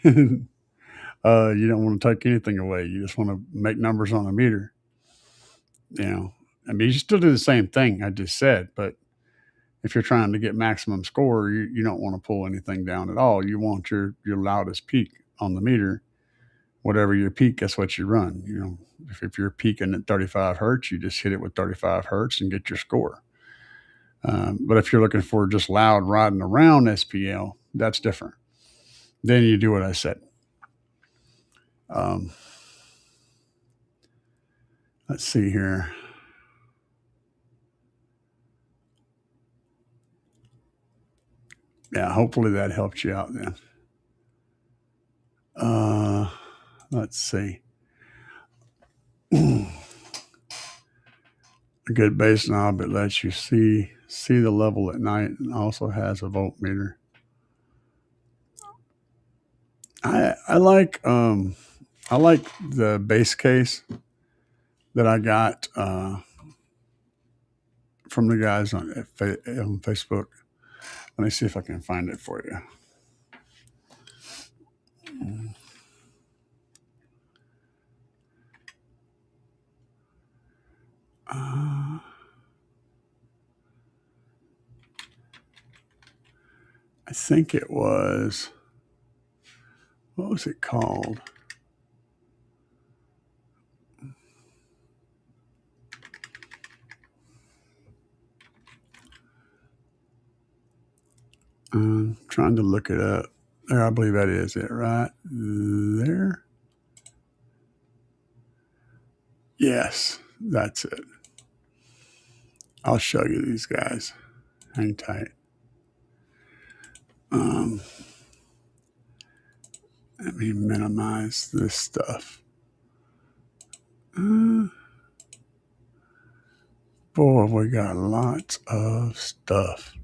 don't want to take anything away. You just want to make numbers on a meter. I mean, you still do the same thing I just said, but if you're trying to get maximum score, you don't want to pull anything down at all. You want your loudest peak on the meter. Whatever your peak, that's what you run. If you're peaking at 35 hertz, you just hit it with 35 hertz and get your score. But if you're looking for just loud riding around SPL, that's different. Then you do what I said. Let's see here. Yeah, hopefully that helps you out then. Let's see. A good bass knob that lets you see the level at night, and also has a voltmeter. I like the bass case that I got from the guys on Facebook. Let me see if I can find it for you. I think it was, what was it called? I'm trying to look it up. There, I believe that is it right there. Yes, that's it. I'll show you these guys. Hang tight. Let me minimize this stuff. Boy, we got lots of stuff.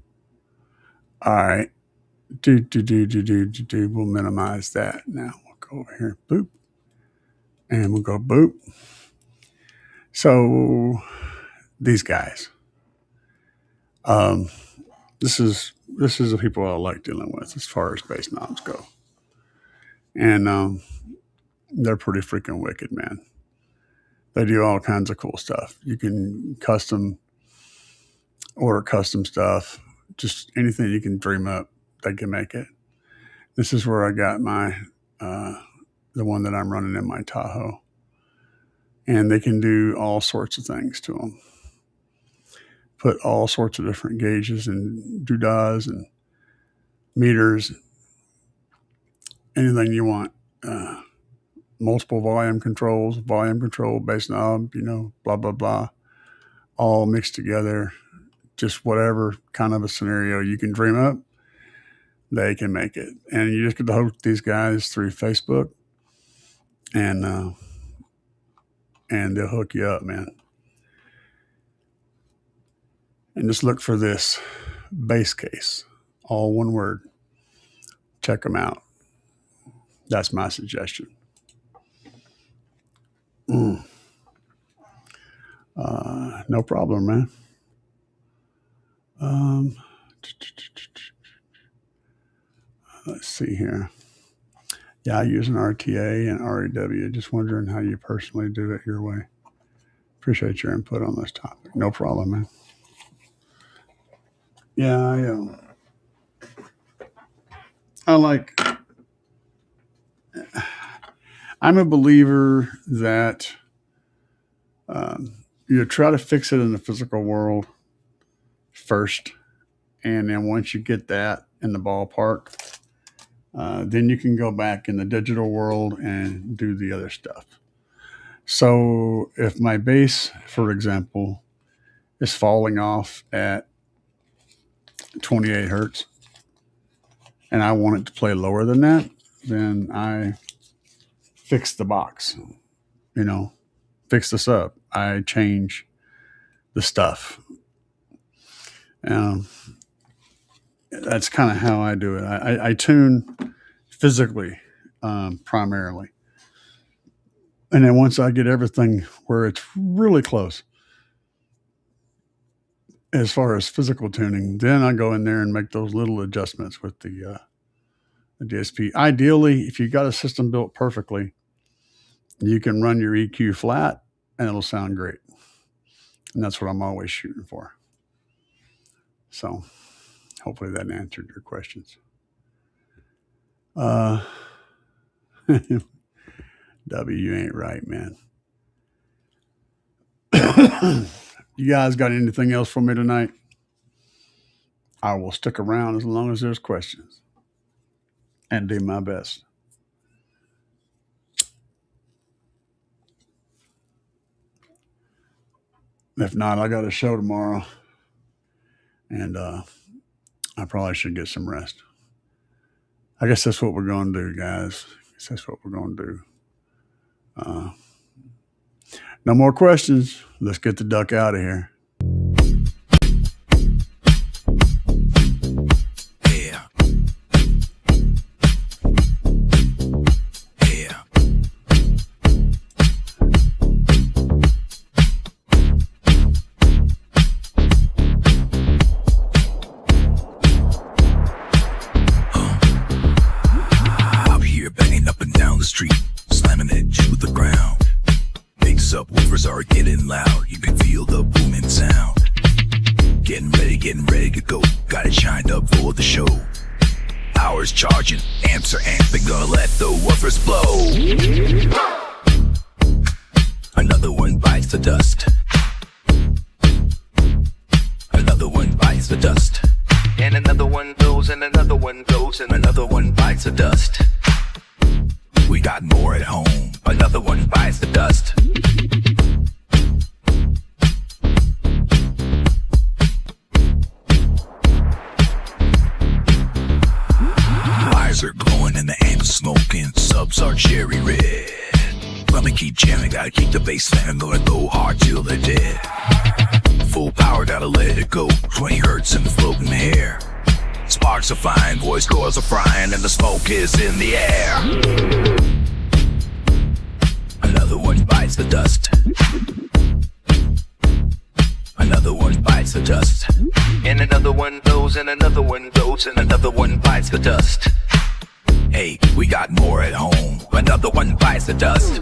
All right. We'll minimize that. Now we'll go over here. Boop. And we'll go boop. So these guys. This is the people I like dealing with as far as base knobs go. And they're pretty freaking wicked, man. They do all kinds of cool stuff. You can order custom stuff, just anything you can dream up, they can make it. This is where I got my, the one that I'm running in my Tahoe. And they can do all sorts of things to them. Put all sorts of different gauges and doodads and meters, anything you want. Multiple volume control, bass knob, blah, blah, blah, all mixed together. Just whatever kind of a scenario you can dream up, they can make it. And you just get to hook these guys through Facebook, and they'll hook you up, man. And just look for this bass case, all one word. Check them out. That's my suggestion. No problem, man. Let's see here. Yeah, I use an RTA and REW. Just wondering how you personally do it your way. Appreciate your input on this topic. No problem, man. Yeah, I'm a believer that you try to fix it in the physical world first, and then once you get that in the ballpark, then you can go back in the digital world and do the other stuff. So if my bass, for example, is falling off at 28 hertz and I want it to play lower than that, then I fix the box, fix the sub. I change the stuff. That's kind of how I do it. I tune physically, primarily. And then once I get everything where it's really close, as far as physical tuning, then I go in there and make those little adjustments with the DSP. Ideally, if you got a system built perfectly, you can run your EQ flat and it'll sound great. And that's what I'm always shooting for. So hopefully that answered your questions. W, you ain't right, man. You guys got anything else for me tonight? I will stick around as long as there's questions and do my best. If not, I got a show tomorrow, and I probably should get some rest. I guess that's what we're going to do, guys. I guess that's what we're going to do. No more questions. Let's get the duck out of here. getting ready to go. Got it shined up for the show. Power's charging, amps are amping, gonna let the woofers blow. Another one bites the dust. Another one bites the dust. And another one goes, and another one goes, and another one bites the dust. We got more at home. Another one bites the dust. Eyes are glowing and the amps smoking. Subs are cherry red. Let me keep jamming, gotta keep the bass fan. Gonna go hard till they're dead. Full power, gotta let it go. 20 hertz in the floating hair. Sparks are flying, voice cords are frying, and the smoke is in the air. Another one bites the dust. Another one bites the dust. And another one goes, and another one goes, and another one bites the dust. Hey, we got more at home. Another one bites the dust.